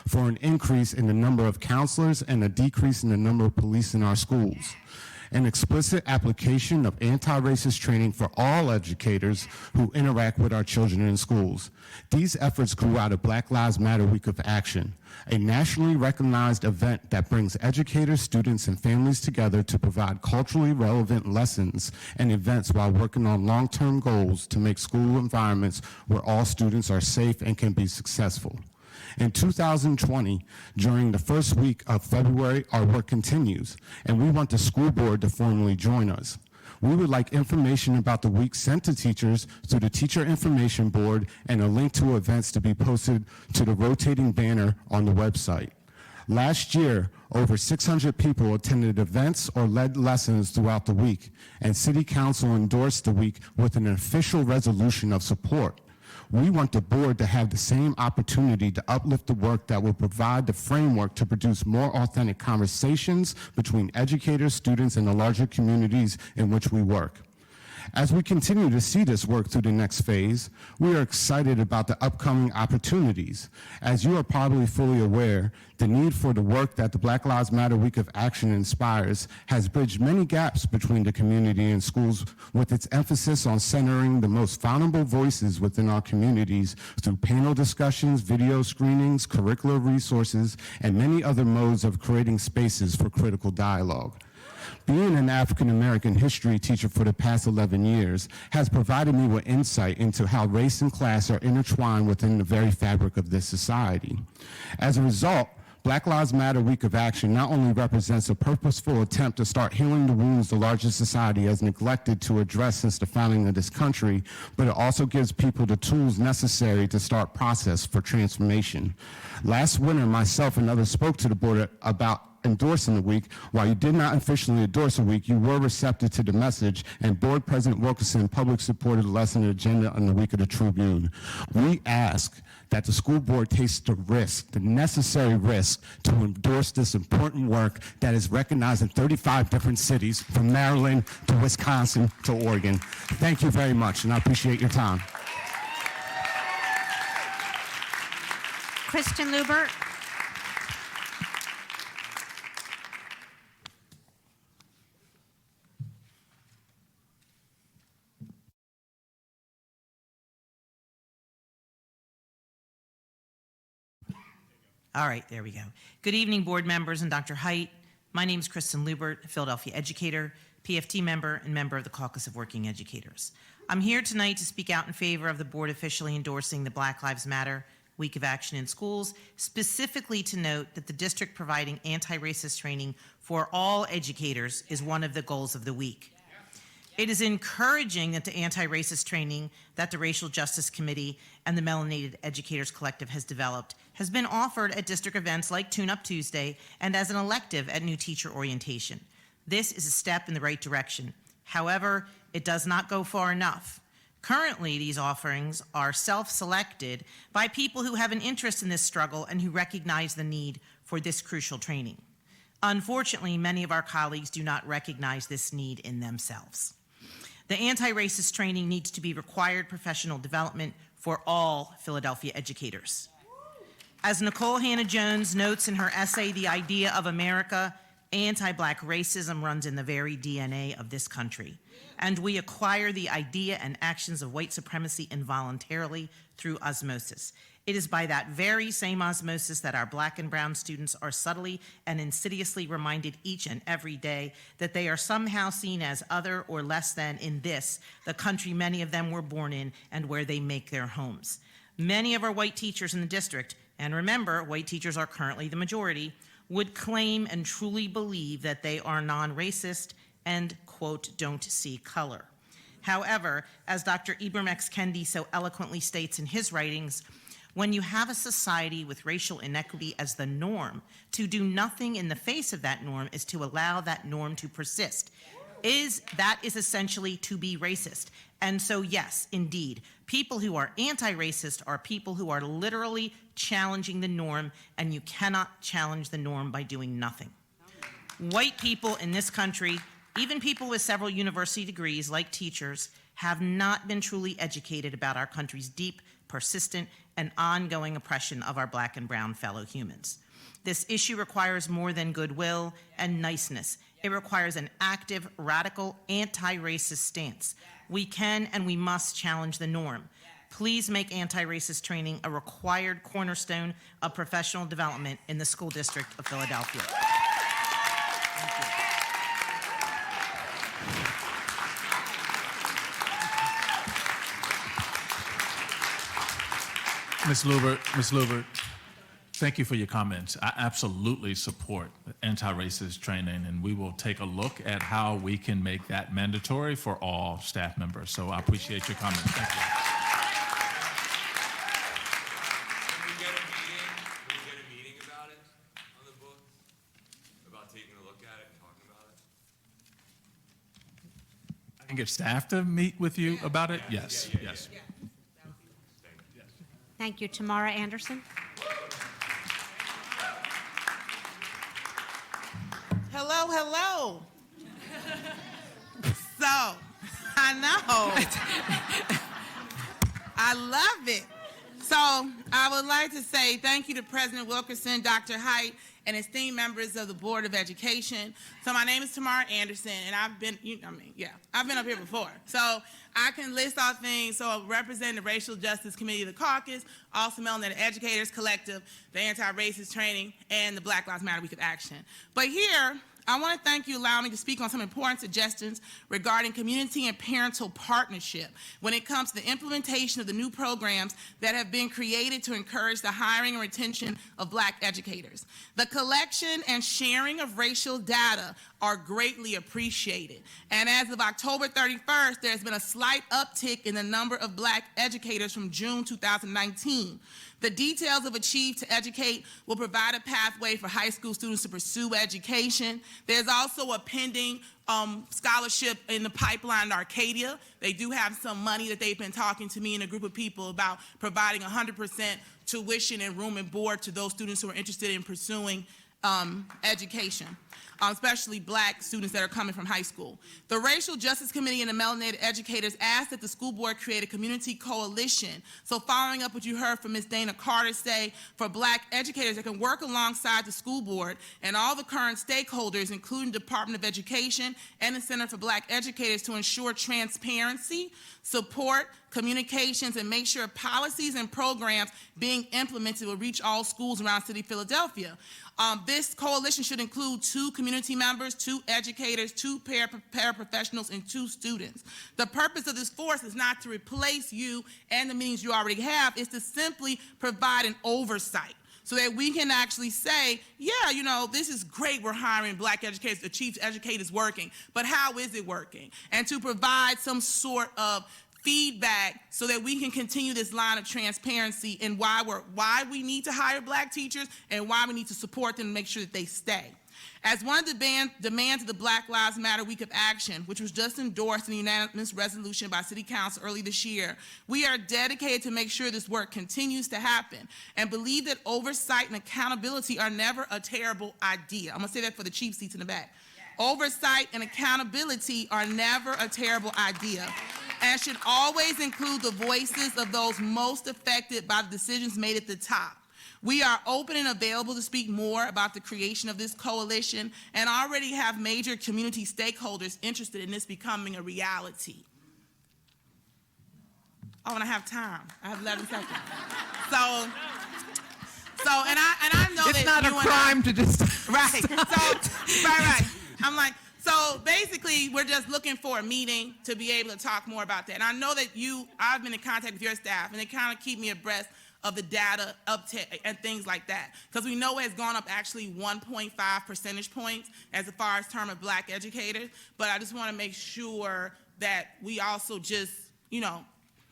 for an increase in the number of counselors and a decrease in the number of police in our schools, an explicit application of anti-racist training for all educators who interact with our children in schools. These efforts grew out of Black Lives Matter Week of Action, a nationally recognized event that brings educators, students, and families together to provide culturally relevant lessons and events while working on long-term goals to make school environments where all students are safe and can be successful. In 2020, during the first week of February, our work continues, and we want the school board to formally join us. We would like information about the week sent to teachers through the Teacher Information Board and a link to events to be posted to the rotating banner on the website. Last year, over 600 people attended events or led lessons throughout the week, and City Council endorsed the week with an official resolution of support. We want the board to have the same opportunity to uplift the work that will provide the framework to produce more authentic conversations between educators, students, and the larger communities in which we work. As we continue to see this work through the next phase, we are excited about the upcoming opportunities. As you are probably fully aware, the need for the work that the Black Lives Matter Week of Action inspires has bridged many gaps between the community and schools, with its emphasis on centering the most vulnerable voices within our communities through panel discussions, video screenings, curricular resources, and many other modes of creating spaces for critical dialogue. Being an African-American history teacher for the past 11 years has provided me with insight into how race and class are intertwined within the very fabric of this society. As a result, Black Lives Matter Week of Action not only represents a purposeful attempt to start healing the wounds the larger society has neglected to address since the founding of this country, but it also gives people the tools necessary to start process for transformation. Last winter, myself and others spoke to the board about endorsing the week. While you did not officially endorse the week, you were receptive to the message, and Board President Wilkerson publicly supported the lesson agenda on the week of the Tribune. We ask that the school board takes the risk, the necessary risk, to endorse this important work that is recognized in 35 different cities, from Maryland to Wisconsin to Oregon. Thank you very much, and I appreciate your time. Kristen Lubert. All right, there we go. Good evening, board members and Dr. Height. My name is Kristen Lubert, Philadelphia educator, PFT member, and member of the Caucus of Working Educators. I'm here tonight to speak out in favor of the board officially endorsing the Black Lives Matter Week of Action in Schools, specifically to note that the district providing anti-racist training for all educators is one of the goals of the week. It is encouraging that the anti-racist training that the Racial Justice Committee and the Melanated Educators Collective has developed has been offered at district events like Tune Up Tuesday and as an elective at New Teacher Orientation. This is a step in the right direction. However, it does not go far enough. Currently, these offerings are self-selected by people who have an interest in this struggle and who recognize the need for this crucial training. Unfortunately, many of our colleagues do not recognize this need in themselves. The anti-racist training needs to be required professional development for all Philadelphia educators. As Nicole Hannah-Jones notes in her essay, The Idea of America, anti-Black racism runs in the very DNA of this country, and we acquire the idea and actions of white supremacy involuntarily through osmosis. It is by that very same osmosis that our Black and brown students are subtly and insidiously reminded each and every day that they are somehow seen as other or less than in this, the country many of them were born in and where they make their homes. Many of our white teachers in the district, and remember, white teachers are currently the majority, would claim and truly believe that they are non-racist and, quote, don't see color. However, as Dr. Ibram X. Kendi so eloquently states in his writings, when you have a society with racial inequity as the norm, to do nothing in the face of that norm is to allow that norm to persist. That is essentially to be racist. And so, yes, indeed, people who are anti-racist are people who are literally challenging the norm, and you cannot challenge the norm by doing nothing. White people in this country, even people with several university degrees like teachers, have not been truly educated about our country's deep, persistent, and ongoing oppression of our Black and brown fellow humans. This issue requires more than goodwill and niceness. It requires an active, radical, anti-racist stance. We can and we must challenge the norm. Please make anti-racist training a required cornerstone of professional development in the School District of Philadelphia. Ms. Lubert, thank you for your comments. I absolutely support anti-racist training, and we will take a look at how we can make that mandatory for all staff members. So I appreciate your comments. Thank you. Can we get a meeting about it on the book? About taking a look at it and talking about it? I can get staff to meet with you about it? Yes, yes. Thank you. Tamara Anderson. Hello, hello. So, I know. I love it. So, I would like to say thank you to President Wilkerson, Dr. Height, and esteemed members of the Board of Education. So my name is Tamara Anderson, and I've been up here before. So I can list off things. So I represent the Racial Justice Committee of the Caucus, also Melanated Educators Collective, the Anti-Racist Training, and the Black Lives Matter Week of Action. But here, I want to thank you for allowing me to speak on some important suggestions regarding community and parental partnership when it comes to the implementation of the new programs that have been created to encourage the hiring and retention of Black educators. The collection and sharing of racial data are greatly appreciated. And as of October 31st, there's been a slight uptick in the number of Black educators from June 2019. The details of Achieve to Educate will provide a pathway for high school students to pursue education. There's also a pending scholarship in the pipeline in Arcadia. They do have some money that they've been talking to me and a group of people about providing 100% tuition and room and board to those students who are interested in pursuing education, especially Black students that are coming from high school. The Racial Justice Committee and the Melanated Educators asked that the school board create a community coalition. So following up what you heard from Ms. Dana Carter say, for Black educators that can work alongside the school board and all the current stakeholders, including the Department of Education and the Center for Black Educators, to ensure transparency, support, communications, and make sure policies and programs being implemented will reach all schools around the city of Philadelphia. This coalition should include 2 community members, 2 educators, 2 paraprofessionals, and 2 students. The purpose of this force is not to replace you and the meetings you already have, it's to simply provide an oversight so that we can actually say, yeah, you know, this is great, we're hiring Black educators, Achieve to Educate is working, but how is it working? And to provide some sort of feedback so that we can continue this line of transparency and why we need to hire Black teachers and why we need to support them to make sure that they stay. As one of the demands of the Black Lives Matter Week of Action, which was just endorsed in a unanimous resolution by City Council early this year, we are dedicated to make sure this work continues to happen and believe that oversight and accountability are never a terrible idea. I'm gonna say that for the cheap seats in the back. Oversight and accountability are never a terrible idea and should always include the voices of those most affected by the decisions made at the top. We are open and available to speak more about the creation of this coalition and already have major community stakeholders interested in this becoming a reality. Oh, and I have time. I have 11 seconds. And I know It's that not a you and crime to just right. So right. I'm like, so basically, we're just looking for a meeting to be able to talk more about that. And I know that I've been in contact with your staff, and they kind of keep me abreast of the data uptake and things like that. Because we know it has gone up actually 1.5 percentage points as far as term of Black educators. But I just want to make sure that we also just,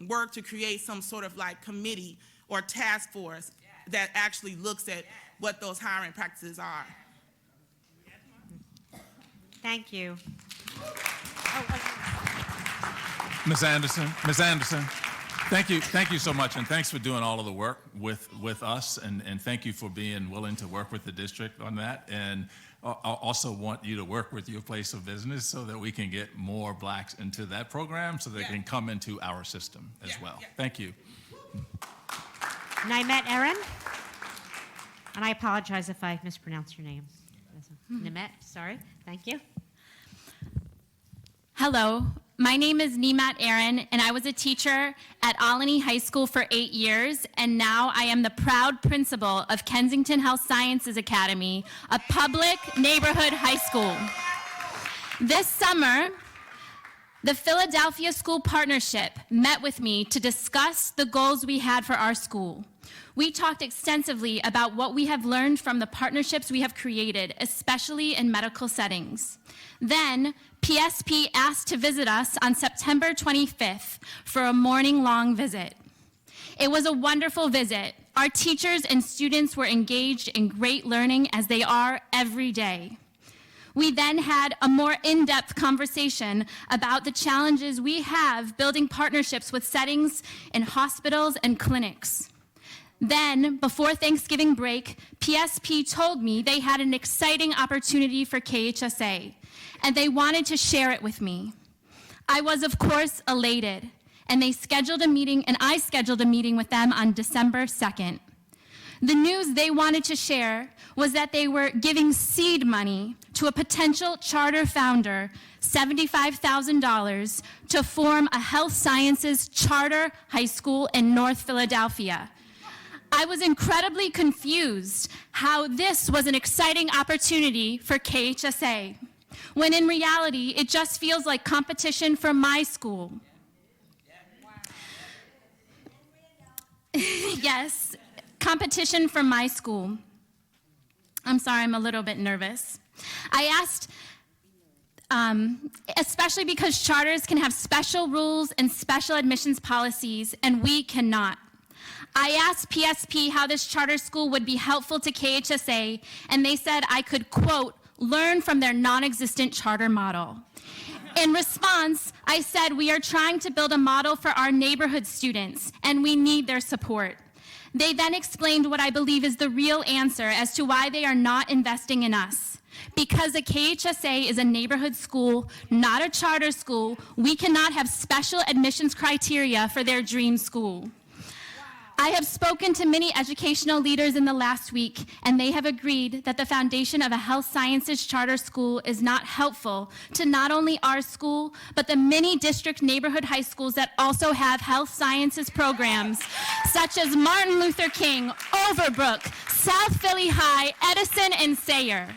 work to create some sort of like committee or task force that actually looks at what those hiring practices are. Thank you. Ms. Anderson, thank you so much, and thanks for doing all of the work with us, and thank you for being willing to work with the district on that. And I also want you to work with your place of business so that we can get more Blacks into that program so they can come into our system as well. Thank you. Nimet Erin, and I apologize if I mispronounced your name. Nimet, sorry. Thank you. Hello, my name is Nimat Aaron, and I was a teacher at Alany High School for 8 years, and now I am the proud principal of Kensington Health Sciences Academy, a public neighborhood high school. This summer, the Philadelphia School Partnership met with me to discuss the goals we had for our school. We talked extensively about what we have learned from the partnerships we have created, especially in medical settings. Then, PSP asked to visit us on September 25th for a morning-long visit. It was a wonderful visit. Our teachers and students were engaged in great learning as they are every day. We then had a more in-depth conversation about the challenges we have building partnerships with settings in hospitals and clinics. Then, before Thanksgiving break, PSP told me they had an exciting opportunity for KHSA, and they wanted to share it with me. I was, of course, elated, and I scheduled a meeting with them on December 2nd. The news they wanted to share was that they were giving seed money to a potential charter founder, $75,000, to form a health sciences charter high school in North Philadelphia. I was incredibly confused how this was an exciting opportunity for KHSA, when in reality, it just feels like competition for my school. Yes, competition for my school. I'm sorry, I'm a little bit nervous. I asked, especially because charters can have special rules and special admissions policies, and we cannot. I asked PSP how this charter school would be helpful to KHSA, and they said I could, quote, learn from their non-existent charter model. In response, I said we are trying to build a model for our neighborhood students, and we need their support. They then explained what I believe is the real answer as to why they are not investing in us. Because a KHSA is a neighborhood school, not a charter school, we cannot have special admissions criteria for their dream school. I have spoken to many educational leaders in the last week, and they have agreed that the foundation of a health sciences charter school is not helpful to not only our school, but the many district neighborhood high schools that also have health sciences programs, such as Martin Luther King, Overbrook, South Philly High, Edison, and Sayre.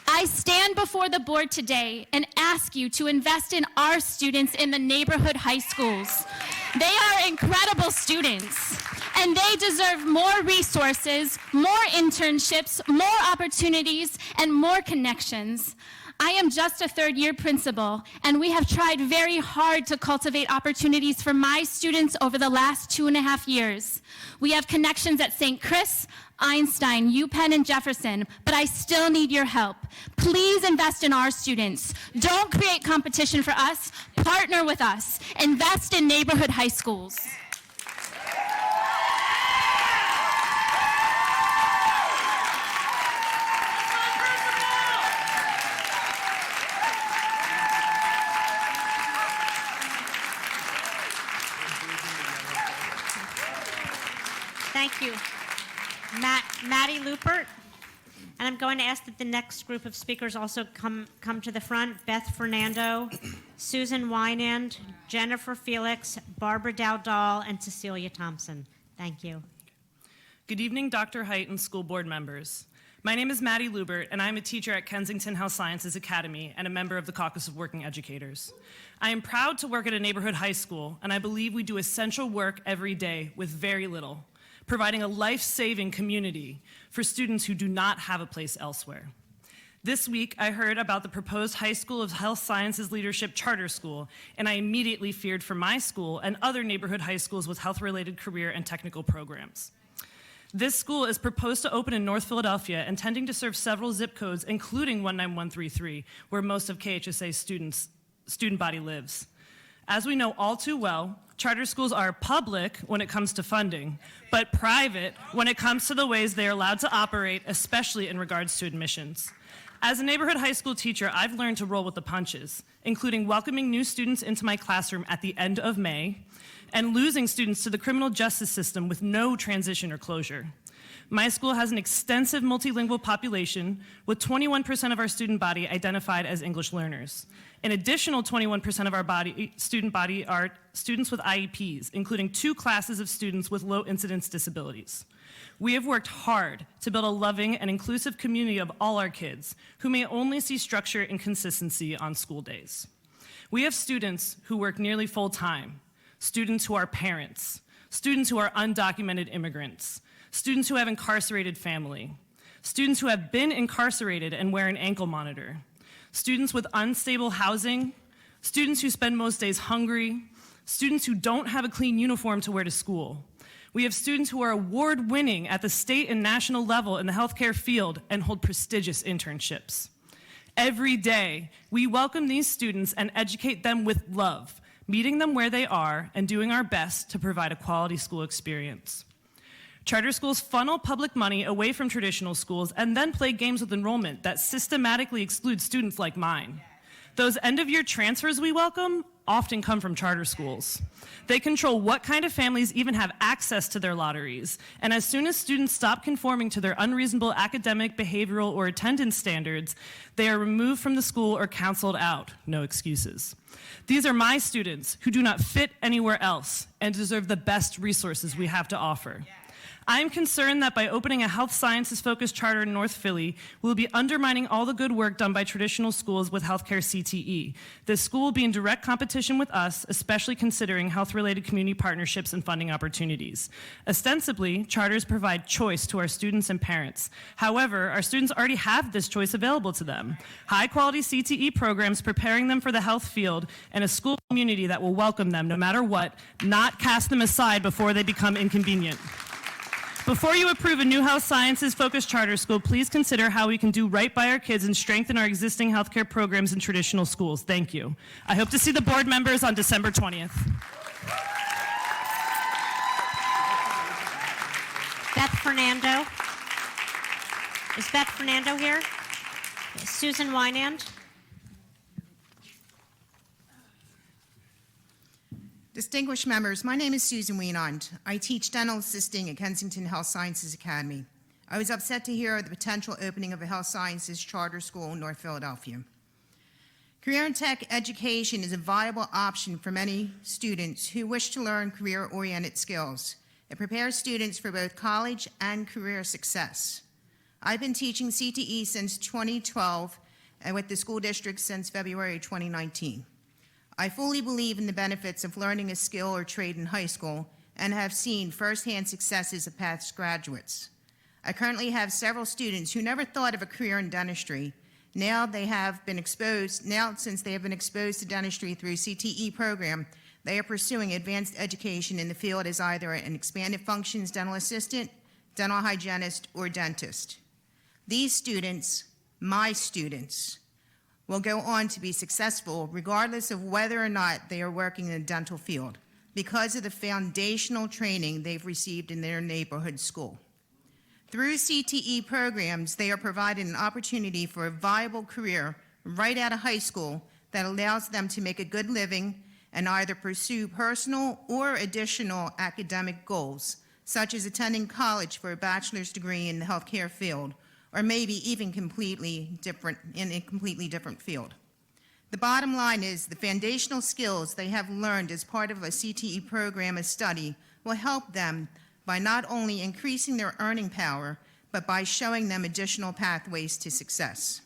I stand before the board today and ask you to invest in our students in the neighborhood high schools. They are incredible students, and they deserve more resources, more internships, more opportunities, and more connections. I am just a third-year principal, and we have tried very hard to cultivate opportunities for my students over the last 2.5 years. We have connections at St. Chris, Einstein, UPenn, and Jefferson, but I still need your help. Please invest in our students. Don't create competition for us. Partner with us. Invest in neighborhood high schools. Thank you. Matt Maddie Lupert. And I'm going to ask that the next group of speakers also come to the front. Beth Fernando, Susan Wynand, Jennifer Felix, Barbara Dowdall, and Cecilia Thompson. Thank you. Good evening, Dr. Height and school board members. My name is Maddie Lubert, and I'm a teacher at Kensington Health Sciences Academy and a member of the Caucus of Working Educators. I am proud to work at a neighborhood high school, and I believe we do essential work every day with very little, providing a life-saving community for students who do not have a place elsewhere. This week, I heard about the proposed High School of Health Sciences Leadership Charter School, and I immediately feared for my school and other neighborhood high schools with health-related career and technical programs. This school is proposed to open in North Philadelphia, intending to serve several zip codes, including 19133, where most of KHSA's student body lives. As we know all too well, charter schools are public when it comes to funding, but private when it comes to the ways they are allowed to operate, especially in regards to admissions. As a neighborhood high school teacher, I've learned to roll with the punches, including welcoming new students into my classroom at the end of May and losing students to the criminal justice system with no transition or closure. My school has an extensive multilingual population, with 21% of our student body identified as English learners. An additional 21% of our student body are students with IEPs, including 2 classes of students with low incidence disabilities. We have worked hard to build a loving and inclusive community of all our kids who may only see structure and consistency on school days. We have students who work nearly full-time, students who are parents, students who are undocumented immigrants, students who have incarcerated family, students who have been incarcerated and wear an ankle monitor, students with unstable housing, students who spend most days hungry, students who don't have a clean uniform to wear to school. We have students who are award-winning at the state and national level in the healthcare field and hold prestigious internships. Every day, we welcome these students and educate them with love, meeting them where they are and doing our best to provide a quality school experience. Charter schools funnel public money away from traditional schools and then play games with enrollment that systematically exclude students like mine. Those end-of-year transfers we welcome often come from charter schools. They control what kind of families even have access to their lotteries, and as soon as students stop conforming to their unreasonable academic, behavioral, or attendance standards, they are removed from the school or counseled out. No excuses. These are my students who do not fit anywhere else and deserve the best resources we have to offer. I am concerned that by opening a health sciences-focused charter in North Philly, we'll be undermining all the good work done by traditional schools with healthcare CTE. This school will be in direct competition with us, especially considering health-related community partnerships and funding opportunities. Ostensibly, charters provide choice to our students and parents. However, our students already have this choice available to them. High-quality CTE programs preparing them for the health field and a school community that will welcome them no matter what, not cast them aside before they become inconvenient. Before you approve a new health sciences-focused charter school, please consider how we can do right by our kids and strengthen our existing healthcare programs in traditional schools. Thank you. I hope to see the board members on December 20th. Beth Fernando. Is Beth Fernando here? Susan Wynand. Distinguished members, my name is Susan Wienand. I teach dental assisting at Kensington Health Sciences Academy. I was upset to hear of the potential opening of a health sciences charter school in North Philadelphia. Career and tech education is a viable option for many students who wish to learn career-oriented skills. It prepares students for both college and career success. I've been teaching CTE since 2012 and with the school district since February 2019. I fully believe in the benefits of learning a skill or trade in high school and have seen firsthand successes of past graduates. I currently have several students who never thought of a career in dentistry. Now since they have been exposed to dentistry through CTE program, they are pursuing advanced education in the field as either an expanded functions dental assistant, dental hygienist, or dentist. These students, my students, will go on to be successful regardless of whether or not they are working in the dental field because of the foundational training they've received in their neighborhood school. Through CTE programs, they are provided an opportunity for a viable career right out of high school that allows them to make a good living and either pursue personal or additional academic goals, such as attending college for a bachelor's degree in the healthcare field, or maybe even in a completely different field. The bottom line is the foundational skills they have learned as part of a CTE program of study will help them by not only increasing their earning power, but by showing them additional pathways to success.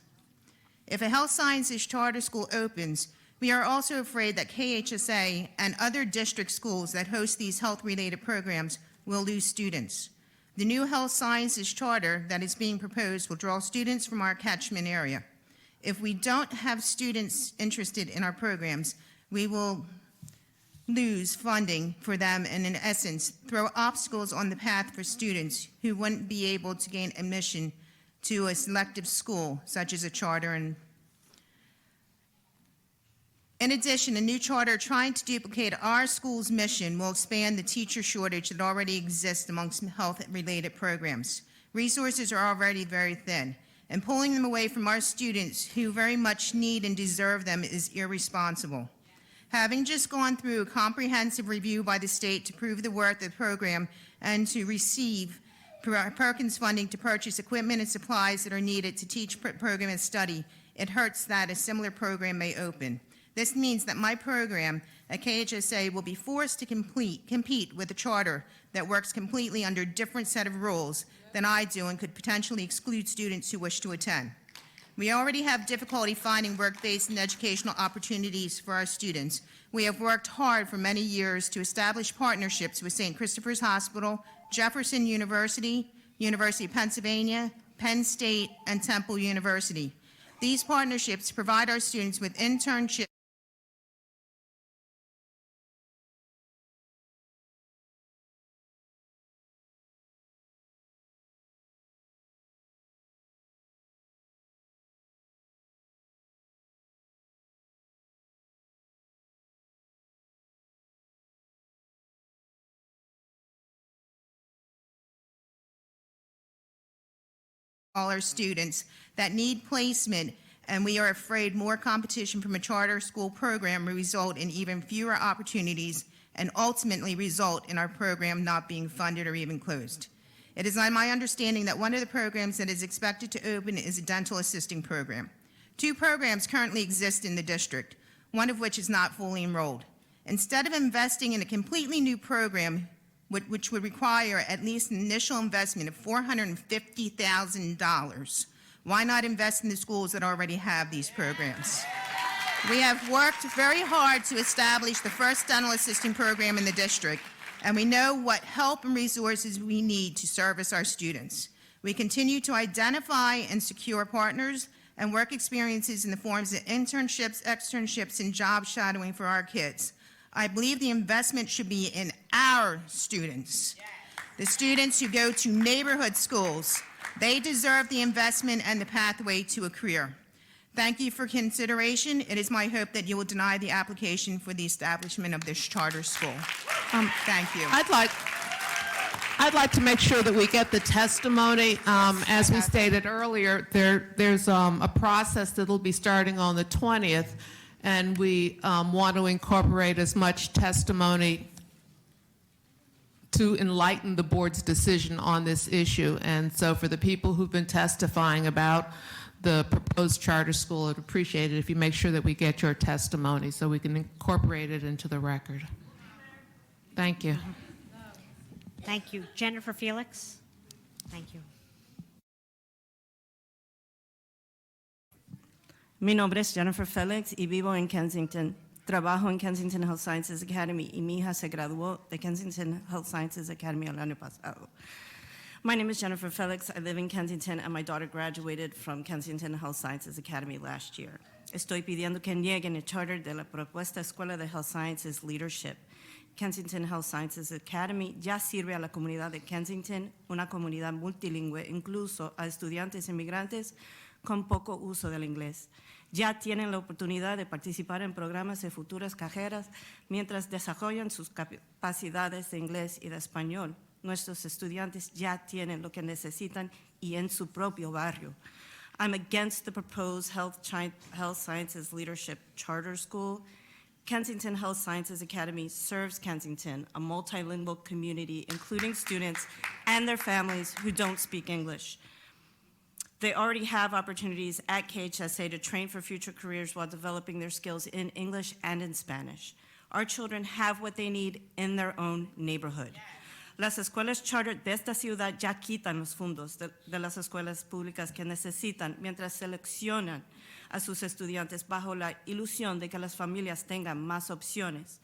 If a health sciences charter school opens, we are also afraid that KHSA and other district schools that host these health-related programs will lose students. The new health sciences charter that is being proposed will draw students from our catchment area. If we don't have students interested in our programs, we will lose funding for them and, in essence, throw obstacles on the path for students who wouldn't be able to gain admission to a selective school, such as a charter. And in addition, a new charter trying to duplicate our school's mission will expand the teacher shortage that already exists amongst health-related programs. Resources are already very thin, and pulling them away from our students who very much need and deserve them is irresponsible. Having just gone through a comprehensive review by the state to prove the worth of the program and to receive Perkins funding to purchase equipment and supplies that are needed to teach program and study, it hurts that a similar program may open. This means that my program at KHSA will be forced to compete with a charter that works completely under a different set of rules than I do and could potentially exclude students who wish to attend. We already have difficulty finding work-based and educational opportunities for our students. We have worked hard for many years to establish partnerships with St. Christopher's Hospital, Jefferson University, University of Pennsylvania, Penn State, and Temple University. These partnerships provide our students with internships all our students that need placement, and we are afraid more competition from a charter school program will result in even fewer opportunities and ultimately result in our program not being funded or even closed. It is my understanding that one of the programs that is expected to open is a dental assisting program. 2 programs currently exist in the district, one of which is not fully enrolled. Instead of investing in a completely new program, which would require at least an initial investment of $450,000. Why not invest in the schools that already have these programs? We have worked very hard to establish the first dental assisting program in the district, and we know what help and resources we need to service our students. We continue to identify and secure partners and work experiences in the forms of internships, externships, and job shadowing for our kids. I believe the investment should be in our students, the students who go to neighborhood schools. They deserve the investment and the pathway to a career. Thank you for consideration. It is my hope that you will deny the application for the establishment of this charter school. Thank you. I'd like to make sure that we get the testimony. As we stated earlier, there's a process that will be starting on the 20th. And we want to incorporate as much testimony to enlighten the board's decision on this issue. And so for the people who've been testifying about the proposed charter school, I'd appreciate it if you make sure that we get your testimony so we can incorporate it into the record. Thank you. Thank you. Jennifer Felix? Thank you. Mi nombre es Jennifer Felix y vivo en Kensington. Trabajo en Kensington Health Sciences Academy y mi hija se graduó de Kensington Health Sciences Academy el año pasado. My name is Jennifer Felix. I live in Kensington and my daughter graduated from Kensington Health Sciences Academy last year. Estoy pidiendo que nieguen el charter de la propuesta Escuela de Health Sciences Leadership. Kensington Health Sciences Academy ya sirve a la comunidad de Kensington, una comunidad multilingüe, incluso a estudiantes inmigrantes con poco uso del inglés. Ya tienen la oportunidad de participar en programas de futuras carreras mientras desarrollan sus capacidades de inglés y de español. Nuestros estudiantes ya tienen lo que necesitan y en su propio barrio. I'm against the proposed Health Sciences Leadership Charter School. Kensington Health Sciences Academy serves Kensington, a multilingual community, including students and their families who don't speak English. They already have opportunities at KHSA to train for future careers while developing their skills in English and in Spanish. Our children have what they need in their own neighborhood. Las escuelas charter de esta ciudad ya quitan los fondos de las escuelas públicas que necesitan mientras seleccionan a sus estudiantes bajo la ilusión de que las familias tengan más opciones.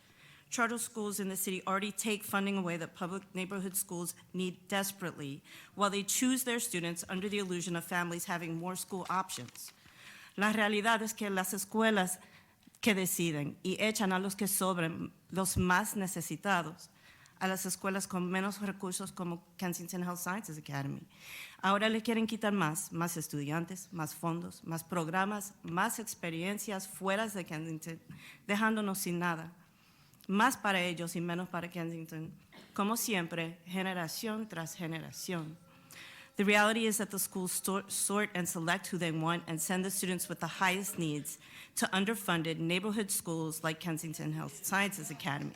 Charter schools in the city already take funding away that public neighborhood schools need desperately, while they choose their students under the illusion of families having more school options. La realidad es que las escuelas que deciden y echan a los que sobren, los más necesitados, a las escuelas con menos recursos como Kensington Health Sciences Academy. Ahora le quieren quitar más estudiantes, más fondos, más programas, más experiencias fuera de Kensington, dejándonos sin nada. Más para ellos y menos para Kensington. Como siempre, generación tras generación. The reality is that the schools sort and select who they want and send the students with the highest needs to underfunded neighborhood schools like Kensington Health Sciences Academy.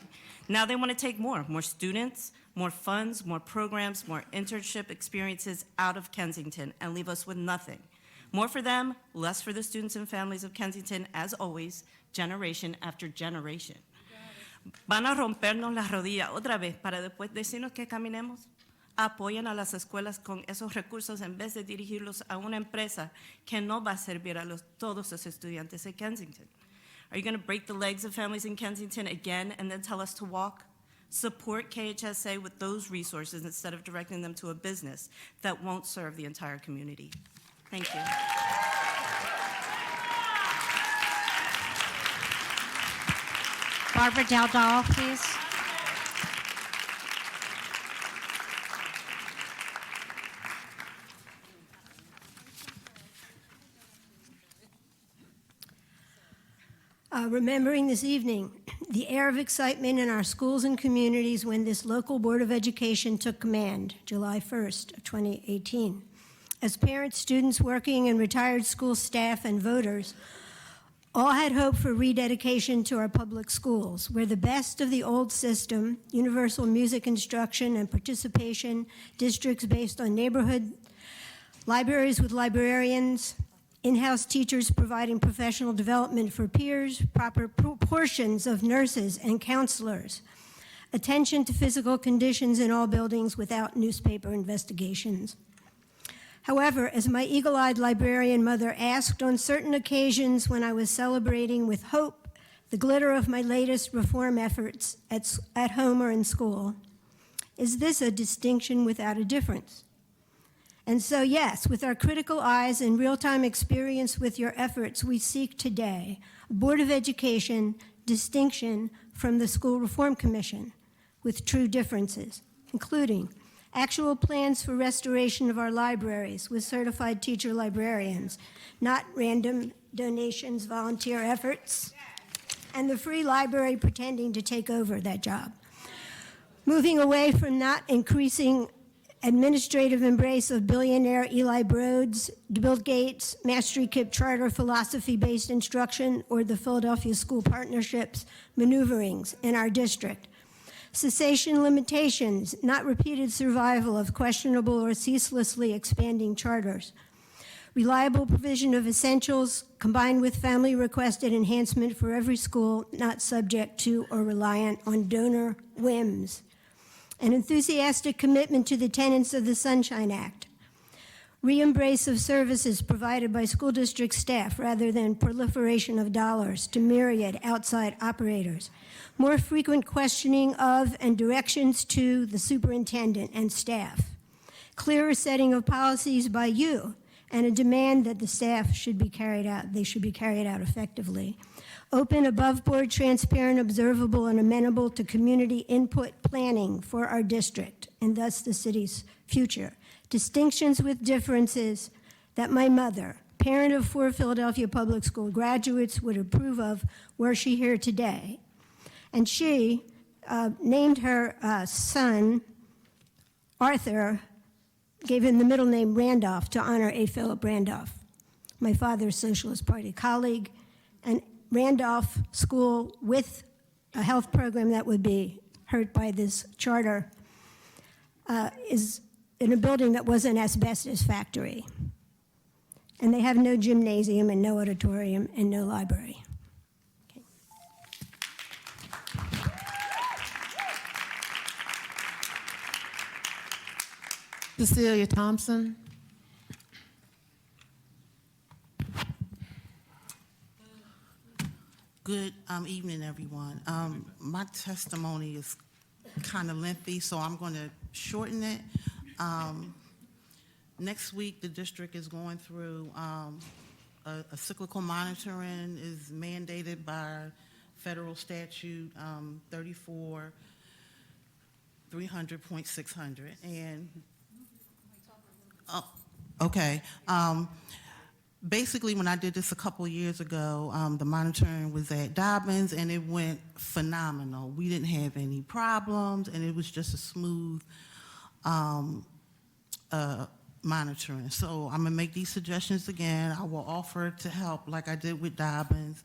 Now they want to take more students, more funds, more programs, more internship experiences out of Kensington and leave us with nothing. More for them, less for the students and families of Kensington, as always, generation after generation. Van a rompernos las rodillas otra vez para después decirnos que caminemos. Apoyan a las escuelas con esos recursos en vez de dirigirlos a una empresa que no va a servir a todos los estudiantes de Kensington. Are you going to break the legs of families in Kensington again and then tell us to walk? Support KHSA with those resources instead of directing them to a business that won't serve the entire community. Thank you. Barbara Dowdall, please. Remembering this evening the air of excitement in our schools and communities when this local Board of Education took command, July 1st of 2018. As parents, students, working and retired school staff, and voters all had hope for rededication to our public schools, where the best of the old system, universal music instruction and participation, districts based on neighborhood, libraries with librarians, in-house teachers providing professional development for peers, proper proportions of nurses and counselors, attention to physical conditions in all buildings without newspaper investigations. However, as my eagle-eyed librarian mother asked on certain occasions when I was celebrating with hope the glitter of my latest reform efforts at home or in school, is this a distinction without a difference? And so, yes, with our critical eyes and real-time experience with your efforts, we seek today a Board of Education distinction from the School Reform Commission with true differences, including actual plans for restoration of our libraries with certified teacher librarians, not random donations, volunteer efforts, and the free library pretending to take over that job. Moving away from not increasing administrative embrace of billionaire Eli Broads, Bill Gates, Mastery Kip Charter philosophy-based instruction, or the Philadelphia School Partnerships maneuverings in our district. Cessation limitations, not repeated survival of questionable or ceaselessly expanding charters. Reliable provision of essentials combined with family-requested enhancement for every school not subject to or reliant on donor whims. An enthusiastic commitment to the tenets of the Sunshine Act. Re-embrace of services provided by school district staff rather than proliferation of dollars to myriad outside operators. More frequent questioning of and directions to the superintendent and staff. Clearer setting of policies by you and a demand that the staff should be carried out, they should be carried out effectively. Open, above-board, transparent, observable, and amenable to community input planning for our district, and thus the city's future. Distinctions with differences that my mother, parent of 4 Philadelphia public school graduates, would approve of were she here today. And she named her son, Arthur, gave him the middle name Randolph to honor A. Philip Randolph, my father's Socialist Party colleague, and Randolph School with a health program that would be hurt by this charter is in a building that was an asbestos factory. And they have no gymnasium and no auditorium and no library. Cecilia Thompson. Good evening, everyone. My testimony is kind of lengthy, so I'm going to shorten it. Next week, the district is going through a cyclical monitoring is mandated by federal statute 300.600. And okay. Basically, when I did this a couple of years ago, the monitoring was at Dobbins, and it went phenomenal. We didn't have any problems, and it was just a smooth monitoring. So I'm going to make these suggestions again. I will offer to help like I did with Dobbins.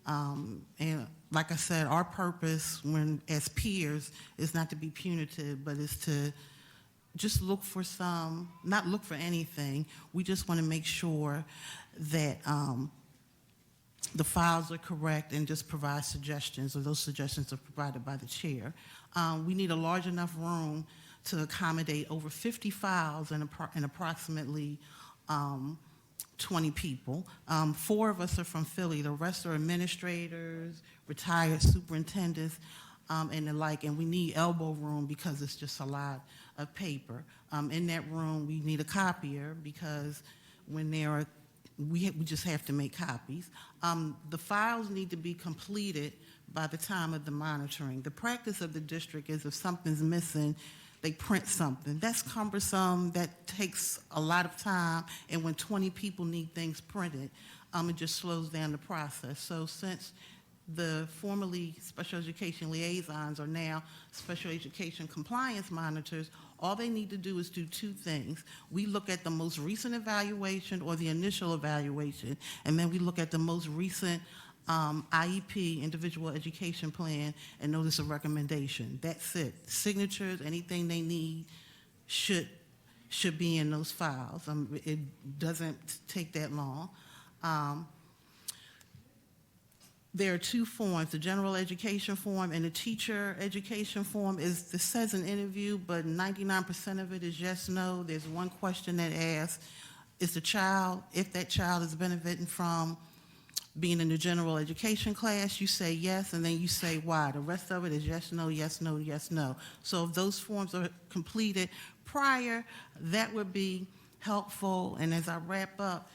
And like I said, our purpose as peers is not to be punitive, but is to just look for not look for anything. We just want to make sure that the files are correct and just provide suggestions, or those suggestions are provided by the chair. We need a large enough room to accommodate over 50 files and approximately 20 people. 4 of us are from Philly. The rest are administrators, retired superintendents, and the like, and we need elbow room because it's just a lot of paper. In that room, we need a copier because when we just have to make copies. The files need to be completed by the time of the monitoring. The practice of the district is if something's missing, they print something. That's cumbersome, that takes a lot of time, and when 20 people need things printed, it just slows down the process. So since the formerly special education liaisons are now special education compliance monitors, all they need to do is do 2 things. We look at the most recent evaluation or the initial evaluation, and then we look at the most recent IEP, individual education plan, and notice of recommendation. That's it. Signatures, anything they need should be in those files. It doesn't take that long. There are 2 forms, the general education form and the teacher education form. It says an interview, but 99% of it is yes, no. There's one question that asks, if that child is benefiting from being in the general education class, you say yes, and then you say why. The rest of it is yes, no, yes, no, yes, no. So if those forms are completed prior, that would be helpful. And as I wrap up,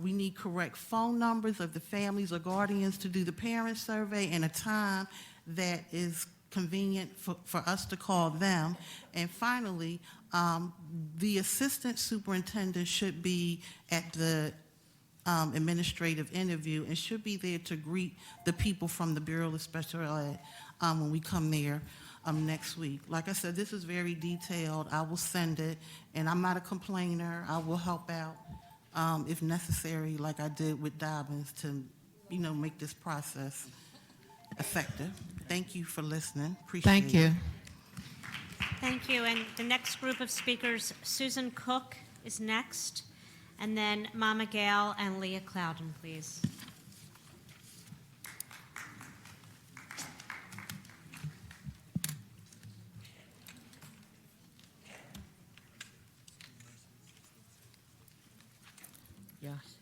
we need correct phone numbers of the families or guardians to do the parent survey and a time that is convenient for us to call them. And finally, the assistant superintendent should be at the administrative interview and should be there to greet the people from the Bureau of Special Ed when we come there next week. Like I said, this is very detailed. I will send it, and I'm not a complainer. I will help out if necessary, like I did with Dobbins, to make this process effective. Thank you for listening. Appreciate it. Thank you. Thank you. And the next group of speakers, Susan Cook is next, and then Mama Gail and Leah Clouden, please. Yes.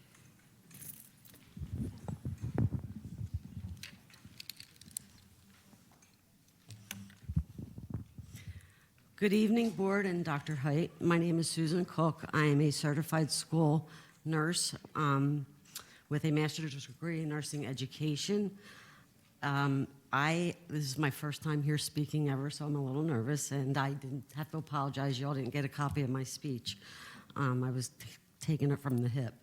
Good evening, Board and Dr. Height. My name is Susan Cook. I am a certified school nurse with a master's degree in nursing education. This is my first time here speaking ever, so I'm a little nervous, and I didn't have to apologize. Y'all didn't get a copy of my speech. I was taking it from the hip.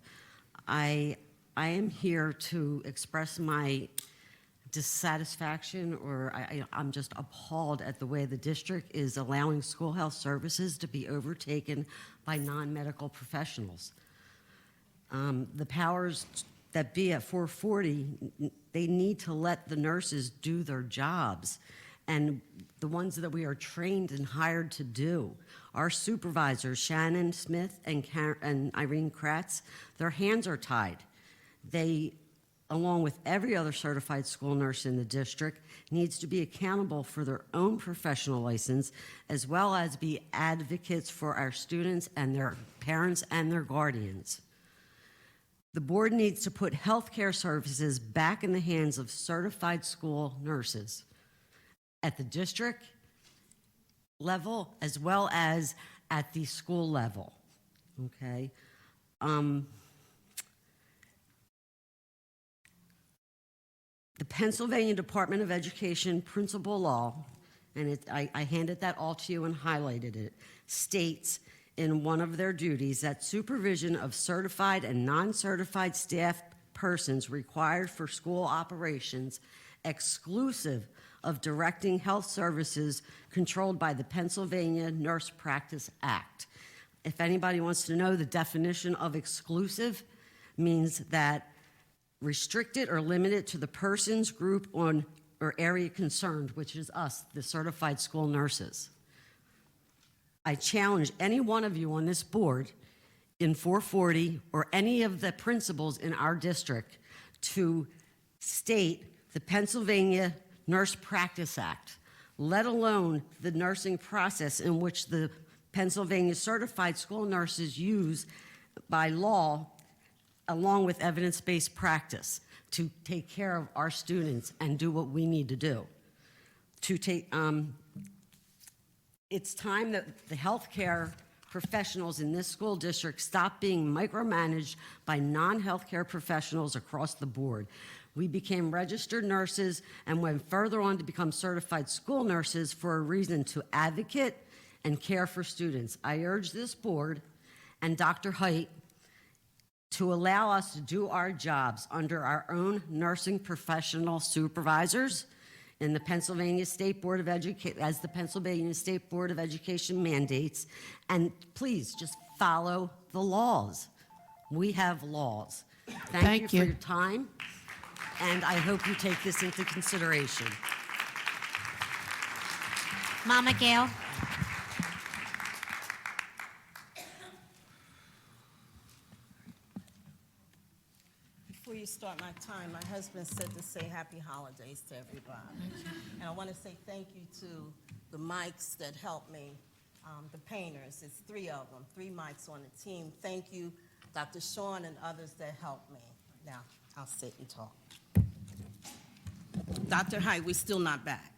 I am here to express my dissatisfaction, or I'm just appalled at the way the district is allowing school health services to be overtaken by non-medical professionals. The powers that be at 440, they need to let the nurses do their jobs, and the ones that we are trained and hired to do. Our supervisors, Shannon Smith and Irene Kratz, their hands are tied. They, along with every other certified school nurse in the district, needs to be accountable for their own professional license, as well as be advocates for our students and their parents and their guardians. The board needs to put healthcare services back in the hands of certified school nurses at the district level as well as at the school level, okay? The Pennsylvania Department of Education principal law, and I handed that all to you and highlighted it, states in one of their duties that supervision of certified and non-certified staff persons required for school operations, exclusive of directing health services controlled by the Pennsylvania Nurse Practice Act. If anybody wants to know, the definition of exclusive means that restricted or limited to the persons, group, or area concerned, which is us, the certified school nurses. I challenge any one of you on this board in 440 or any of the principals in our district to state the Pennsylvania Nurse Practice Act, let alone the nursing process in which the Pennsylvania certified school nurses use by law, along with evidence-based practice, to take care of our students and do what we need to do. It's time that the healthcare professionals in this school district stop being micromanaged by non-healthcare professionals across the board. We became registered nurses and went further on to become certified school nurses for a reason: to advocate and care for students. I urge this board and Dr. Height to allow us to do our jobs under our own nursing professional supervisors in the Pennsylvania State Board of Education, as the Pennsylvania State Board of Education mandates, and please just follow the laws. We have laws. Thank you for your time, and I hope you take this into consideration. Mama Gail. Before you start my time, my husband said to say happy holidays to everybody. And I want to say thank you to the mics that helped me, the painters. It's 3 of them, 3 mics on the team. Thank you, Dr. Sean and others that helped me. Now, I'll sit and talk. Dr. Height, we're still not back.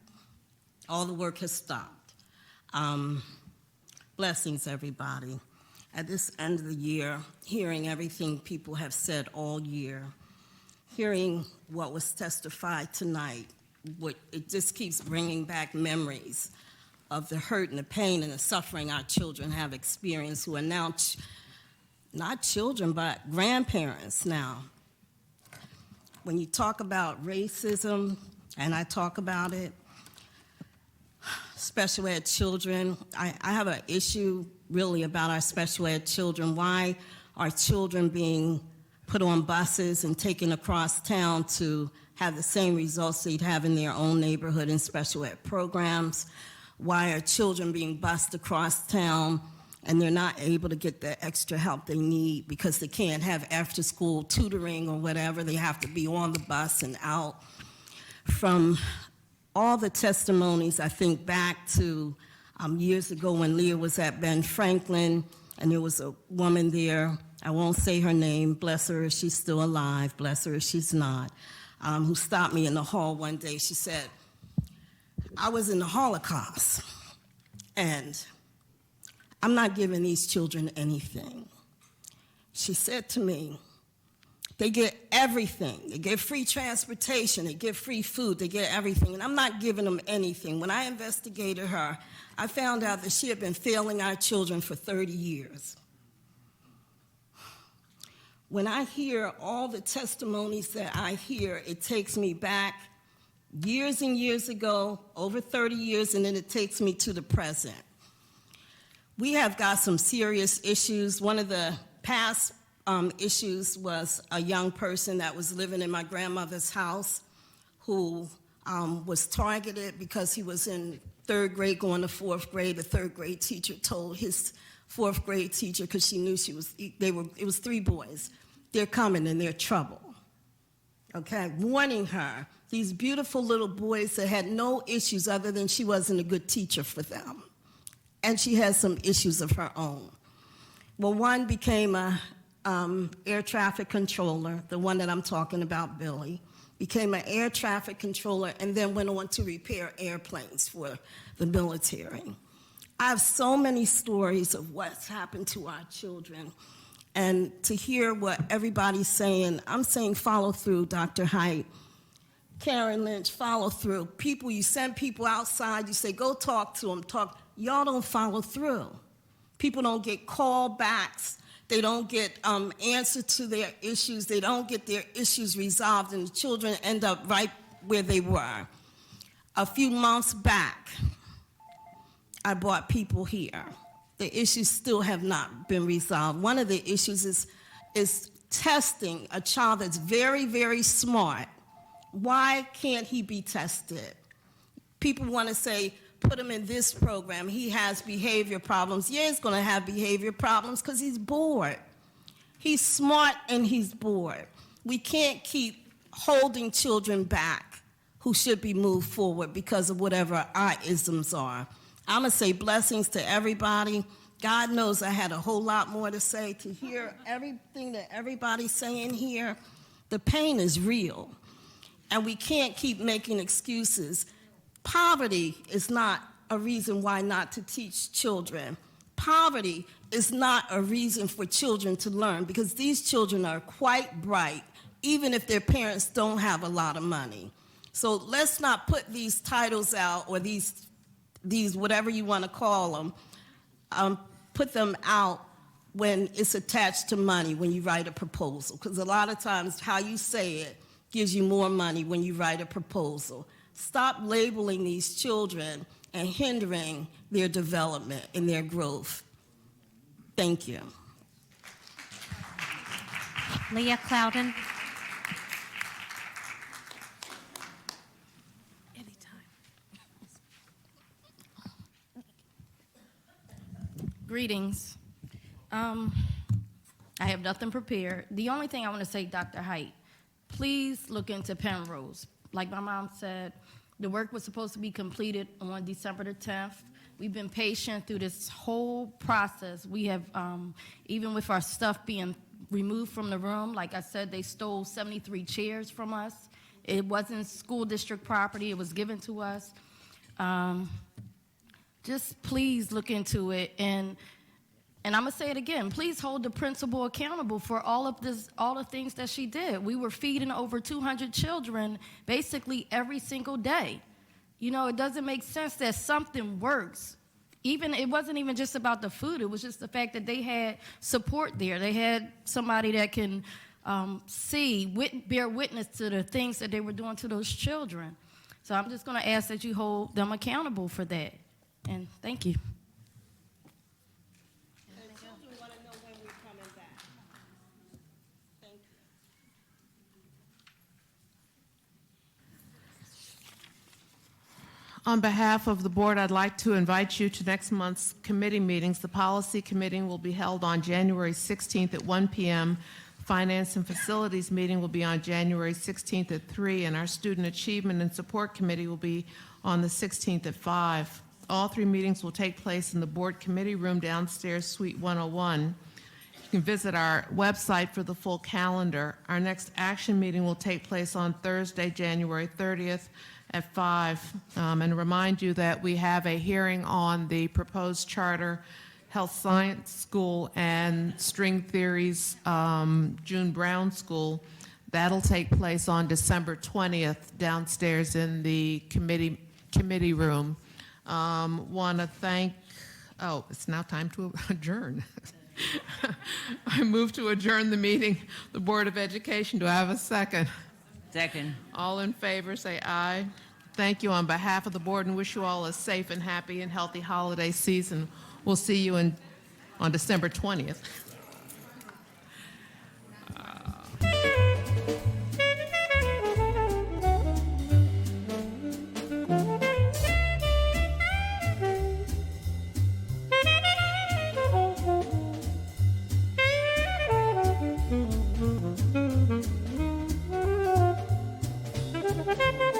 All the work has stopped. Blessings, everybody. At this end of the year, hearing everything people have said all year, hearing what was testified tonight, it just keeps bringing back memories of the hurt and the pain and the suffering our children have experienced, who are now not children, but grandparents now. When you talk about racism, and I talk about it, special ed children, I have an issue really about our special ed children. Why are children being put on buses and taken across town to have the same results they'd have in their own neighborhood in special ed programs? Why are children being bused across town and they're not able to get the extra help they need because they can't have after-school tutoring or whatever? They have to be on the bus and out. From all the testimonies, I think back to years ago when Leah was at Ben Franklin, and there was a woman there, I won't say her name, bless her if she's still alive, bless her if she's not, who stopped me in the hall one day. She said, I was in the Holocaust, and I'm not giving these children anything. She said to me, they get everything. They get free transportation, they get free food, they get everything, and I'm not giving them anything. When I investigated her, I found out that she had been failing our children for 30 years. When I hear all the testimonies that I hear, it takes me back years and years ago, over 30 years, and then it takes me to the present. We have got some serious issues. One of the past issues was a young person that was living in my grandmother's house who was targeted because he was in third grade going to fourth grade. The third grade teacher told his fourth grade teacher, because she knew it was 3 boys, they're coming and they're trouble. Okay, warning her, these beautiful little boys that had no issues other than she wasn't a good teacher for them. And she has some issues of her own. Well, one became a air traffic controller, the one that I'm talking about, Billy, became an air traffic controller and then went on to repair airplanes for the military. I have so many stories of what's happened to our children. And to hear what everybody's saying, I'm saying follow through, Dr. Height. Karen Lynch, follow through. People, you send people outside, you say, go talk to them, y'all don't follow through. People don't get call backs. They don't get answer to their issues. They don't get their issues resolved, and the children end up right where they were. A few months back, I brought people here. The issues still have not been resolved. One of the issues is testing a child that's very, very smart. Why can't he be tested? People want to say, put him in this program. He has behavior problems. Yeah, he's going to have behavior problems because he's bored. He's smart and he's bored. We can't keep holding children back who should be moved forward because of whatever our isms are. I'm going to say blessings to everybody. God knows I had a whole lot more to say. To hear everything that everybody's saying here, the pain is real. And we can't keep making excuses. Poverty is not a reason why not to teach children. Poverty is not a reason for children to learn, because these children are quite bright, even if their parents don't have a lot of money. So let's not put these titles out, or these whatever you want to call them, put them out when it's attached to money when you write a proposal, because a lot of times how you say it gives you more money when you write a proposal. Stop labeling these children and hindering their development and their growth. Thank you. Leah Clouden. Greetings. I have nothing prepared. The only thing I want to say, Dr. Height, please look into Penrose. Like my mom said, the work was supposed to be completed on December the 10th. We've been patient through this whole process. We have, even with our stuff being removed from the room, like I said, they stole 73 chairs from us. It wasn't school district property, it was given to us. Just please look into it, and I'm gonna say it again, please hold the principal accountable for all of this, all the things that she did. We were feeding over 200 children basically every single day. You know, it doesn't make sense that something works. It wasn't even just about the food, it was just the fact that they had support there. They had somebody that can bear witness to the things that they were doing to those children. So I'm just gonna ask that you hold them accountable for that. And thank you. And children want to know when we're coming back. Thank you. On behalf of the board, I'd like to invite you to next month's committee meetings. The policy committee will be held on January 16th at 1 p.m. Finance and Facilities meeting will be on January 16th at 3, and our Student Achievement and Support Committee will be on the 16th at 5. All 3 meetings will take place in the board committee room downstairs, Suite 101. You can visit our website for the full calendar. Our next action meeting will take place on Thursday, January 30th at 5. And remind you that we have a hearing on the proposed charter health science school and string theories June Brown School. That'll take place on December 20th downstairs in the committee room. Want to thank, it's now time to adjourn. I move to adjourn the meeting, the Board of Education. Do I have a second? Second. All in favor, say aye. Thank you on behalf of the board, and wish you all a safe and happy and healthy holiday season. We'll see you on December 20th. Thank you.